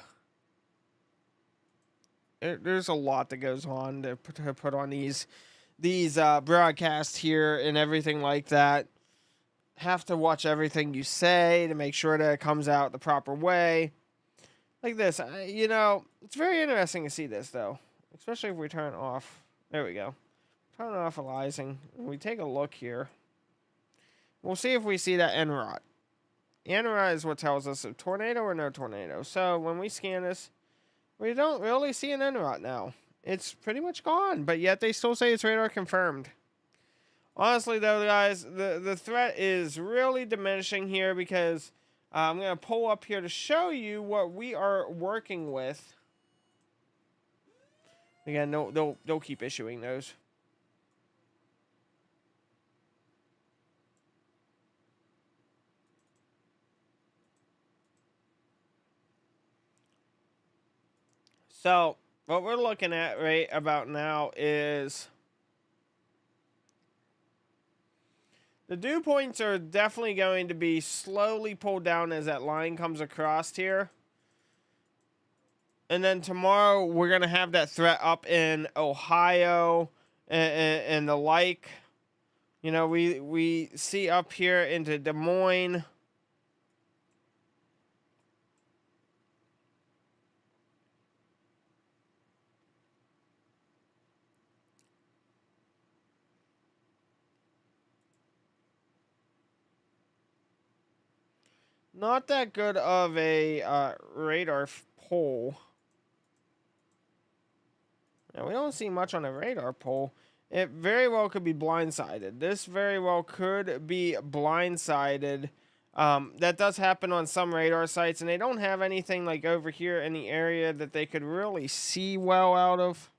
there's a lot that goes on to put on these broadcasts here and everything like that. Have to watch everything you say to make sure that it comes out the proper way. Like this, you know, it's very interesting to see this though, especially if we turn off. There we go. Turn off aliasing. We take a look here. We'll see if we see that NROT. NROT is what tells us a tornado or no tornado. So when we scan this, we don't really see an NROT now. It's pretty much gone, but yet they still say it's radar confirmed. Honestly, though, guys, the threat is really diminishing here because I'm going to pull up here to show you what we are working with. Again, they'll keep issuing those. So, what we're looking at right about now is the dew points are definitely going to be slowly pulled down as that line comes across here. And then tomorrow we're going to have that threat up in Ohio and the like. You know, we see up here into Des Moines. Not that good of a radar pole. Now, we don't see much on a radar pole. It very well could be blindsided. This very well could be blindsided. That does happen on some radar sites, and they don't have anything like over here in the area that they could really see well out of.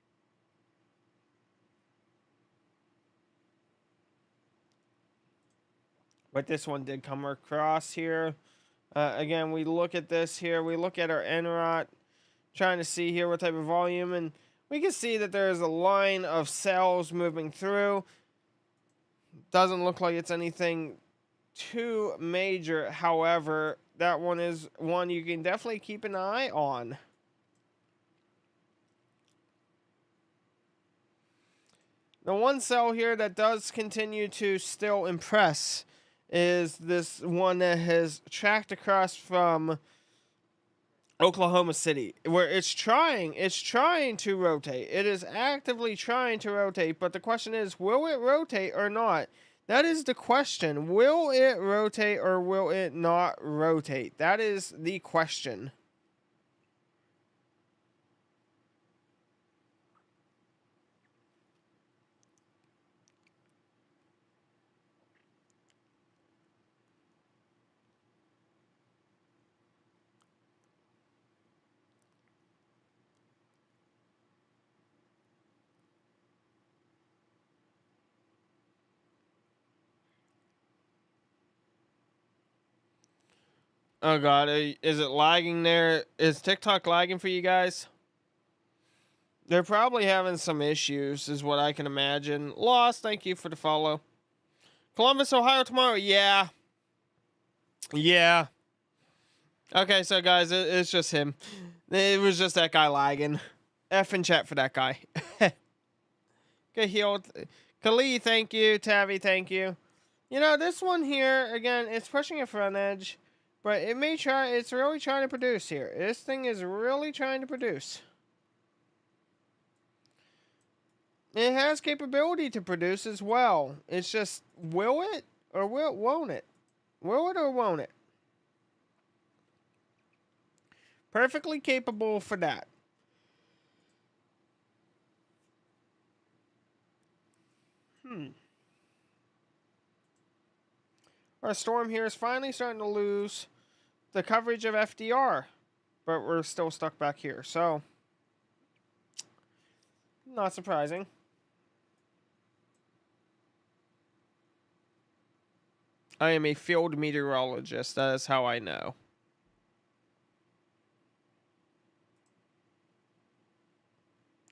But this one did come across here. Again, we look at this here. We look at our NROT, trying to see here what type of volume, and we can see that there is a line of cells moving through. Doesn't look like it's anything too major. However, that one is one you can definitely keep an eye on. The one cell here that does continue to still impress is this one that has tracked across from Oklahoma City, where it's trying to rotate. It is actively trying to rotate, but the question is, will it rotate or not? That is the question. Will it rotate or will it not rotate? That is the question. Oh god, is it lagging there? Is TikTok lagging for you guys? They're probably having some issues, is what I can imagine. Lost, thank you for the follow. Columbus, Ohio tomorrow? Yeah. Yeah. Okay, so guys, it's just him. It was just that guy lagging. F in chat for that guy. Okay, healed. Kali, thank you. Tavi, thank you. You know, this one here, again, it's pushing a front edge. But it may try, it's really trying to produce here. This thing is really trying to produce. It has capability to produce as well. It's just, will it or won't it? Will it or won't it? Perfectly capable for that. Our storm here is finally starting to lose the coverage of FDR, but we're still stuck back here, so not surprising. I am a field meteorologist. That is how I know.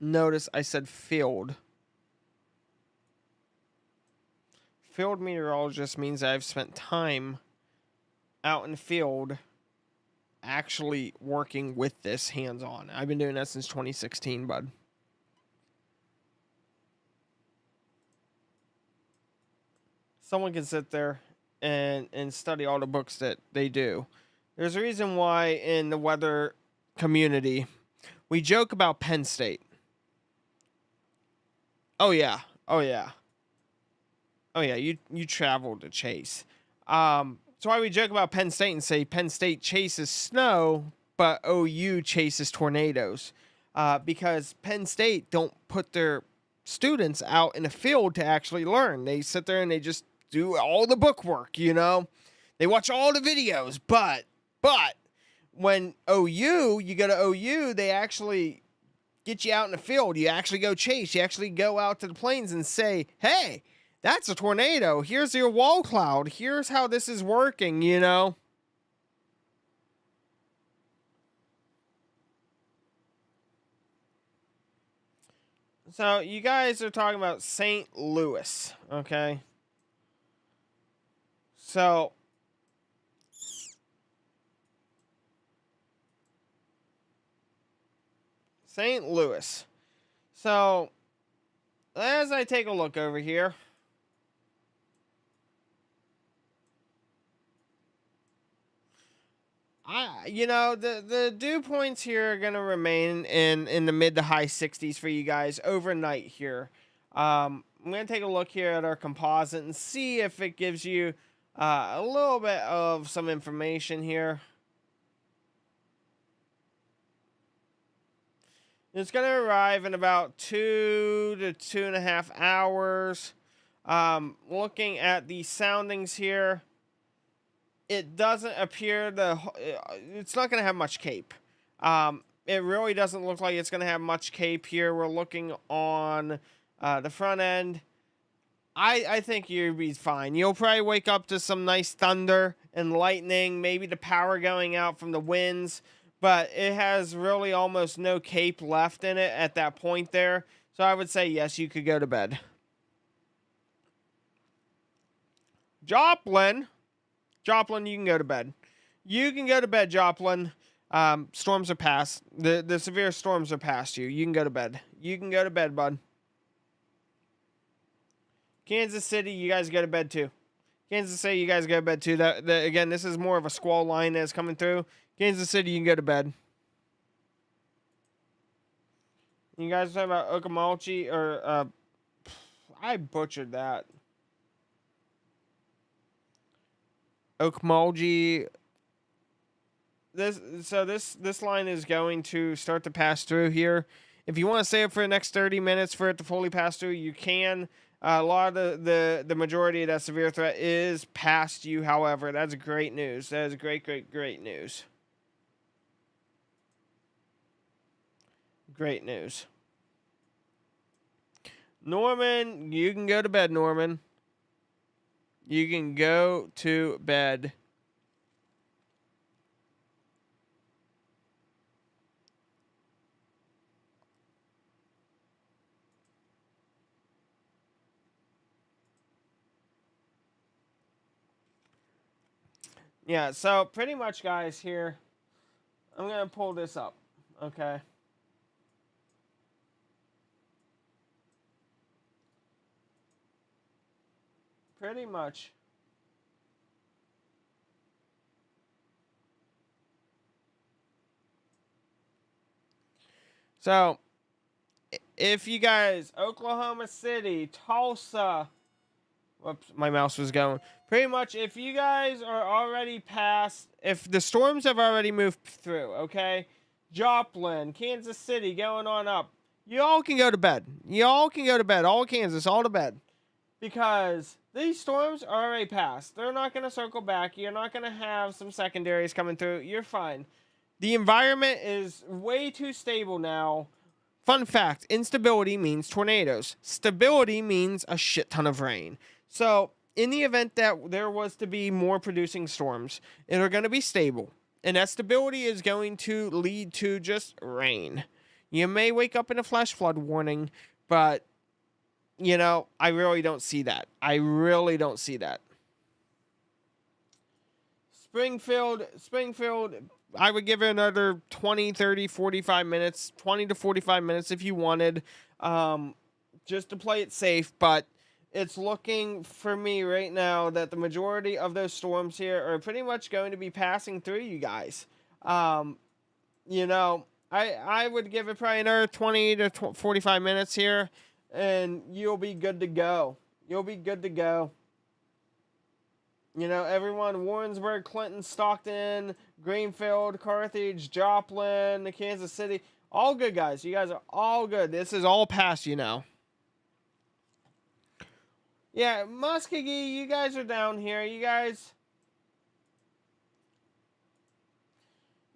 Notice I said field. field meteorologist means I've spent time out in the field actually working with this hands-on. I've been doing that since 2016, bud. Someone can sit there and study all the books that they do. There's a reason why in the weather community we joke about Penn State. Oh yeah. You traveled to Chase. That's why we joke about Penn State and say Penn State chases snow, but OU chases tornadoes. Because Penn State don't put their students out in the field to actually learn. They sit there and they just do all the book work, you know? They watch all the videos, but when you go to OU, they actually get you out in the field. You actually go chase. You actually go out to the plains and say, hey, that's a tornado. Here's your wall cloud. Here's how this is working, you know? So, you guys are talking about St. Louis, okay? So, St. Louis. So, as I take a look over here, the dew points here are going to remain in the mid to high 60s for you guys overnight here. I'm going to take a look here at our composite and see if it gives you a little bit of some information here. It's going to arrive in about 2 to 2.5 hours. Looking at the soundings here, it doesn't appear it's not going to have much cape. It really doesn't look like it's going to have much cape here. We're looking on the front end. I think you'll be fine. You'll probably wake up to some nice thunder and lightning, maybe the power going out from the winds, but it has really almost no cape left in it at that point there. So I would say, yes, you could go to bed. Joplin, you can go to bed. You can go to bed, Joplin. Storms are past. The severe storms are past you. You can go to bed. You can go to bed, bud. Kansas City, you guys go to bed too. Kansas City, you guys go to bed too. Again, this is more of a squall line that's coming through. Kansas City, you can go to bed. You guys are talking about Okmulgee or I butchered that. Okmulgee. This line is going to start to pass through here. If you want to stay up for the next 30 minutes for it to fully pass through, you can. A lot of the majority of that severe threat is past you, however. That's great news. That is great news. Great news. Norman, you can go to bed, Norman. You can go to bed. Yeah, so pretty much, guys, here, I'm going to pull this up, okay? Pretty much. So, if you guys, Oklahoma City, Tulsa, whoops, my mouse was going. Pretty much, if you guys are already past, if the storms have already moved through, okay? Joplin, Kansas City, going on up. Y'all can go to bed. Y'all can go to bed. All Kansas, all to bed. Because these storms are already past. They're not going to circle back. You're not going to have some secondaries coming through. You're fine. The environment is way too stable now. Fun fact, instability means tornadoes. Stability means a shit ton of rain. So, in the event that there was to be more producing storms, they're going to be stable. And that stability is going to lead to just rain. You may wake up in a flash flood warning, but you know, I really don't see that. I really don't see that. Springfield, I would give it another 20, 30, 45 minutes, 20 to 45 minutes if you wanted, just to play it safe. But it's looking for me right now that the majority of those storms here are pretty much going to be passing through you guys. You know, I would give it probably another 20 to 45 minutes here, and you'll be good to go. You'll be good to go. You know, everyone, Warrensburg, Clinton, Stockton, Greenfield, Carthage, Joplin, Kansas City, all good, guys. You guys are all good. This is all past you now. Yeah, Muskogee, you guys are down here. You guys...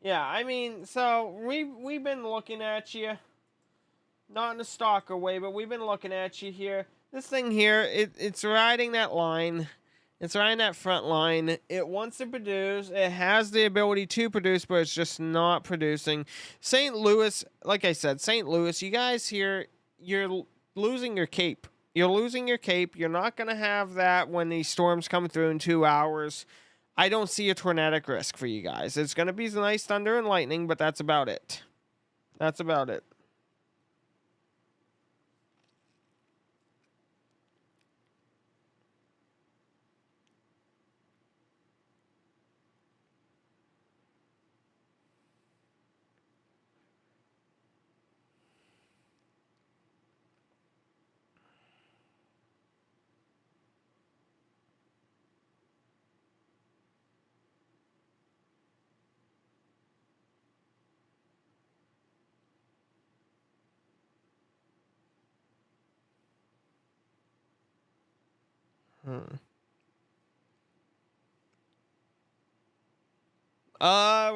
Yeah, I mean, so we've been looking at you. Not in a stalker way, but we've been looking at you here. This thing here, it's riding that line. It's riding that front line. It wants to produce. It has the ability to produce, but it's just not producing. St. Louis, like I said, St. Louis, you guys here, you're losing your cape. You're losing your cape. You're not going to have that when these storms come through in 2 hours. I don't see a tornadic risk for you guys. It's going to be nice thunder and lightning, but that's about it. That's about it.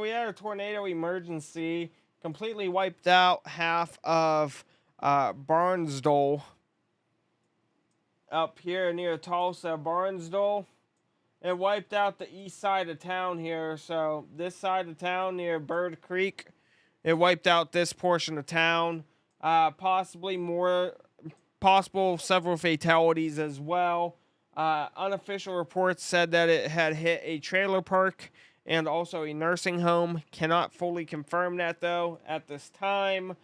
We had a tornado emergency. Completely wiped out half of Barnsdall. Up here near Tulsa, Barnsdall. It wiped out the east side of town here. So this side of town near Bird Creek, it wiped out this portion of town. Possible several fatalities as well. Unofficial reports said that it had hit a trailer park and also a nursing home. Cannot fully confirm that though at this time.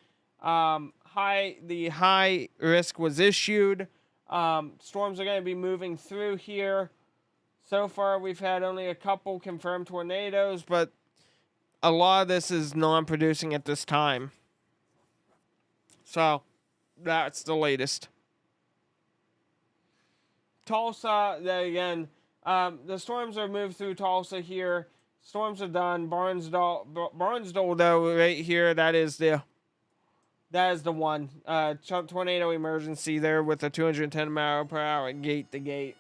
The high risk was issued. Storms are going to be moving through here. So far, we've had only a couple confirmed tornadoes, but a lot of this is non-producing at this time. So, that's the latest. Tulsa, again, the storms are moved through Tulsa here. Storms are done. Barnsdall, though, right here, that is the one. Tornado emergency there with a 210 mile per hour gate to gate.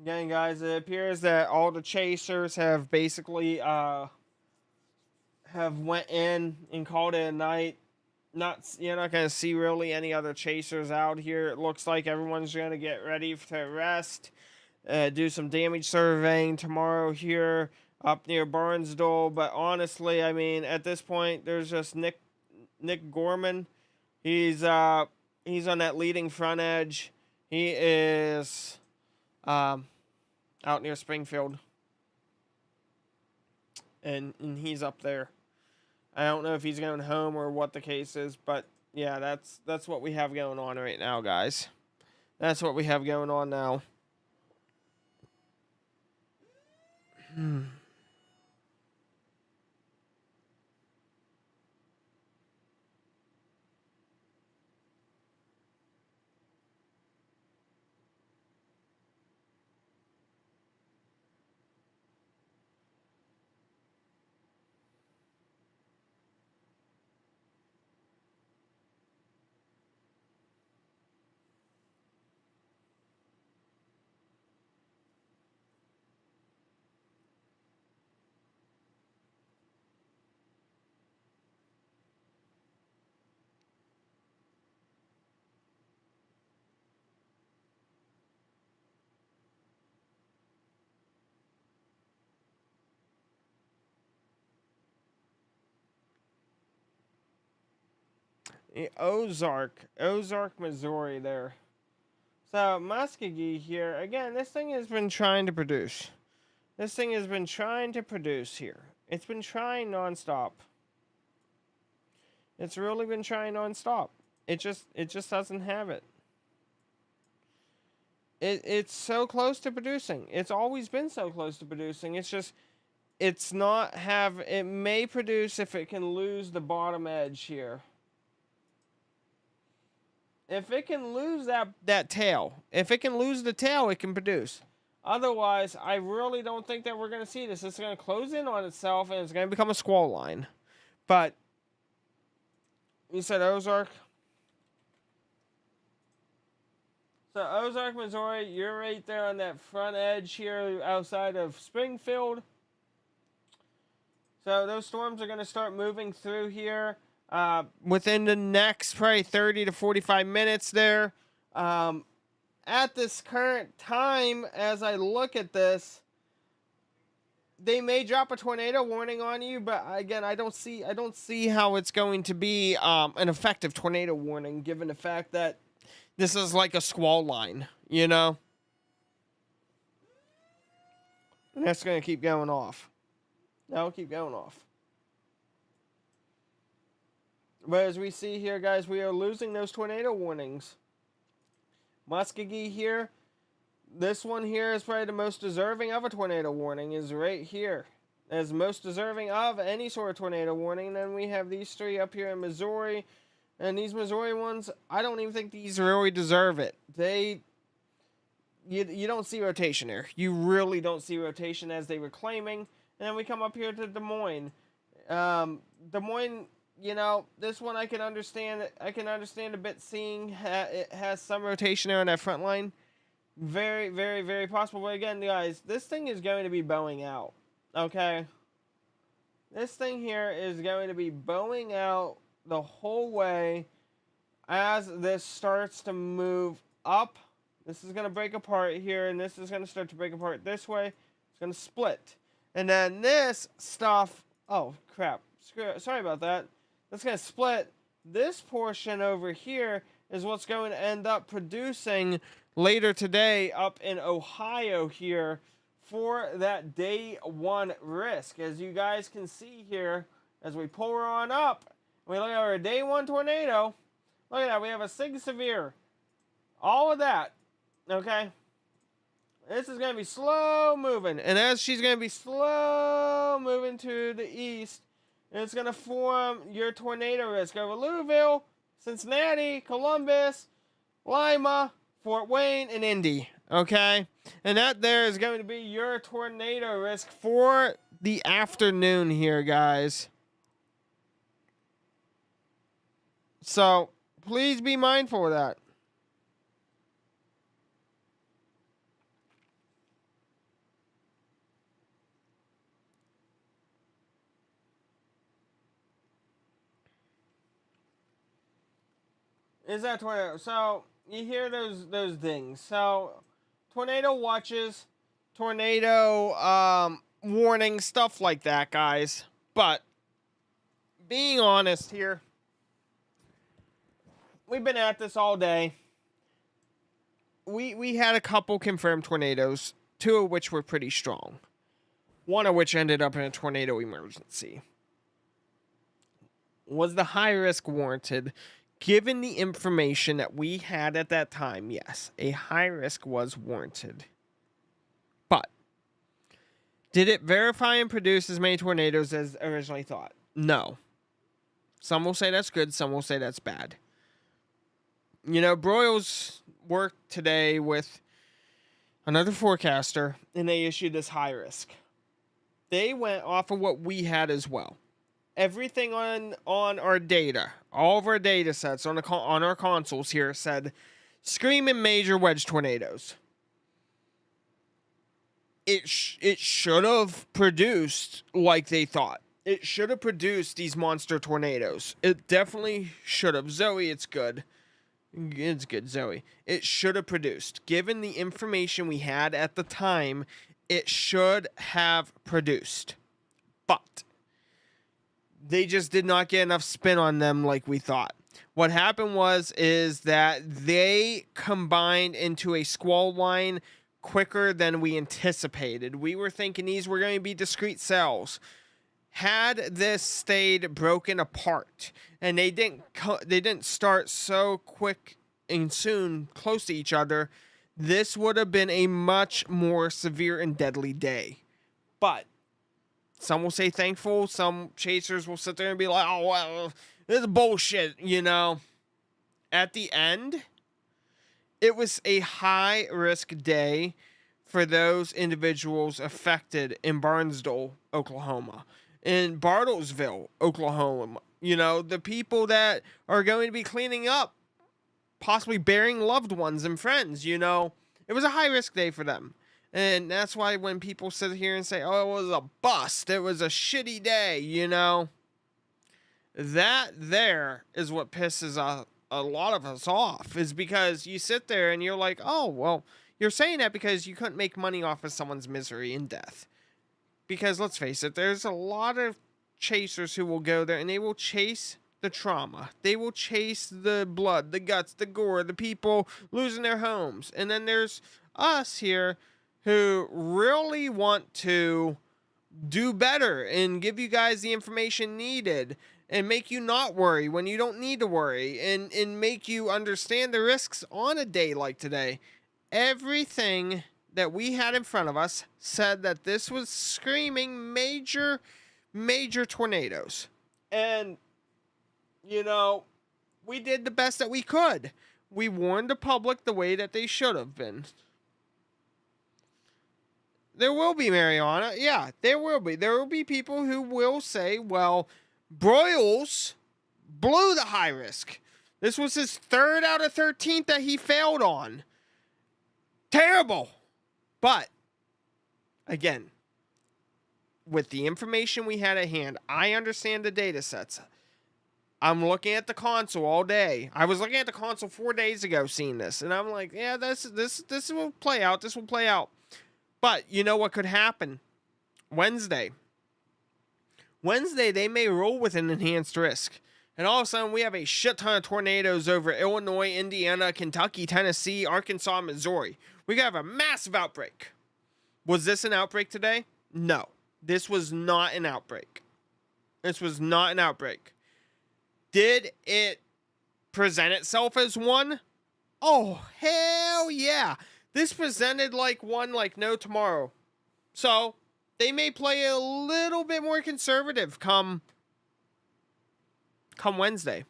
Again, guys, it appears that all the chasers have basically have went in and called it a night. You're not gonna see really any other chasers out here. It looks like everyone's gonna get ready to rest, do some damage surveying tomorrow here up near Barnsdall. But honestly, I mean, at this point, there's just Nick Gorman. He's on that leading front edge. He is out near Springfield, and he's up there. I don't know if he's going home or what the case is, but yeah, that's what we have going on right now, guys. That's what we have going on now. Ozark, Missouri there. So Muskogee here, again, this thing has been trying to produce. This thing has been trying to produce here. It's been trying nonstop. It's really been trying nonstop. It just doesn't have it. It's so close to producing. It's always been so close to producing. It's just, it's not have, it may produce if it can lose the bottom edge here. If it can lose that tail, if it can lose the tail, it can produce. Otherwise, I really don't think that we're going to see this. It's going to close in on itself, and it's going to become a squall line. But, you said Ozark? So, Ozark, Missouri, you're right there on that front edge here outside of Springfield. So, those storms are going to start moving through here within the next probably 30 to 45 minutes there. At this current time, as I look at this, they may drop a tornado warning on you, but again, I don't see how it's going to be an effective tornado warning, given the fact that this is like a squall line, you know? And that's going to keep going off. That'll keep going off. But as we see here, guys, we are losing those tornado warnings. Muskogee here, this one here is probably the most deserving of a tornado warning, is right here. As most deserving of any sort of tornado warning. And then we have these three up here in Missouri. And these Missouri ones, I don't even think these really deserve it. You don't see rotation there. You really don't see rotation as they were claiming. And then we come up here to Des Moines. Des Moines, you know, this one I can understand. I can understand a bit seeing it has some rotation there on that front line. Very, very, very possible. But again, guys, this thing is going to be bowing out. Okay? This thing here is going to be bowing out the whole way as this starts to move up. This is going to break apart here, and this is going to start to break apart this way. It's going to split. And then this stuff, oh crap, sorry about that. That's going to split. This portion over here is what's going to end up producing later today up in Ohio here for that day one risk. As you guys can see here, as we pull her on up, we look at our day one tornado. Look at that. We have a sig severe. All of that. Okay. This is going to be slow moving. And as she's going to be slow moving to the east, it's going to form your tornado risk over Louisville, Cincinnati, Columbus, Lima, Fort Wayne, and Indy. Okay. And that there is going to be your tornado risk for the afternoon here, guys. So, please be mindful of that. Is that tornado? So, you hear those things. So, tornado watches, tornado warnings, stuff like that, guys. But, being honest here, we've been at this all day. We had a couple confirmed tornadoes, two of which were pretty strong. One of which ended up in a tornado emergency. Was the high risk warranted? Given the information that we had at that time, yes, a high risk was warranted. But, did it verify and produce as many tornadoes as originally thought? No. Some will say that's good, some will say that's bad. You know, Broyles worked today with another forecaster, and they issued this high risk. They went off of what we had as well. Everything on our data, all of our data sets on our consoles here said screaming major wedge tornadoes. It should have produced like they thought. It should have produced these monster tornadoes. It definitely should have. Zoe, it's good. It's good, Zoe. It should have produced. Given the information we had at the time, it should have produced. But they just did not get enough spin on them like we thought. What happened is that they combined into a squall line quicker than we anticipated. We were thinking these were going to be discrete cells. Had this stayed broken apart and they didn't start so quick and soon close to each other, this would have been a much more severe and deadly day. But some will say thankful, some chasers will sit there and be like, oh, well, this is bullshit, you know. At the end, it was a high-risk day for those individuals affected in Barnesville, Oklahoma, in Bartlesville, Oklahoma. You know, the people that are going to be cleaning up, possibly burying loved ones and friends, you know. It was a high-risk day for them. And that's why when people sit here and say, oh, it was a bust, it was a shitty day, you know, that there is what pisses a lot of us off, is because you sit there and you're like, oh, well, you're saying that because you couldn't make money off of someone's misery and death. Because let's face it, there's a lot of chasers who will go there and they will chase the trauma. They will chase the blood, the guts, the gore, the people losing their homes. And then there's us here who really want to do better and give you guys the information needed and make you not worry when you don't need to worry, and make you understand the risks on a day like today. Everything that we had in front of us said that this was screaming major tornadoes. And, you know, we did the best that we could. We warned the public the way that they should have been. There will be, Mariana. Yeah, there will be. There will be people who will say, well, Broyles blew the high risk. This was his 3rd out of 13th that he failed on. Terrible. But, again, with the information we had at hand, I understand the data sets. I'm looking at the console all day. I was looking at the console 4 days ago seeing this. And I'm like, yeah, this will play out. This will play out. But you know what could happen? Wednesday, they may roll with an enhanced risk. And all of a sudden, we have a shit ton of tornadoes over Illinois, Indiana, Kentucky, Tennessee, Arkansas, Missouri. We could have a massive outbreak. Was this an outbreak today? No. This was not an outbreak. This was not an outbreak. Did it present itself as one? Oh, hell yeah. This presented like one like no tomorrow. So, they may play a little bit more conservative come Wednesday.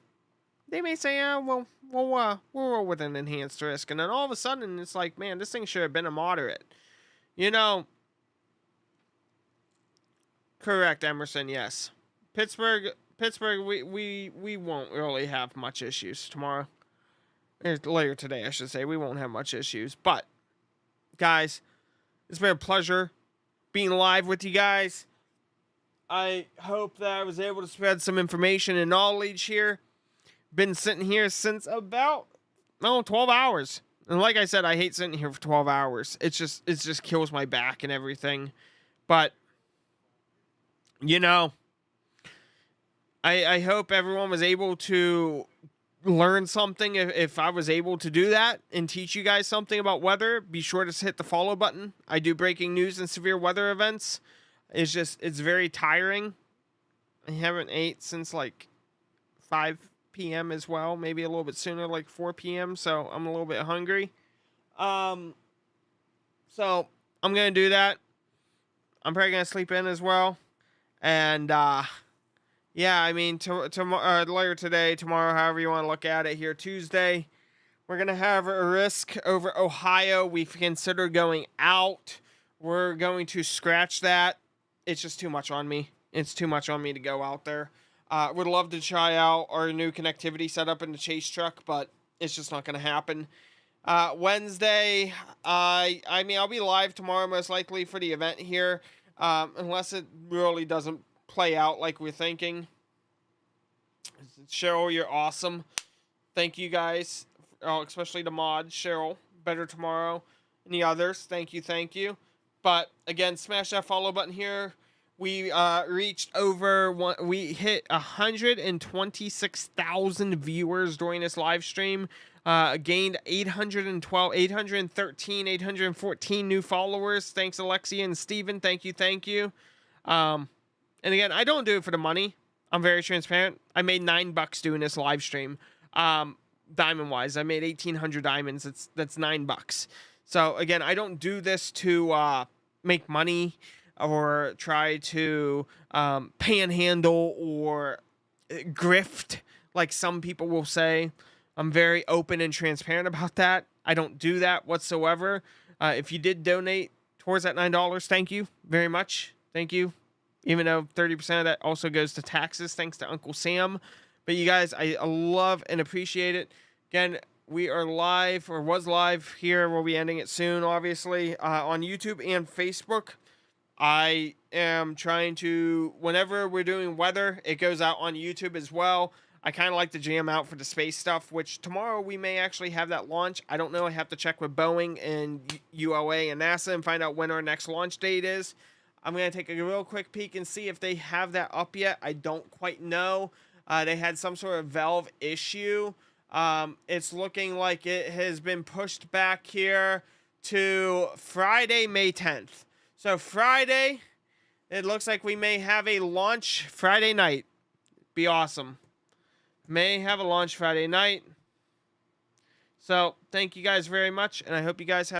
They may say, we'll roll with an enhanced risk. And then all of a sudden, it's like, man, this thing should have been a moderate. You know, correct, Emerson, yes. Pittsburgh, we won't really have much issues tomorrow. Later today, I should say. We won't have much issues. But, guys, it's been a pleasure being live with you guys. I hope that I was able to spread some information and knowledge here. Been sitting here since about 12 hours. And like I said, I hate sitting here for 12 hours. It just kills my back and everything. But, you know, I hope everyone was able to learn something. If I was able to do that and teach you guys something about weather, be sure to hit the follow button. I do breaking news and severe weather events. It's very tiring. I haven't ate since like 5 p.m. as well, maybe a little bit sooner, like 4 p.m. So I'm a little bit hungry. So I'm gonna do that. I'm probably gonna sleep in as well. And yeah, I mean, later today, tomorrow, however you want to look at it, here Tuesday, we're going to have a risk over Ohio. We've considered going out. We're going to scratch that. It's just too much on me. It's too much on me to go out there. Would love to try out our new connectivity setup in the chase truck, but it's just not going to happen. Wednesday, I mean, I'll be live tomorrow most likely for the event here, unless it really doesn't play out like we're thinking. Cheryl, you're awesome. Thank you guys, especially the mod, Cheryl. Better tomorrow. And the others, thank you. But again, smash that follow button here. we reached we hit 126,000 viewers during this live stream. Gained 814 new followers. Thanks, Alexia and Steven. Thank you. And again, I don't do it for the money. I'm very transparent. I made $9 doing this live stream. Diamond wise, I made 1,800 diamonds. That's $9. So again, I don't do this to make money or try to panhandle or grift, like some people will say. I'm very open and transparent about that. I don't do that whatsoever. If you did donate towards that $9, thank you very much. Thank you. Even though 30% of that also goes to taxes, thanks to Uncle Sam. But you guys, I love and appreciate it. Again, we are live, or was live here. We'll be ending it soon, obviously, on YouTube and Facebook. I am trying to, whenever we're doing weather, it goes out on YouTube as well. I kind of like to jam out for the space stuff, which tomorrow we may actually have that launch. I don't know. I have to check with Boeing and ULA and NASA and find out when our next launch date is. I'm going to take a real quick peek and see if they have that up yet. I don't quite know. They had some sort of valve issue. It's looking like it has been pushed back here to Friday, May 10th. So Friday, it looks like we may have a launch Friday night. Be awesome. May have a launch Friday night. So thank you guys very much, and I hope you guys have